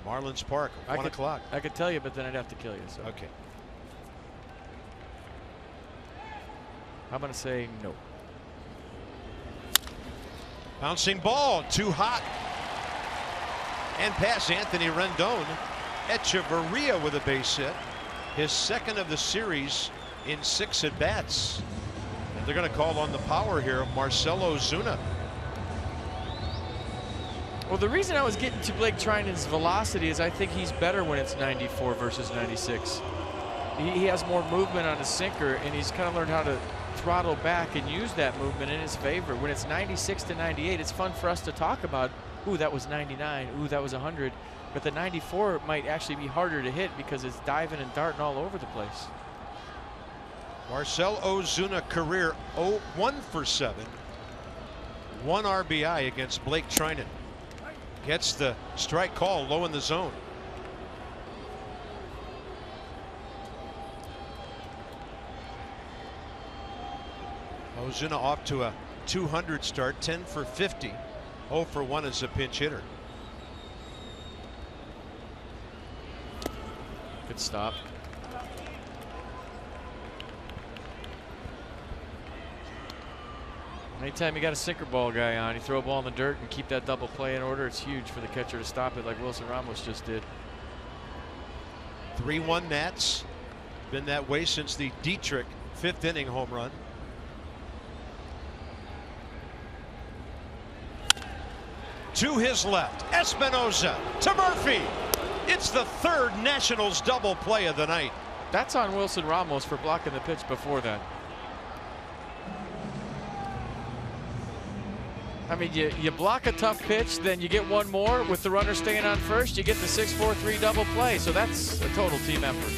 Marlins Park, 1 o'clock. I could tell you, but then I'd have to kill you. So. Okay. I'm going to say no. Bouncing ball, too hot. And past Anthony Rendon. Echeverria with a base hit. His 2nd of the series in 6 at-bats. And they're going to call on the power here of Marcell Ozuna. Well, the reason I was getting to Blake Trinan's velocity is I think he's better when it's 94 versus 96. He has more movement on his sinker, and he's kind of learned how to throttle back and use that movement in his favor. When it's 96 to 98, it's fun for us to talk about, ooh, that was 99, ooh, that was 100. But the 94 might actually be harder to hit because it's diving and darting all over the place. Marcell Ozuna career 1 for 7. 1 RBI against Blake Trinan. Gets the strike call low in the zone. Ozuna off to a 200 start, 10 for 50. 0 for 1 as a pinch hitter. Good stop. Anytime you got a sinker ball guy on, you throw a ball in the dirt and keep that double play in order, it's huge for the catcher to stop it like Wilson Ramos just did. 3-1 Nats. Been that way since the Dietrich 5th inning home run. To his left, Espinosa to Murphy. It's the 3rd Nationals double play of the night. That's on Wilson Ramos for blocking the pitch before that. I mean, you block a tough pitch, then you get one more with the runner staying on first, you get the 6-4-3 double play. So that's a total team effort.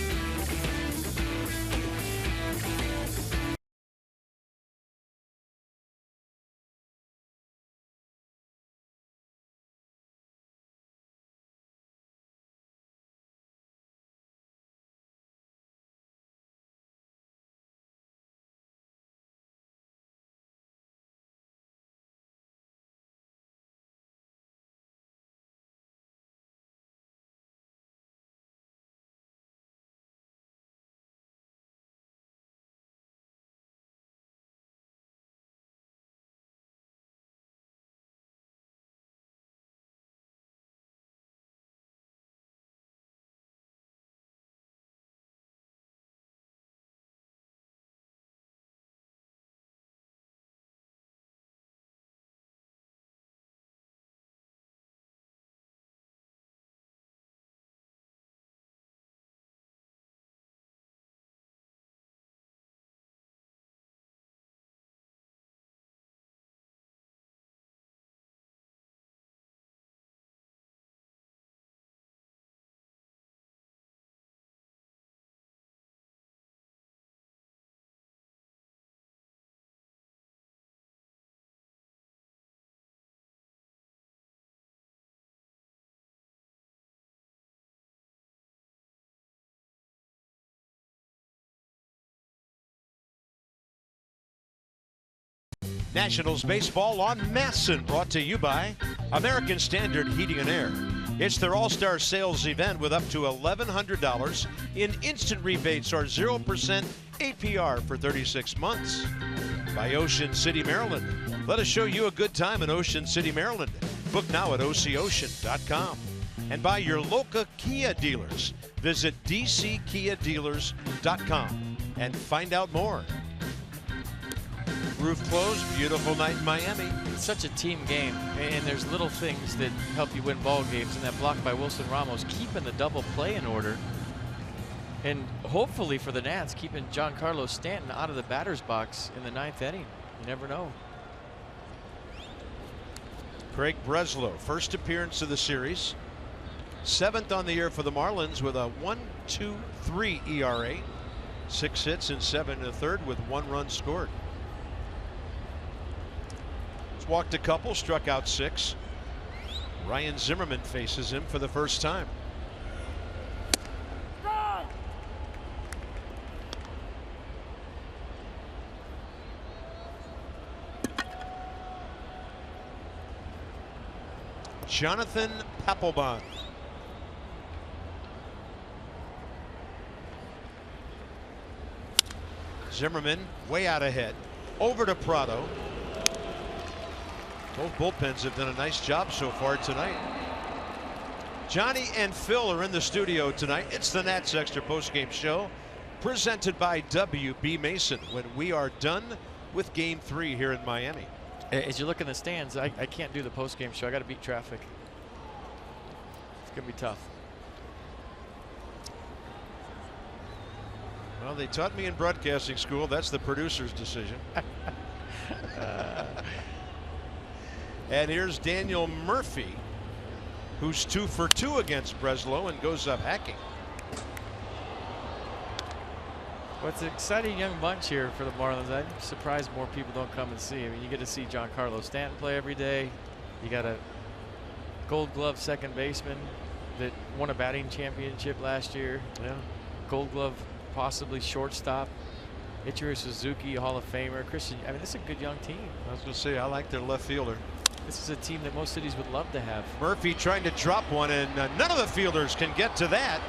Nationals baseball on Masson, brought to you by American Standard Heating and Air. It's their all-star sales event with up to $1,100 in instant rebates or 0% APR for 36 months. By Ocean City, Maryland. Let us show you a good time in Ocean City, Maryland. Book now at OCOcean.com. And by your local Kia dealers. Visit DCKiaDealers.com and find out more. Roof closed, beautiful night in Miami. It's such a team game, and there's little things that help you win ball games. And that block by Wilson Ramos, keeping the double play in order. And hopefully for the Nats, keeping Giancarlo Stanton out of the batter's box in the 9th inning. You never know. Craig Breslow, first appearance of the series. 7th on the year for the Marlins with a 1.23 ERA. 6 hits and 7 1/3 with 1 run scored. He's walked a couple, struck out 6. Ryan Zimmerman faces him for the first time. Jonathan Papelbon. Zimmerman way out ahead. Over to Prado. Both bullpens have done a nice job so far tonight. Johnny and Phil are in the studio tonight. It's the Nats Extra postgame show presented by WB Mason when we are done with Game 3 here in Miami. As you look in the stands, I can't do the postgame show. I got to beat traffic. It's going to be tough. Well, they taught me in broadcasting school that's the producer's decision. And here's Daniel Murphy, who's 2 for 2 against Breslow and goes up hacking. Well, it's an exciting young bunch here for the Marlins. I'm surprised more people don't come and see. I mean, you get to see Giancarlo Stanton play every day. You got a Gold Glove second baseman that won a batting championship last year. Yeah. Gold Glove possibly shortstop. Ichiro Suzuki, Hall of Famer. Christian, I mean, this is a good young team. I was going to say, I like their left fielder. This is a team that most cities would love to have. Murphy trying to drop one, and none of the fielders can get to that.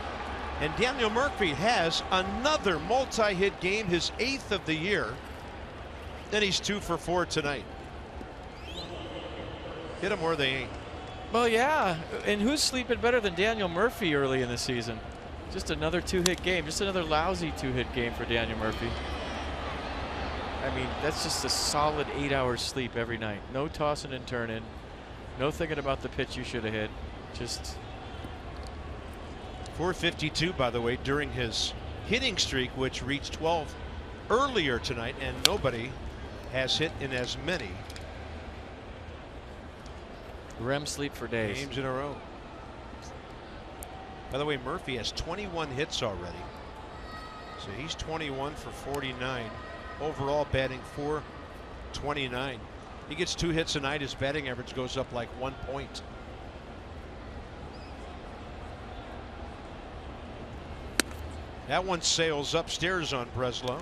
And Daniel Murphy has another multi-hit game, his 8th of the year. Then he's 2 for 4 tonight. Hit them where they ain't. Well, yeah. And who's sleeping better than Daniel Murphy early in the season? Just another 2-hit game. Just another lousy 2-hit game for Daniel Murphy. I mean, that's just a solid 8 hours sleep every night. No tossing and turning. No thinking about the pitch you should have hit. Just 452, by the way, during his hitting streak, which reached 12 earlier tonight, and nobody has hit in as many REM sleep for days. Games in a row. By the way, Murphy has 21 hits already. So he's 21 for 49. Overall batting .429. He gets 2 hits a night. His batting average goes up like 1 point. That one sails upstairs on Breslow.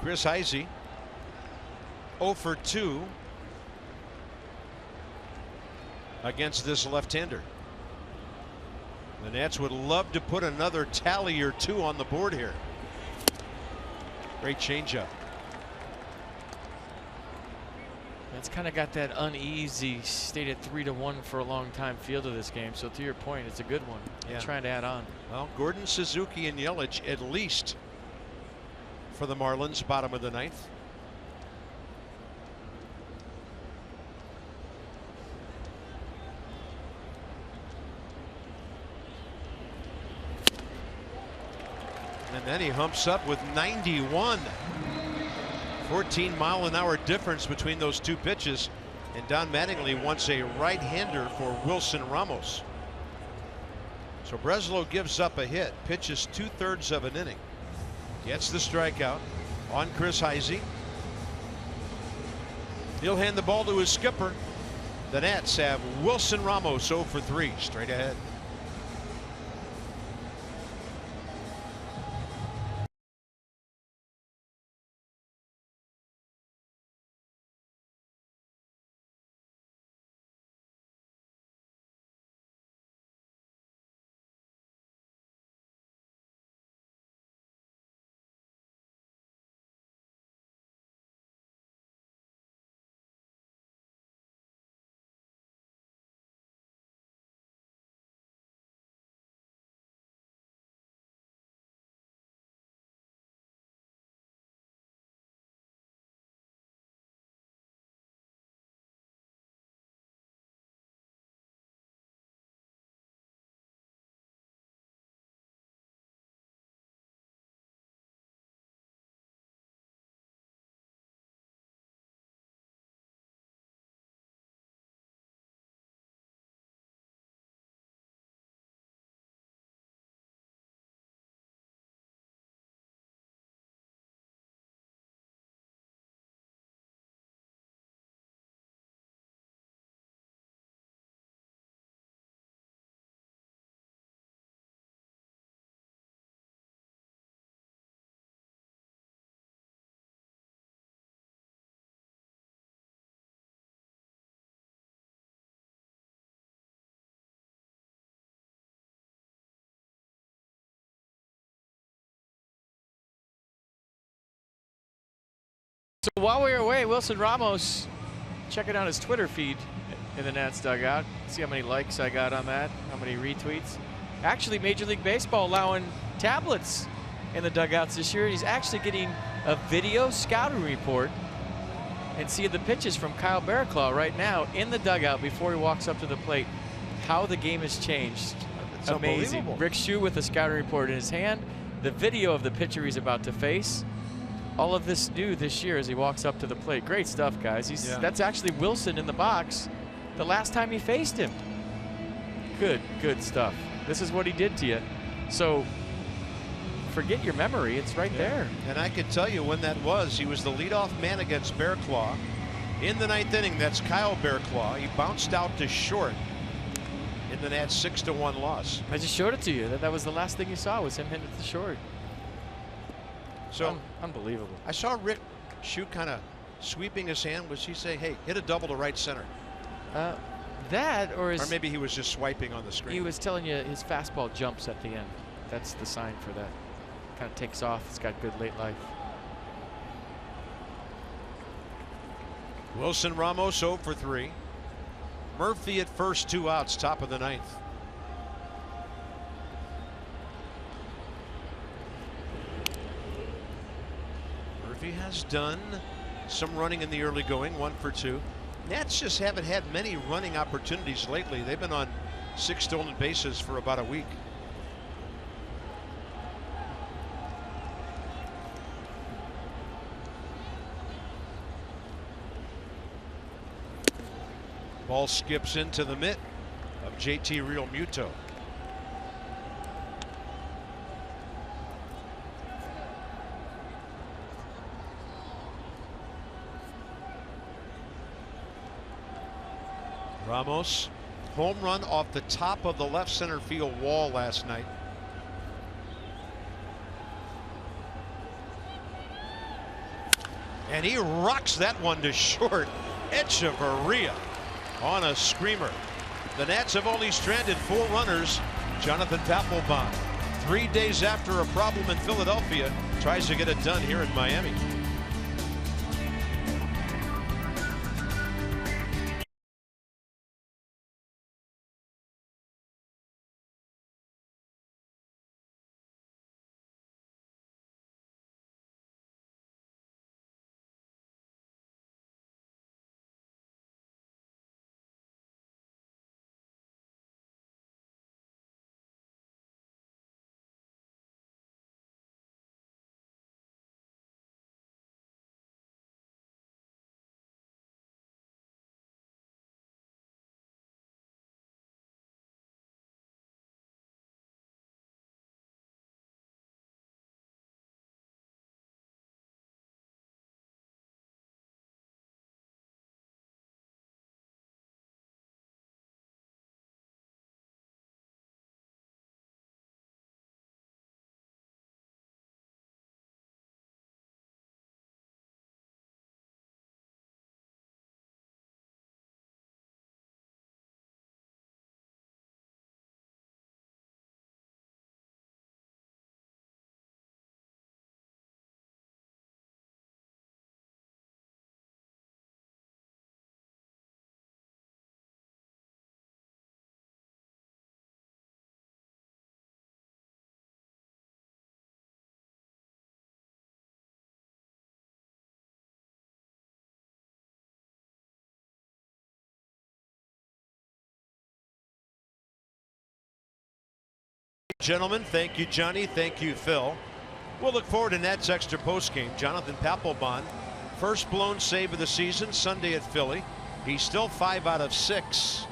Chris Heisey 0 for 2 against this left-hander. The Nats would love to put another tally or 2 on the board here. Great changeup. It's kind of got that uneasy, stayed at 3-1 for a long time feel to this game. So to your point, it's a good one. Yeah. Trying to add on. Well, Gordon, Suzuki, and Yelich at least for the Marlins, bottom of the 9th. And then he humps up with 91. 14-mile-an-hour difference between those 2 pitches. And Don Mattingly wants a right-hander for Wilson Ramos. So Breslow gives up a hit, pitches 2/3 of an inning. Gets the strikeout on Chris Heisey. He'll hand the ball to his skipper. The Nats have Wilson Ramos 0 for 3 straight ahead. So while we were away, Wilson Ramos checking out his Twitter feed in the Nats dugout. See how many likes I got on that, how many retweets. Actually, Major League Baseball allowing tablets in the dugouts this year. He's actually getting a video scouting report and seeing the pitches from Kyle Barraclough right now in the dugout before he walks up to the plate. How the game has changed. It's amazing. Rick Shue with the scouting report in his hand, the video of the pitcher he's about to face. All of this new this year as he walks up to the plate. Great stuff, guys. That's actually Wilson in the box the last time he faced him. Good stuff. This is what he did to you. So forget your memory. It's right there. And I could tell you when that was. He was the leadoff man against Barraclough. In the 9th inning, that's Kyle Barraclough. He bounced out to short in the Nats 6-1 loss. I just showed it to you. That was the last thing you saw was him hitting it to short. So unbelievable. I saw Rick Shue kind of sweeping his hand. Was he say, hey, hit a double to right center? Or maybe he was just swiping on the screen. He was telling you his fastball jumps at the end. That's the sign for that. Kind of takes off. It's got good late life. Wilson Ramos 0 for 3. Murphy at first, 2 outs, top of the 9th. Murphy has done some running in the early going, 1 for 2. Nats just haven't had many running opportunities lately. They've been on 6 stolen bases for about a week. Ball skips into the mitt of JT Real Muto. Ramos, home run off the top of the left center field wall last night. And he rocks that one to short. Echeverria on a screamer. The Nats have only stranded 4 runners. Jonathan Papelbon, 3 days after a problem in Philadelphia, tries to get it done here in Miami. Gentlemen, thank you, Johnny. Thank you, Phil. We'll look forward to Nats extra postgame. Jonathan Papelbon, first blown save of the season Sunday at Philly. He's still 5 out of 6.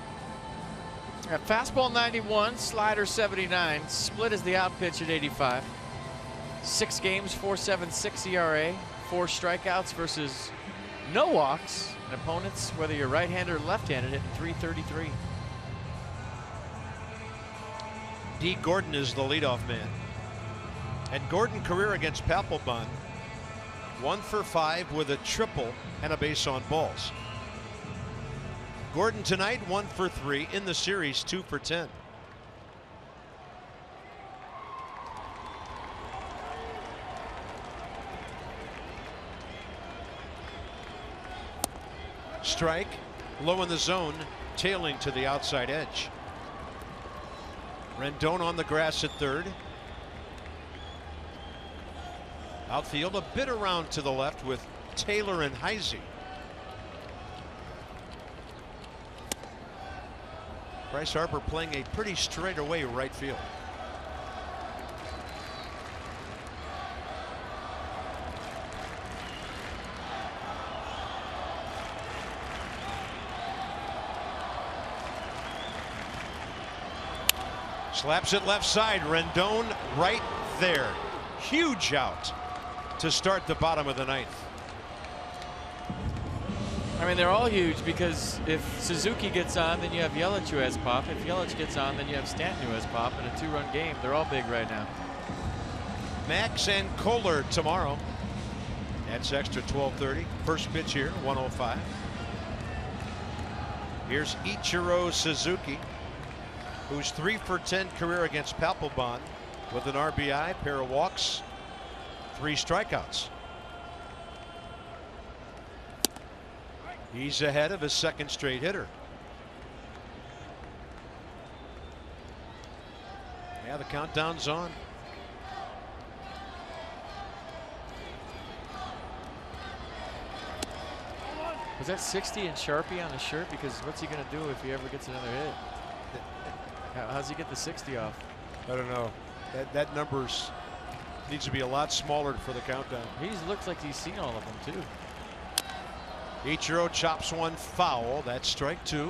Fastball 91, slider 79, split is the out pitch at 85. 6 games, 4.76 ERA, 4 strikeouts versus no walks. And opponents, whether you're right-handed or left-handed, hitting .333. D. Gordon is the leadoff man. And Gordon career against Papelbon, 1 for 5 with a triple and a base on balls. Gordon tonight 1 for 3 in the series, 2 for 10. Strike, low in the zone, tailing to the outside edge. Rendon on the grass at third. Outfield a bit around to the left with Taylor and Heisey. Bryce Harper playing a pretty straightaway right field. Slaps it left side. Rendon right there. Huge out to start the bottom of the ninth. I mean, they're all huge because if Suzuki gets on, then you have Yelich who has pop. If Yelich gets on, then you have Stanton who has pop. In a 2-run game, they're all big right now. Max and Kohler tomorrow. That's extra 12:30. First pitch here, 105. Here's Ichiro Suzuki, who's 3 for 10 career against Papelbon with an RBI, pair of walks, 3 strikeouts. He's ahead of his second straight hitter. Yeah, the countdown's on. Was that 60 in Sharpie on his shirt? Because what's he going to do if he ever gets another hit? How's he get the 60 off? I don't know. That number's needs to be a lot smaller for the countdown. He looks like he's seen all of them too. Ichiro chops one foul. That's strike 2.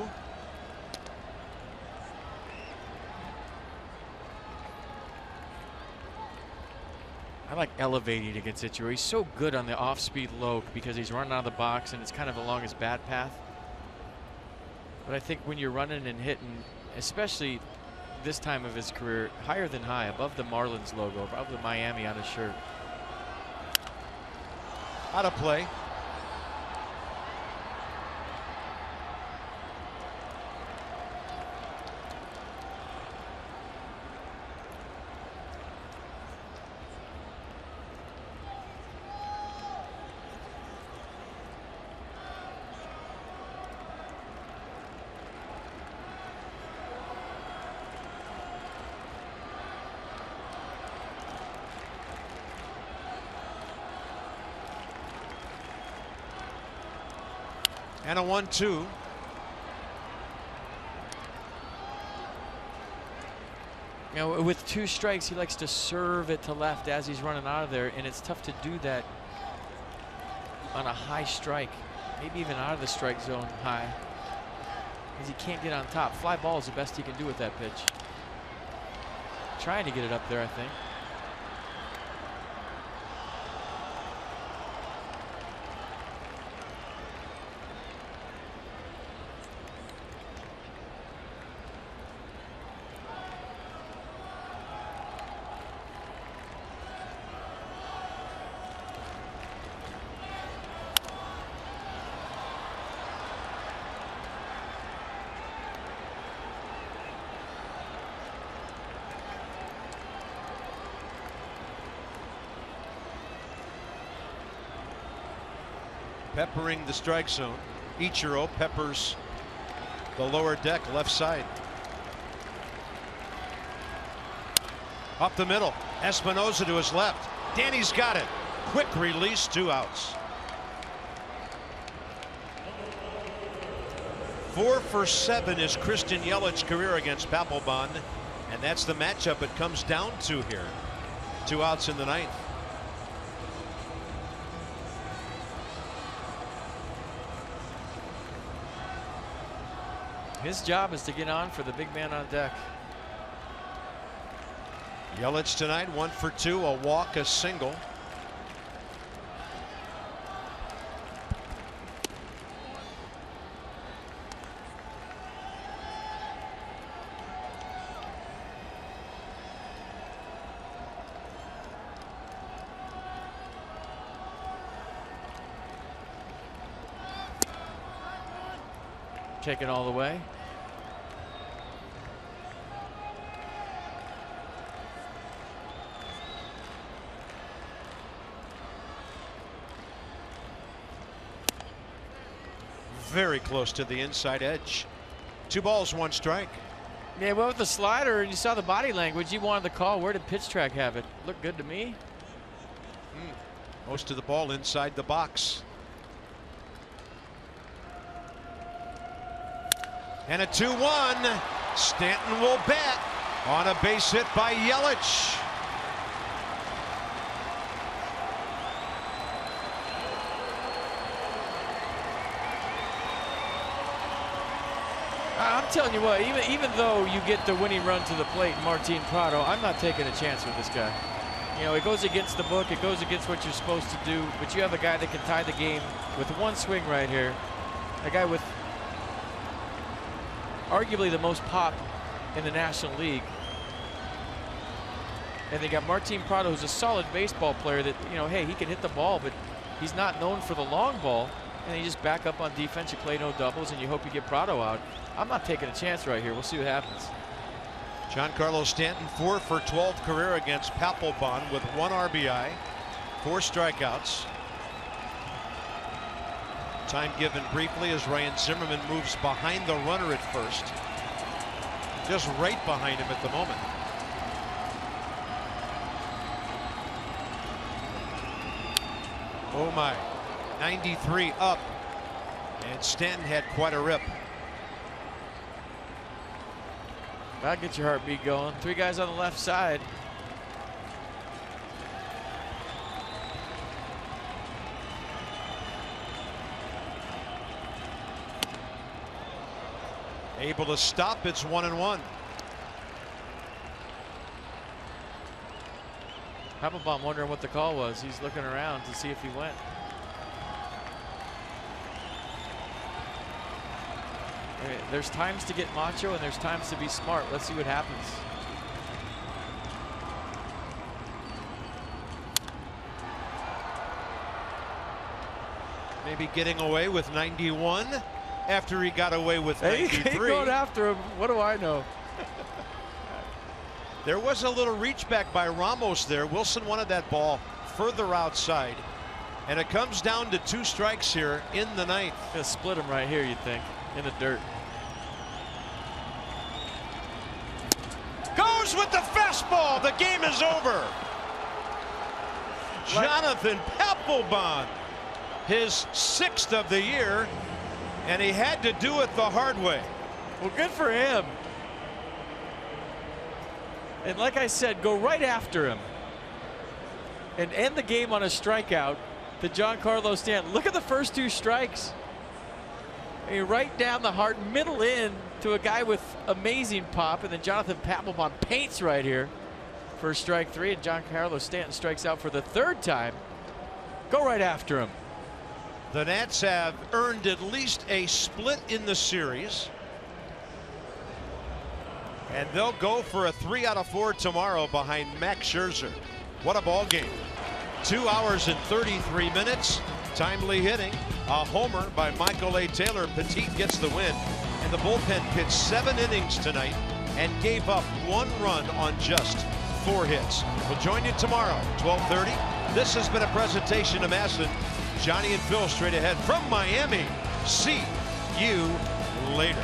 I like elevating against Ichiro. He's so good on the off-speed low because he's running out of the box and it's kind of along his bat path. But I think when you're running and hitting, especially this time of his career, higher than high, above the Marlins logo, above the Miami on his shirt. Out of play. And a 1-2. You know, with 2 strikes, he likes to serve it to left as he's running out of there, and it's tough to do that on a high strike, maybe even out of the strike zone high, because he can't get on top. Fly ball is the best he can do with that pitch. Trying to get it up there, I think. Peppering the strike zone. Ichiro peppers the lower deck left side. Up the middle. Espinosa to his left. Danny's got it. Quick release, 2 outs. 4 for 7 is Christian Yelich's career against Papelbon, and that's the matchup it comes down to here. 2 outs in the ninth. His job is to get on for the big man on deck. Yelich tonight 1 for 2, a walk, a single. Take it all the way. very close to the inside edge. 2 balls, 1 strike. Yeah, well, with the slider, and you saw the body language, he wanted the call. Where did pitch track have it? Looked good to me. Most of the ball inside the box. And a 2-1. Stanton will bat on a base hit by Yelich. I'm telling you what, even though you get the winning run to the plate, Martin Prado, I'm not taking a chance with this guy. You know, it goes against the book, it goes against what you're supposed to do, but you have a guy that can tie the game with 1 swing right here. A guy with arguably the most pop in the National League. And they got Martin Prado, who's a solid baseball player that, you know, hey, he can hit the ball, but he's not known for the long ball. And you just back up on defense, you play no doubles, and you hope you get Prado out. I'm not taking a chance right here. We'll see what happens. Giancarlo Stanton 4 for 12 career against Papelbon with 1 RBI, 4 strikeouts. Time given briefly as Ryan Zimmerman moves behind the runner at first. Just right behind him at the moment. Oh my, 93 up, and Stanton had quite a rip. That'll get your heartbeat going. 3 guys on the left side. Able to stop. It's 1-1. Papelbon wondering what the call was. He's looking around to see if he went. There's times to get macho and there's times to be smart. Let's see what happens. Maybe getting away with 91 after he got away with 93. Hey, going after him. What do I know? There was a little reach back by Ramos there. Wilson wanted that ball further outside. And it comes down to 2 strikes here in the 9th. Gonna split him right here, you'd think, in the dirt. Goes with the fastball. The game is over. Jonathan Papelbon, his 6th of the year, and he had to do it the hard way. Well, good for him. And like I said, go right after him and end the game on a strikeout to Giancarlo Stanton. Look at the first 2 strikes. I mean, right down the heart, middle in to a guy with amazing pop, and then Jonathan Papelbon paints right here for strike 3, and Giancarlo Stanton strikes out for the 3rd time. Go right after him. The Nats have earned at least a split in the series. And they'll go for a 3 out of 4 tomorrow behind Max Scherzer. What a ball game. 2 hours and 33 minutes. Timely hitting. A homer by Michael A. Taylor. Petit gets the win. And the bullpen pitched 7 innings tonight and gave up 1 run on just 4 hits. We'll join you tomorrow, 12:30. This has been a presentation of Masson. Johnny and Phil straight ahead from Miami. See you later.